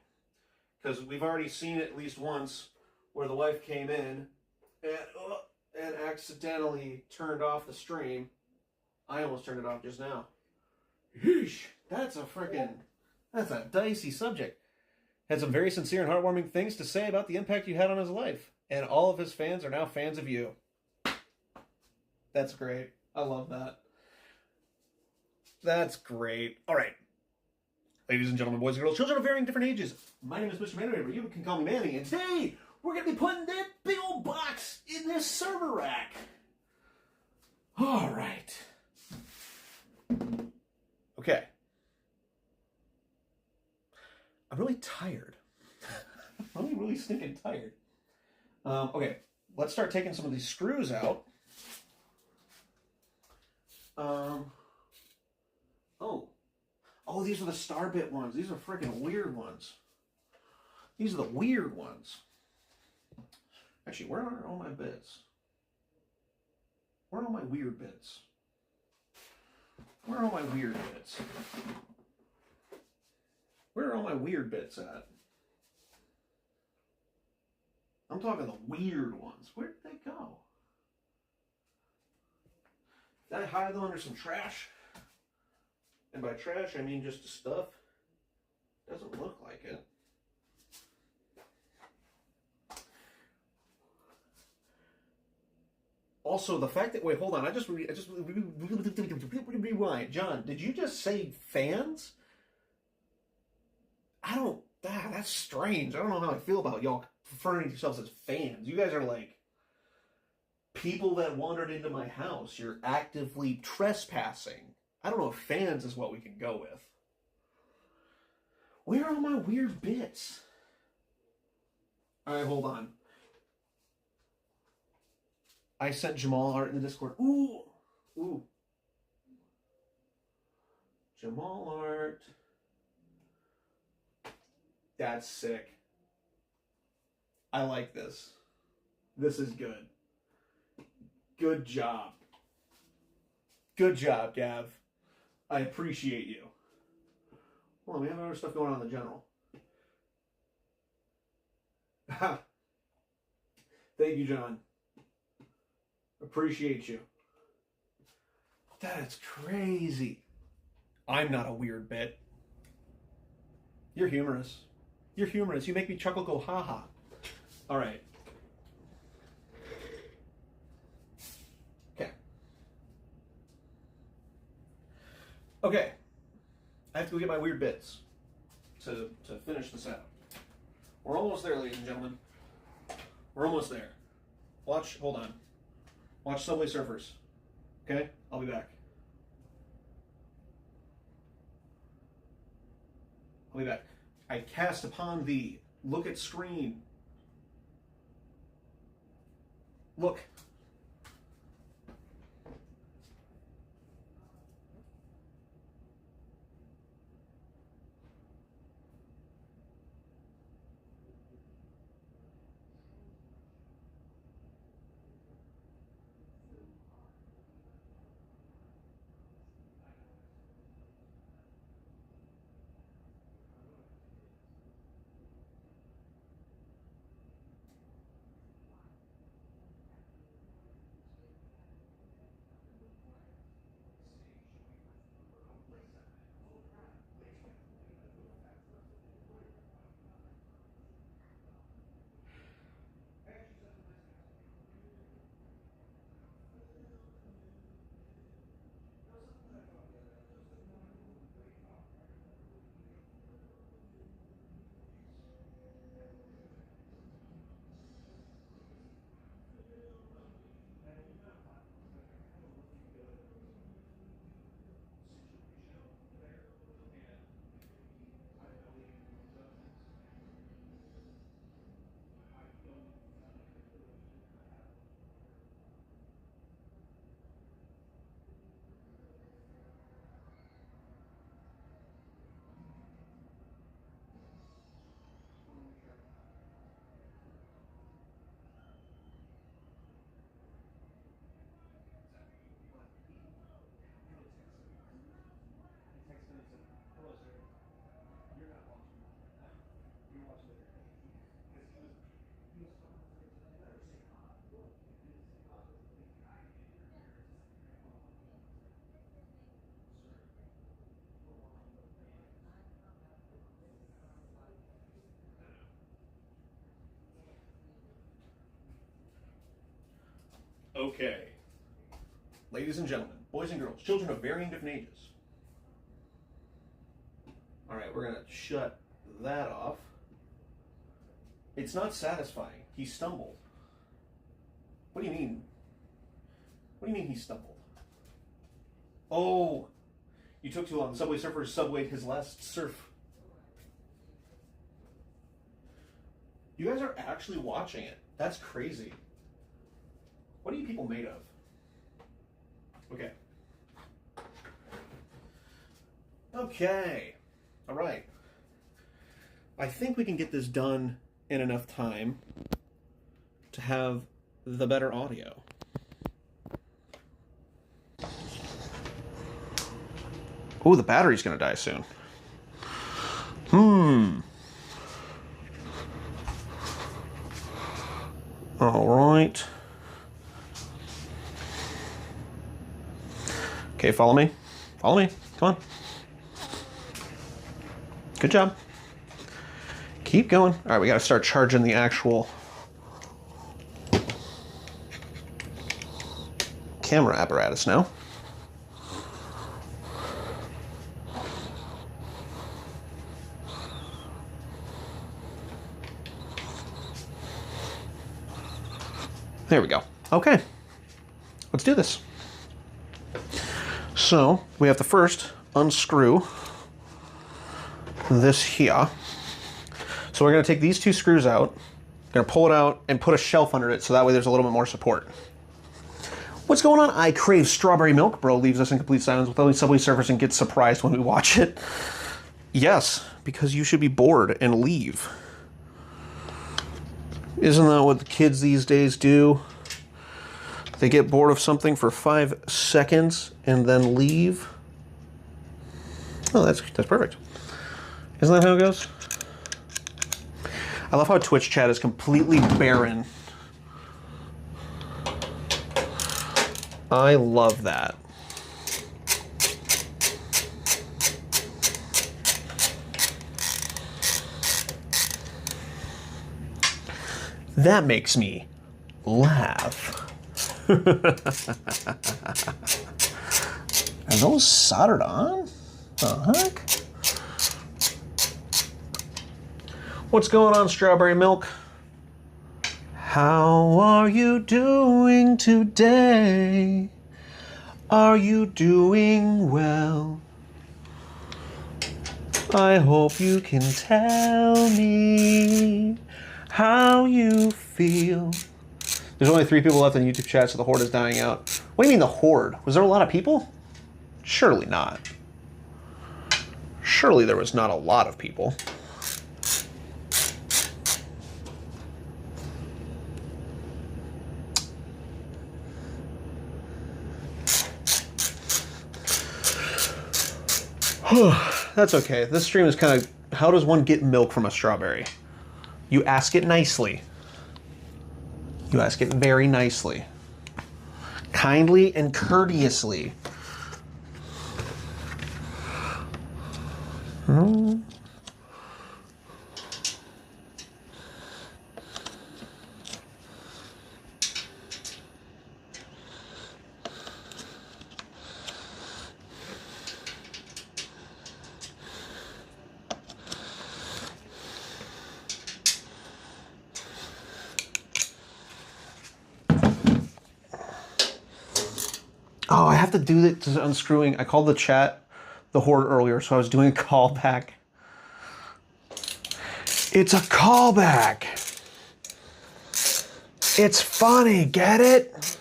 Because we've already seen it at least once where the wife came in and accidentally turned off the stream. I almost turned it off just now. Yeesh, that's a dicey subject. Had some very sincere and heartwarming things to say about the impact you had on his life. And all of his fans are now fans of you. That's great. I love that. That's great. All right. Ladies and gentlemen, boys and girls, children of varying different ages. My name is Mr. Manny, but you can call me Manny. And today, we're going to be putting that big old box in this server rack. All right. Okay. I'm really tired. I'm really stinking tired. Okay, let's start taking some of these screws out. Oh, these are the star bit ones. These are freaking weird ones. These are the weird ones. Actually, where are all my bits? Where are all my weird bits? Where are all my weird bits? Where are all my weird bits at? I'm talking the weird ones. Where did they go? Did I hide them under some trash? And by trash, I mean just stuff. Doesn't look like it. Also, the fact that, wait, hold on. I just rewind. John, did you just say fans? That's strange. I don't know how I feel about y'all referring to yourselves as fans. You guys are like people that wandered into my house. You're actively trespassing. I don't know if fans is what we can go with. Where are all my weird bits? All right, hold on. I sent Jamal art in the Discord. Ooh. Jamal art. That's sick. I like this. This is good. Good job. Good job, Gav. I appreciate you. Hold on, we have other stuff going on in the general. Ha! Thank you, John. Appreciate you. That's crazy. I'm not a weird bit. You're humorous. You're humorous. You make me chuckle, go ha-ha. All right. Okay. I have to go get my weird bits to finish this out. We're almost there, ladies and gentlemen. We're almost there. Hold on. Watch Subway Surfers. Okay? I'll be back. I cast upon thee. Look at screen. Look. Okay. Ladies and gentlemen, boys and girls, children of varying different ages. All right, we're going to shut that off. It's not satisfying. He stumbled. What do you mean? What do you mean he stumbled? Oh, you took too long. Subway Surfer subwayed his last surf. You guys are actually watching it. That's crazy. What are you people made of? Okay. Okay. All right. I think we can get this done in enough time to have the better audio. Oh, the battery's gonna die soon. All right. Okay, follow me. Follow me. Come on. Good job. Keep going. All right, we got to start charging the actual camera apparatus now. There we go. Okay, let's do this. So we have to first unscrew this here. So we're going to take these two screws out, going to pull it out and put a shelf under it so that way there's a little bit more support. What's going on? I crave strawberry milk. Bro leaves us in complete silence with only Subway Surfers and gets surprised when we watch it. Yes, because you should be bored and leave. Isn't that what the kids these days do? They get bored of something for 5 seconds and then leave. Oh, that's perfect. Isn't that how it goes? I love how Twitch chat is completely barren. I love that. That makes me laugh. Are those soldered on? The heck? What's going on, Strawberry Milk? How are you doing today? Are you doing well? I hope you can tell me how you feel. There's only 3 people left in YouTube chat, so the horde is dying out. What do you mean the horde? Was there a lot of people? Surely not. Surely there was not a lot of people. That's okay. This stream is kind of, how does one get milk from a strawberry? You ask it nicely. You ask it very nicely. Kindly and courteously. Oh, I have to do this unscrewing. I called the chat the horde earlier, so I was doing a callback. It's a callback. It's funny, get it?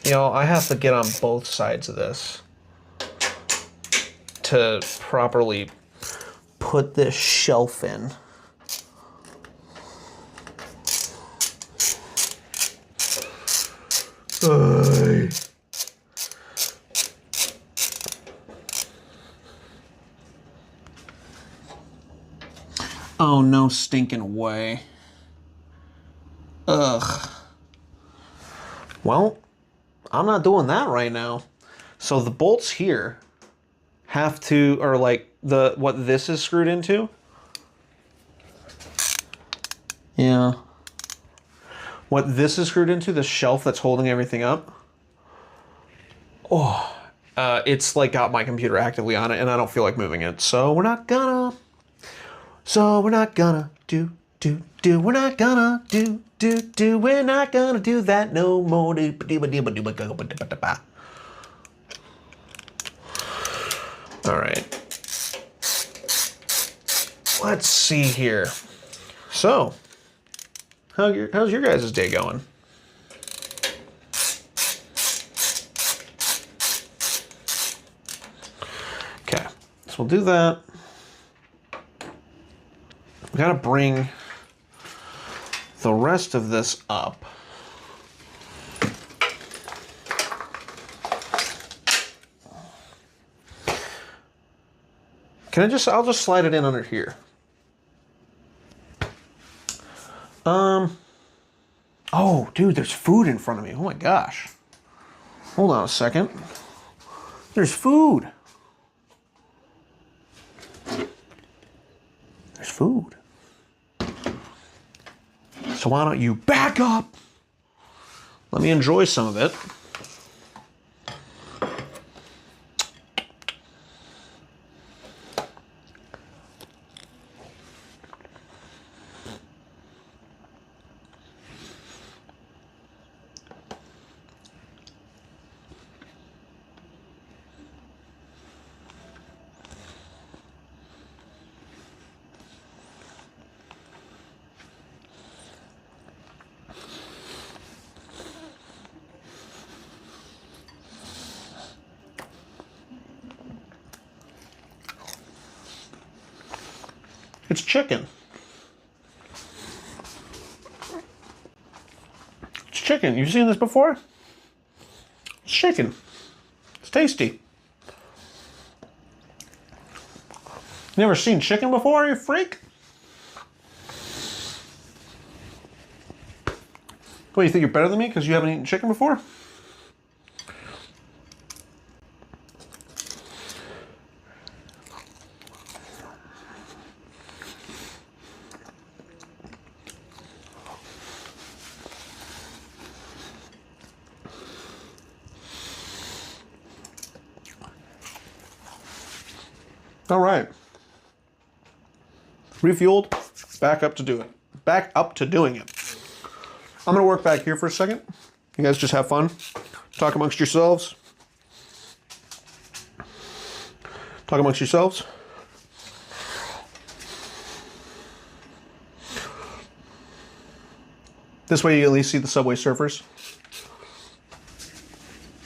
You know, I have to get on both sides of this to properly put this shelf in. Oh, no stinking way. Ugh. Well, I'm not doing that right now. So the bolts here have to, or like what this is screwed into. Yeah. What this is screwed into, the shelf that's holding everything up, it's like got my computer actively on it and I don't feel like moving it. So we're not gonna we're not gonna do we're not gonna do we're not gonna do that no more. All right. Let's see here. So, how's your guys' day going? Okay, so we'll do that. We gotta bring the rest of this up. I'll just slide it in under here. Oh, dude, there's food in front of me. Oh my gosh. Hold on a second. There's food. There's food. So why don't you back up? Let me enjoy some of it. It's chicken. It's chicken. You've seen this before? It's chicken. It's tasty. Never seen chicken before, you freak? What, you think you're better than me because you haven't eaten chicken before? All right. Refueled, back up to do it. Back up to doing it. I'm gonna work back here for a second. You guys just have fun. Talk amongst yourselves. Talk amongst yourselves. This way you at least see the Subway Surfers.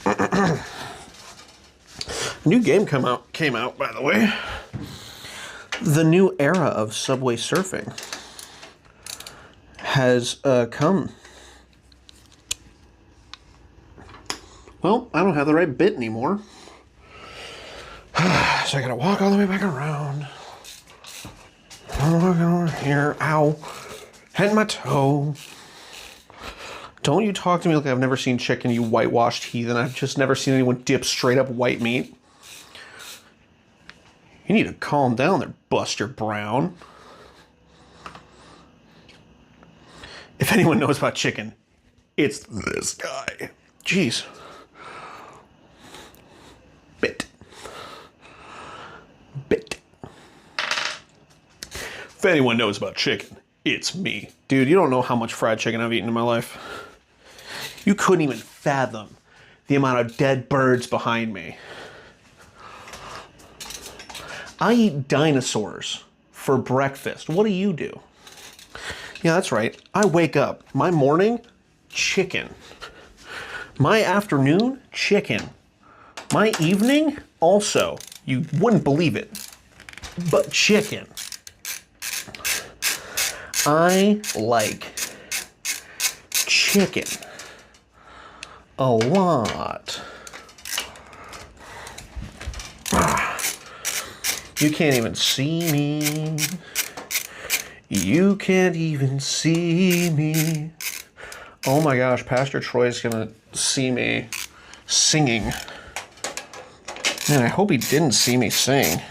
A new game came out, by the way. The new era of Subway Surfing has come. Well, I don't have the right bit anymore. So I gotta walk all the way back around. I'm walking over here. Ow. Hit my toe. Don't you talk to me like I've never seen chicken, you whitewashed heathen. I've just never seen anyone dip straight up white meat. You need to calm down there, Buster Brown. If anyone knows about chicken, it's this guy. Jeez. Bit. If anyone knows about chicken, it's me. Dude, you don't know how much fried chicken I've eaten in my life. You couldn't even fathom the amount of dead birds behind me. I eat dinosaurs for breakfast. What do you do? Yeah, that's right. I wake up. My morning, chicken. My afternoon, chicken. My evening, also. You wouldn't believe it, but chicken. I like chicken a lot. You can't even see me. You can't even see me. Oh my gosh, Pastor Troy's gonna see me singing. Man, I hope he didn't see me sing.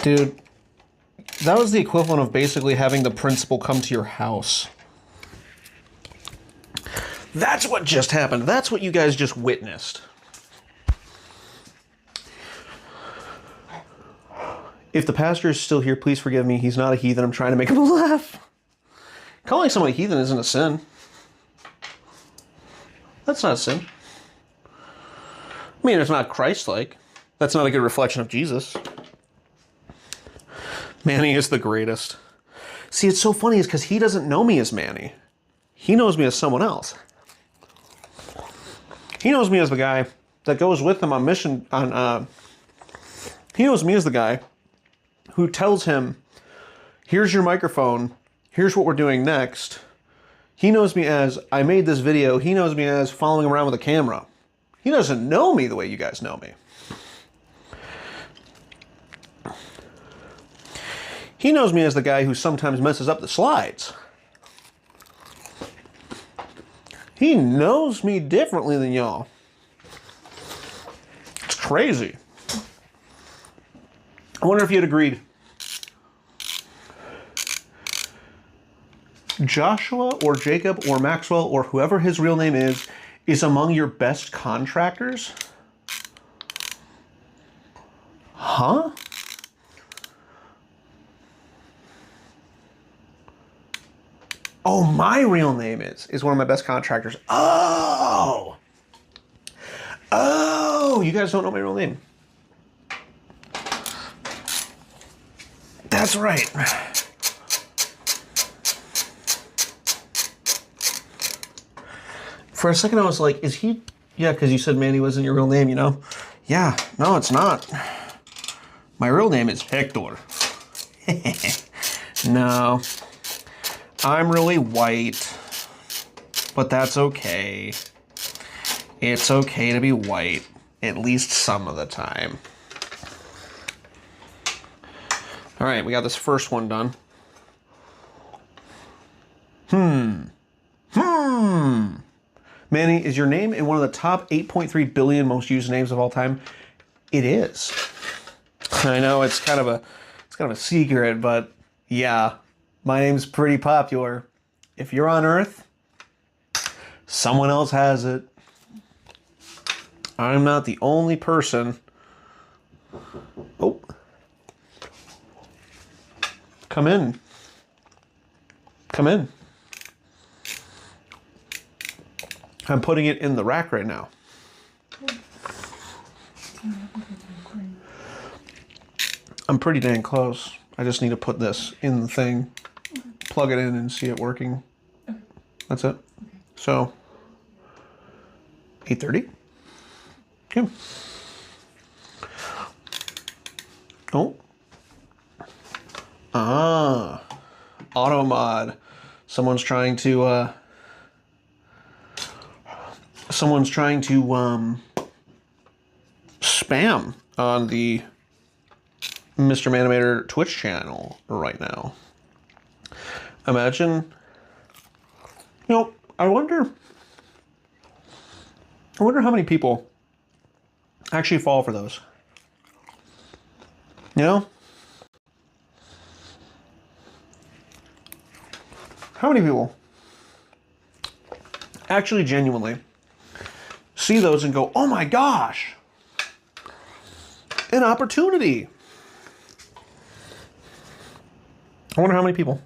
Dude, that was the equivalent of basically having the principal come to your house. That's what just happened. That's what you guys just witnessed. If the pastor is still here, please forgive me. He's not a heathen. I'm trying to make him laugh. Calling someone a heathen isn't a sin. That's not a sin. I mean, it's not Christ-like. That's not a good reflection of Jesus. Manny is the greatest. See, it's so funny is because he doesn't know me as Manny. He knows me as someone else. He knows me as the guy that goes with him on mission. He knows me as the guy who tells him, here's your microphone, here's what we're doing next. He knows me as, I made this video. He knows me as following around with a camera. He doesn't know me the way you guys know me. He knows me as the guy who sometimes messes up the slides. He knows me differently than y'all. It's crazy. I wonder if you'd agreed. Joshua or Jacob or Maxwell or whoever his real name is among your best contractors? Huh? Oh, my real name is one of my best contractors. Oh! Oh, you guys don't know my real name. That's right. For a second I was like, is he... Yeah, because you said Manny wasn't your real name, you know? Yeah, no, it's not. My real name is Hector. No. I'm really white, but that's okay. It's okay to be white, at least some of the time. All right, we got this first one done. Manny, is your name in one of the top 8.3 billion most used names of all time? It is. I know it's kind of a secret, but yeah. My name's pretty popular. If you're on Earth, someone else has it. I'm not the only person. Oh. Come in. Come in. I'm putting it in the rack right now. I'm pretty dang close. I just need to put this in the thing. Plug it in and see it working. Okay. That's it. Okay. So, 8:30. Okay. Oh. Auto mod. Someone's trying to spam on the Mr. Manimator Twitch channel right now. Imagine, I wonder how many people actually fall for those. You know? How many people actually genuinely see those and go, oh my gosh, an opportunity. I wonder how many people.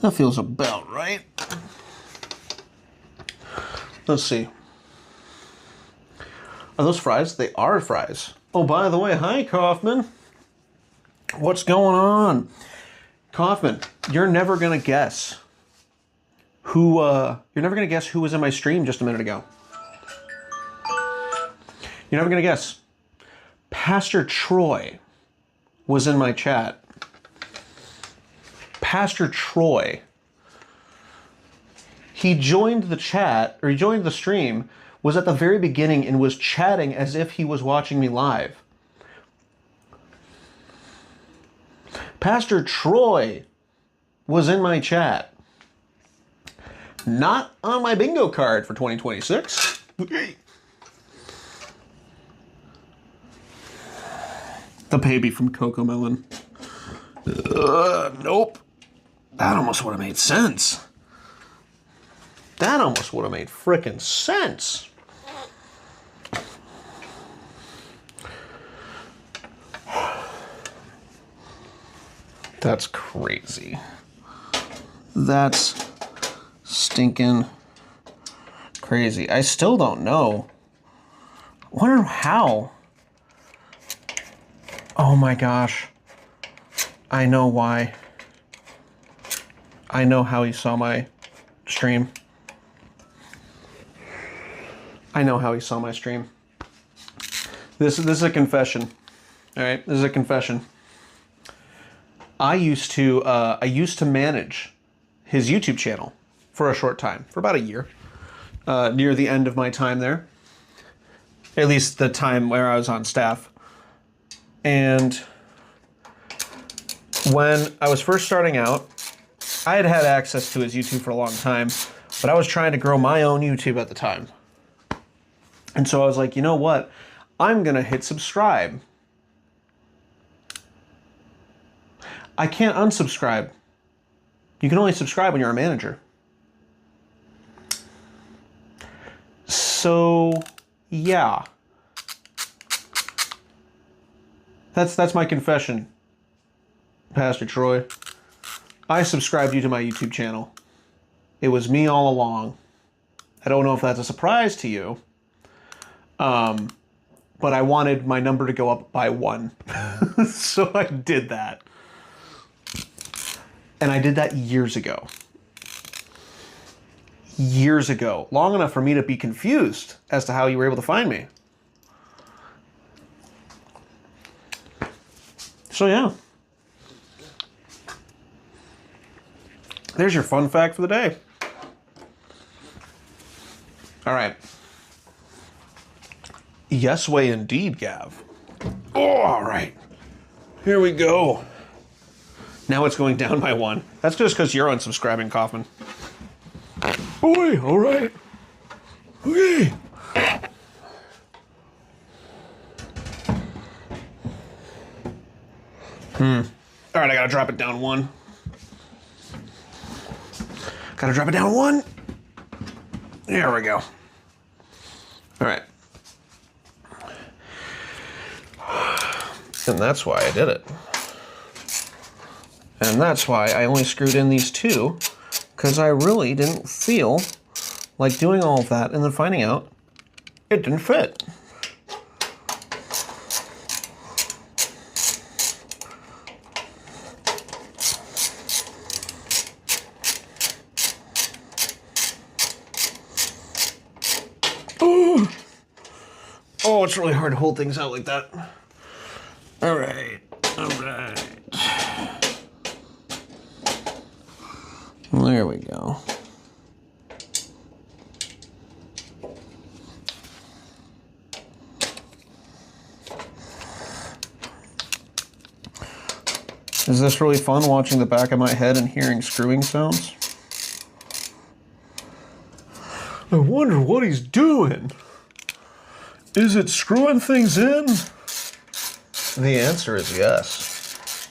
That feels about right. Let's see. Are those fries? They are fries. Oh, by the way, hi, Kaufman. What's going on? Kaufman, you're never going to guess who, was in my stream just a minute ago. You're never going to guess. Pastor Troy was in my chat. Pastor Troy. He joined the chat, or he joined the stream, was at the very beginning and was chatting as if he was watching me live. Pastor Troy was in my chat. Not on my bingo card for 2026. The baby from Cocomelon. Nope. That almost would have made sense. That almost would have made frickin' sense. That's crazy. That's stinking crazy. I still don't know. I wonder how. Oh my gosh. I know why. I know how he saw my stream. I know how he saw my stream. This is a confession. All right, this is a confession. I used to manage his YouTube channel for a short time, for about a year, near the end of my time there. At least the time where I was on staff. And when I was first starting out, I had had access to his YouTube for a long time, but I was trying to grow my own YouTube at the time. And so I was like, you know what? I'm gonna hit subscribe. I can't unsubscribe. You can only subscribe when you're a manager. So, yeah. That's my confession, Pastor Troy. I subscribed you to my YouTube channel. It was me all along. I don't know if that's a surprise to you, but I wanted my number to go up by 1. So I did that. And I did that years ago. Years ago. Long enough for me to be confused as to how you were able to find me. So yeah. There's your fun fact for the day. All right. Yes way indeed, Gav. Oh, all right. Here we go. Now it's going down by 1. That's just because you're unsubscribing, Kaufman. Boy, all right. Okay. All right, I gotta drop it down 1. Gotta drop it down 1. There we go. All right. And that's why I did it. And that's why I only screwed in these 2, because I really didn't feel like doing all of that and then finding out it didn't fit. Oh, it's really hard to hold things out like that. All right, all right. There we go. Is this really fun, watching the back of my head and hearing screwing sounds? I wonder what he's doing. Is it screwing things in? The answer is yes.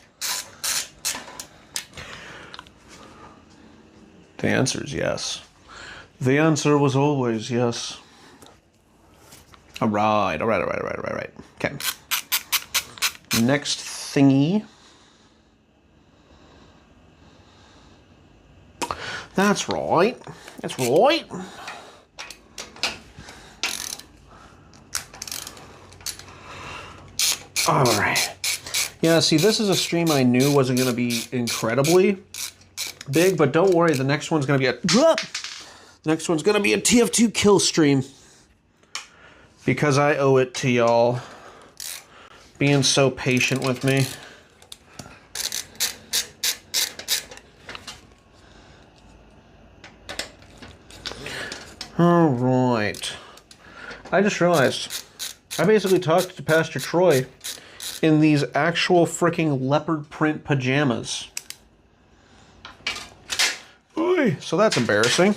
The answer is yes. The answer was always yes. All right. Okay. Next thingy. That's right. That's right. All right. Yeah, see, this is a stream I knew wasn't going to be incredibly big, but don't worry, the next one's going to be the next one's going to be a TF2 kill stream. Because I owe it to y'all being so patient with me. All right. I just realized I basically talked to Pastor Troy in these actual freaking leopard print pajamas. boy. So that's embarrassing.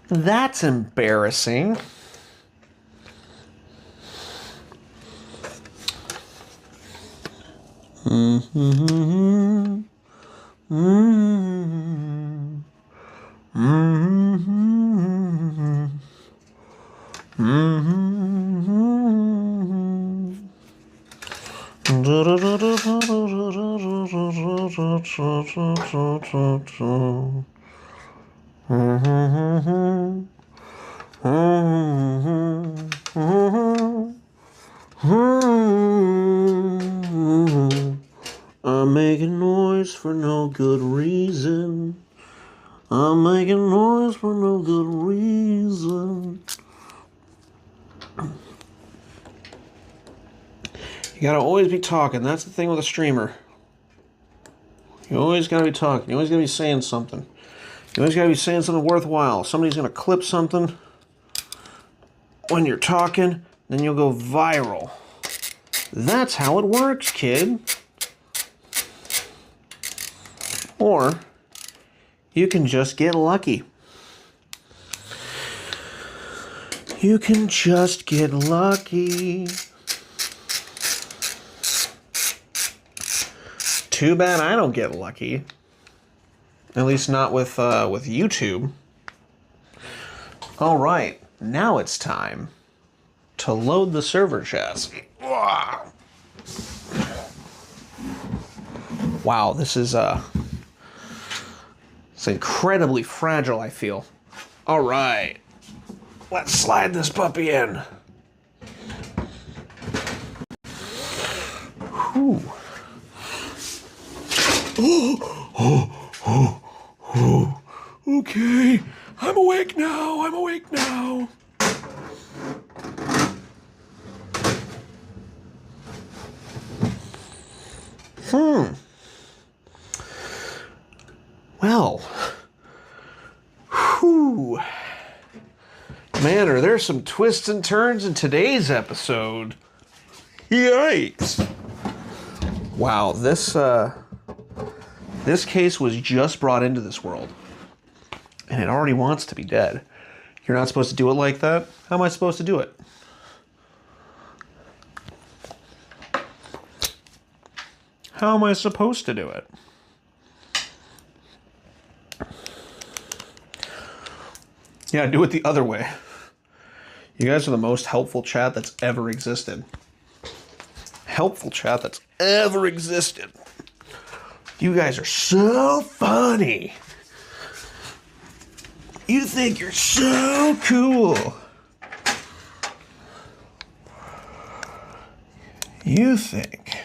That's embarrassing. Mm-hmm. Mm-hmm. Mm-hmm. I'm making noise for no good reason. I'm making noise for no good reason. You gotta always be talking. That's the thing with a streamer. You always gotta be talking. You always gotta be saying something. You always gotta be saying something worthwhile. Somebody's gonna clip something when you're talking, then you'll go viral. That's how it works, kid. Or you can just get lucky. You can just get lucky. Too bad I don't get lucky. At least not with YouTube. All right, now it's time to load the server chassis. Wow, this is it's incredibly fragile, I feel. All right, let's slide this puppy in. Whew. Okay, I'm awake now. I'm awake now. Well, whew. Man, are there some twists and turns in today's episode? Yikes. Wow, this case was just brought into this world, and it already wants to be dead. You're not supposed to do it like that? How am I supposed to do it? How am I supposed to do it? Yeah, do it the other way. You guys are the most helpful chat that's ever existed. Helpful chat that's ever existed. You guys are so funny. You think you're so cool. You think.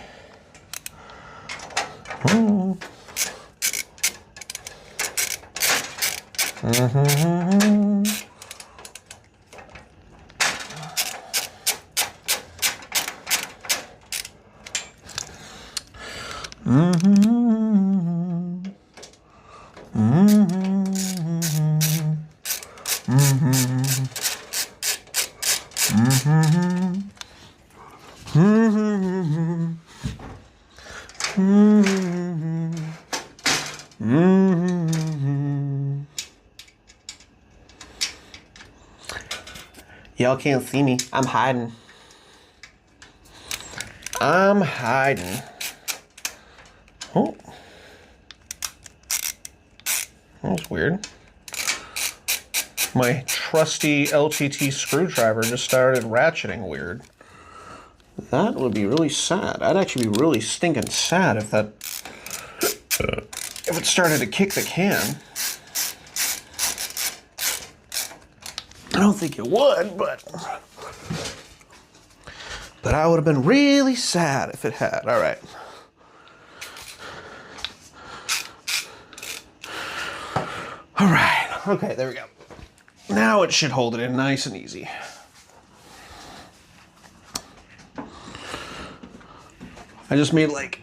Oh. Mm-hmm. Mm-hmm. Mm-hmm. Mm-hmm. Mm-hmm. Mm-hmm. Mm-hmm. Y'all can't see me. I'm hiding. I'm hiding. Oh. That was weird. My trusty LTT screwdriver just started ratcheting weird. That would be really sad. I'd actually be really stinking sad if that... if it started to kick the can. I don't think it would, but I would have been really sad if it had. All right. All right. Okay, there we go. Now it should hold it in nice and easy. I just made like,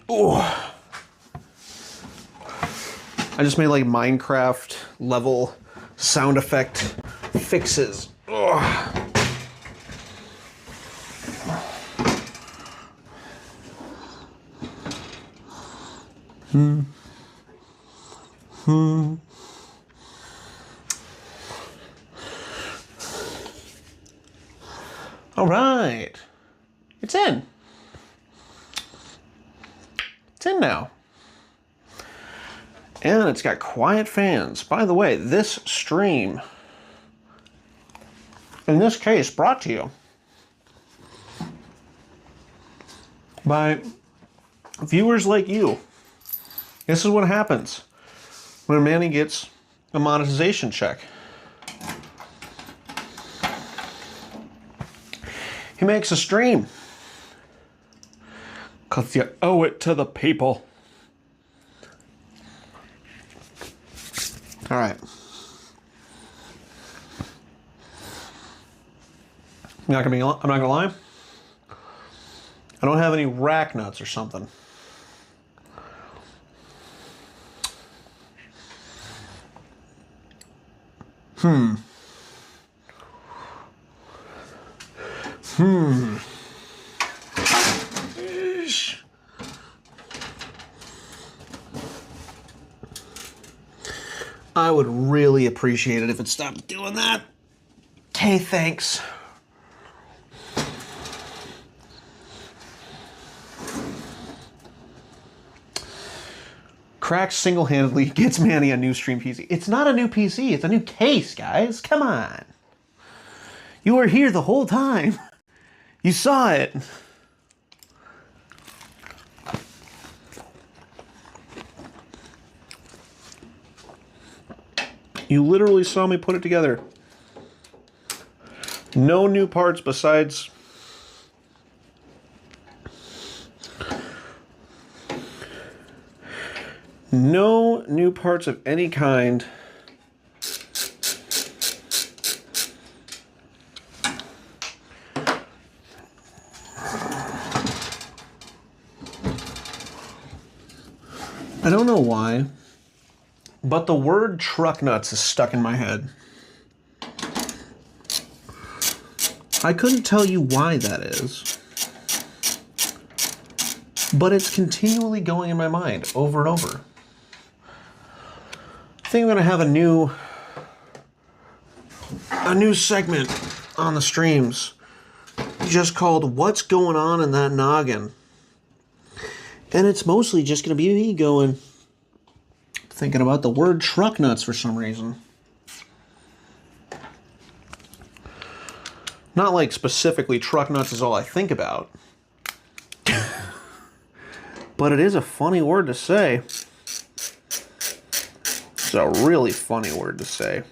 Minecraft level sound effect fixes. All right. It's in. It's in now. And it's got quiet fans. By the way, this stream, in this case, brought to you by viewers like you. This is what happens when Manny gets a monetization check. He makes a stream because you owe it to the people. All right. I'm not gonna lie. I don't have any rack nuts or something. I would really appreciate it if it stopped doing that. Okay, thanks. Crack single-handedly gets Manny a new stream PC. It's not a new PC, it's a new case, guys. Come on. You were here the whole time. You saw it. You literally saw me put it together. No new parts besides no new parts of any kind. I don't know why, but the word truck nuts is stuck in my head. I couldn't tell you why that is, but it's continually going in my mind over and over. I think I'm gonna have a new segment on the streams just called "What's Going On in That Noggin?" And it's mostly just gonna be me thinking about the word truck nuts for some reason. Not like specifically truck nuts is all I think about. But it is a funny word to say. It's a really funny word to say.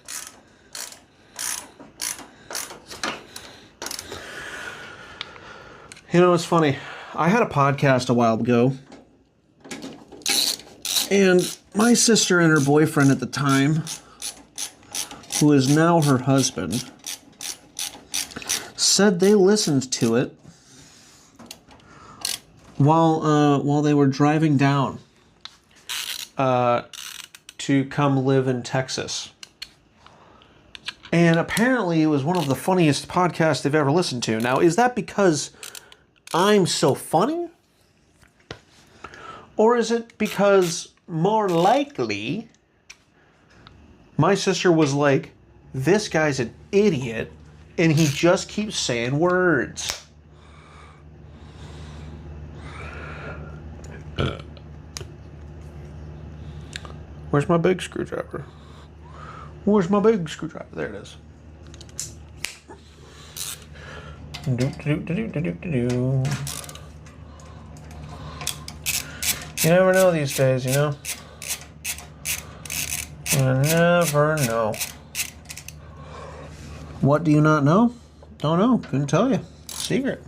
You know, it's funny. I had a podcast a while ago, and my sister and her boyfriend at the time, who is now her husband, said they listened to it while they were driving down to come live in Texas. And apparently it was one of the funniest podcasts they've ever listened to. Now, is that because I'm so funny? Or is it because more likely my sister was like, this guy's an idiot and he just keeps saying words? Where's my big screwdriver? Where's my big screwdriver? There it is. Do. You never know these days, you know? You never know. What do you not know? Don't know. Couldn't tell you. Secret.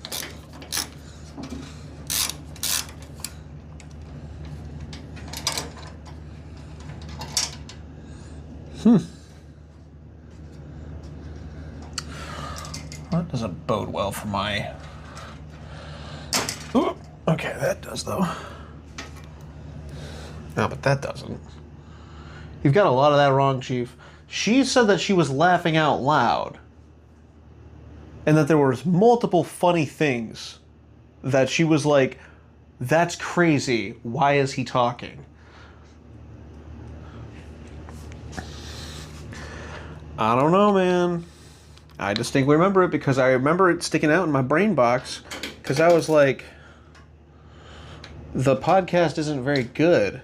That doesn't bode well for my... Ooh, okay, that does though. No, but that doesn't. You've got a lot of that wrong, Chief. She said that she was laughing out loud. And that there was multiple funny things that she was like, that's crazy. Why is he talking? I don't know, man. I distinctly remember it because I remember it sticking out in my brain box because I was like, the podcast isn't very good.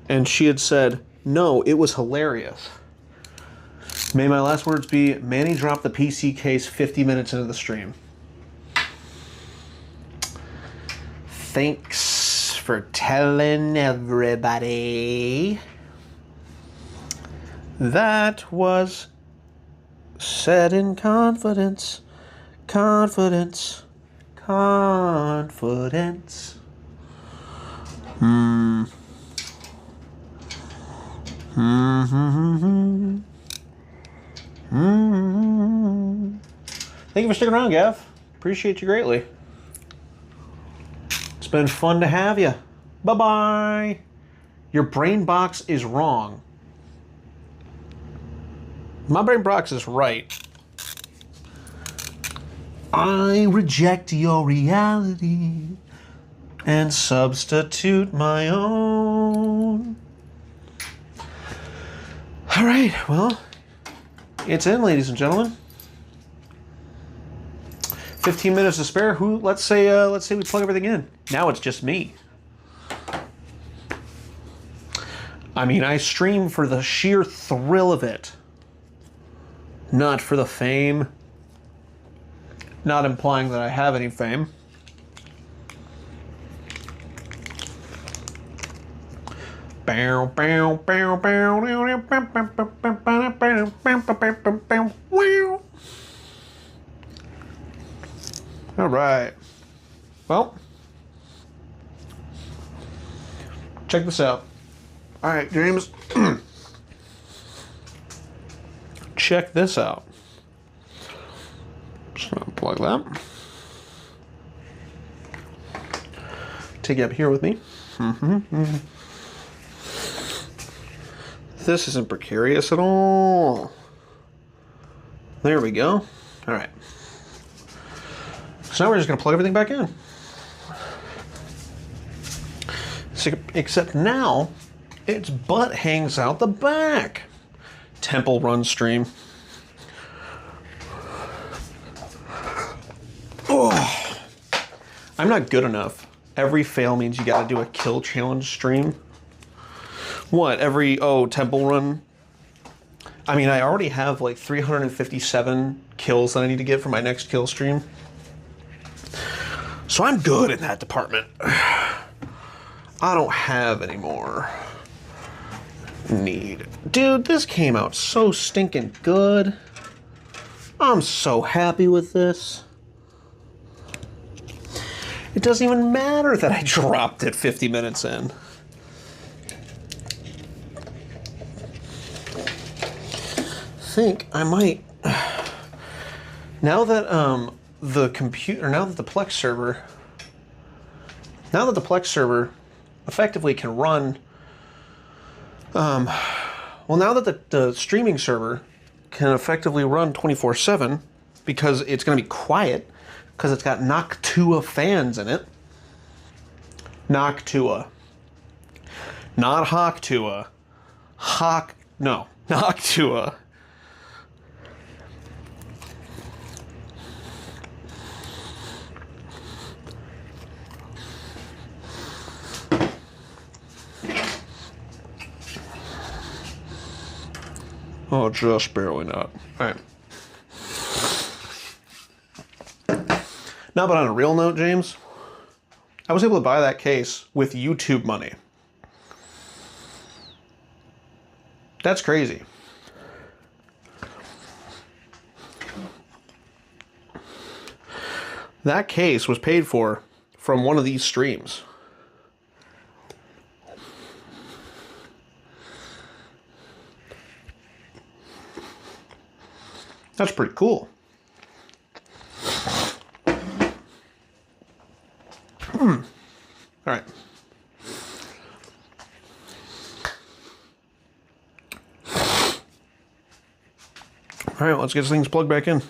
And she had said, no, it was hilarious. May my last words be, Manny dropped the PC case 50 minutes into the stream. Thanks for telling everybody. That was said in confidence, confidence, confidence. Thank you for sticking around, Gav. Appreciate you greatly. It's been fun to have you. Bye-bye. Your brain box is wrong. My brain box is right. I reject your reality and substitute my own. All right, well, it's in, ladies and gentlemen. 15 minutes to spare. Let's say we plug everything in. Now it's just me. I mean, I stream for the sheer thrill of it. Not for the fame. Not implying that I have any fame. All right. Well, check this out. All right, James. Check this out. Just gonna plug that. Take it up here with me. This isn't precarious at all. There we go. All right. So now we're just gonna plug everything back in. Except now, its butt hangs out the back. Temple Run stream. Oh, I'm not good enough. Every fail means you gotta do a kill challenge stream. What, Temple Run? I mean, I already have like 357 kills that I need to get for my next kill stream. So I'm good in that department. I don't have any more need. Dude, this came out so stinking good. I'm so happy with this. It doesn't even matter that I dropped it 50 minutes in. I think I might. Now that the Plex server effectively can run. Now that the streaming server can effectively run 24/7 because it's going to be quiet because it's got Noctua fans in it. Noctua. Not Hawktua. Noctua. Oh, just barely not. All right. Now, but on a real note, James, I was able to buy that case with YouTube money. That's crazy. That case was paid for from one of these streams. That's pretty cool. All right. All right, let's get things plugged back in.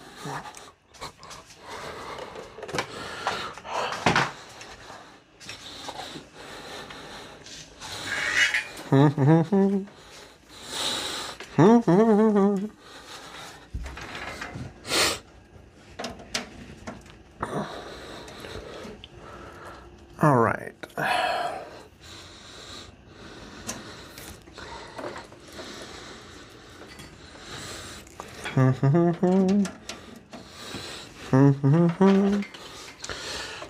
right.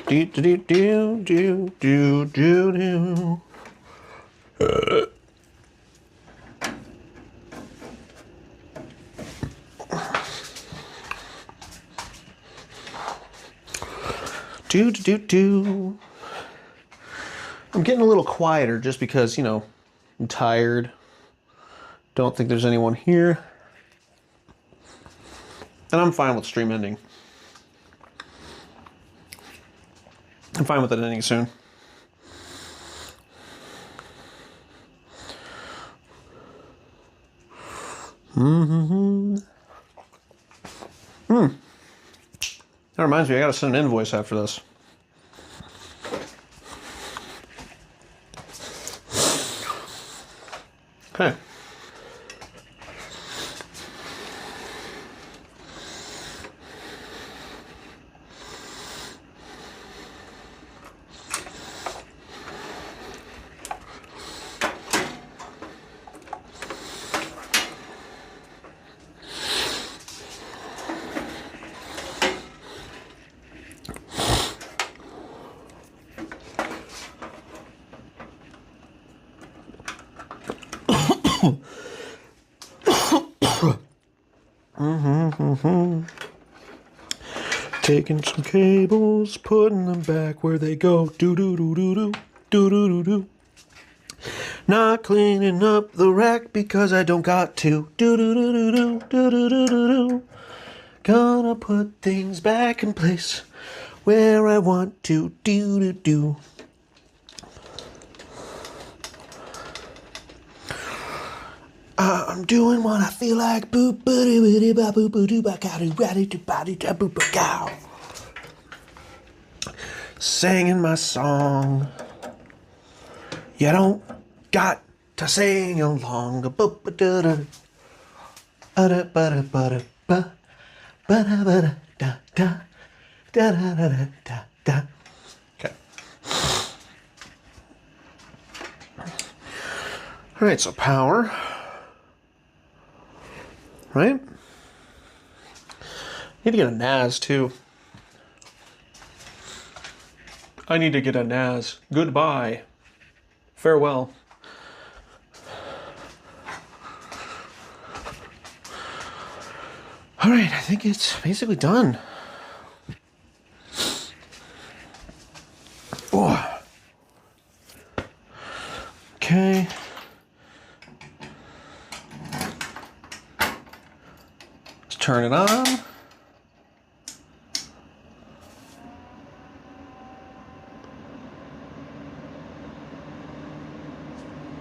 Do do do do do do do. Do do do. I'm getting a little quieter just because, you know, I'm tired. Don't think there's anyone here. And I'm fine with stream ending. I'm fine with it ending soon. That reminds me, I gotta send an invoice after this. Okay. Taking some cables, putting them back where they go. Do do do do do do do do do. Not cleaning up the rack because I don't got to. Do do do do do do do do do do. Gonna put things back in place where I want to. Do do do. I'm doing what I feel like. Boop boop boop boop boop boop boop boop boop boop. Singing my song. You don't got to sing along. Boop ba da da da ba da ba da ba ba da ba da da da da da da da. Okay. All right. So power. Right? Need to get a NAS too. I need to get a NAS. Goodbye. Farewell. All right, I think it's basically done. Oh. Okay. Turn it on.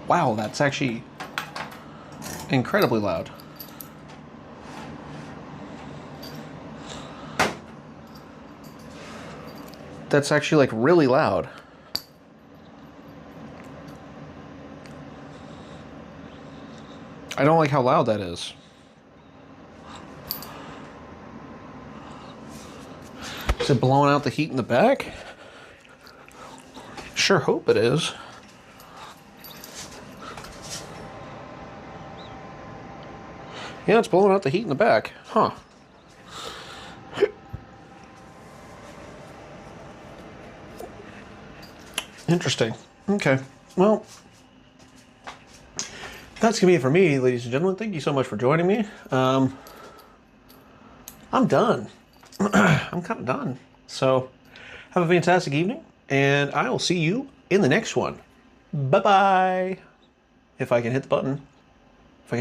Wow, that's actually incredibly loud. That's actually like really loud. I don't like how loud that is. Is it blowing out the heat in the back? Sure hope it is. Yeah, it's blowing out the heat in the back. Huh. Interesting. Okay. Well, that's going to be it for me, ladies and gentlemen. Thank you so much for joining me. I'm done. I'm kind of done. So, have a fantastic evening, and I will see you in the next one. Bye-bye. If I can hit the button.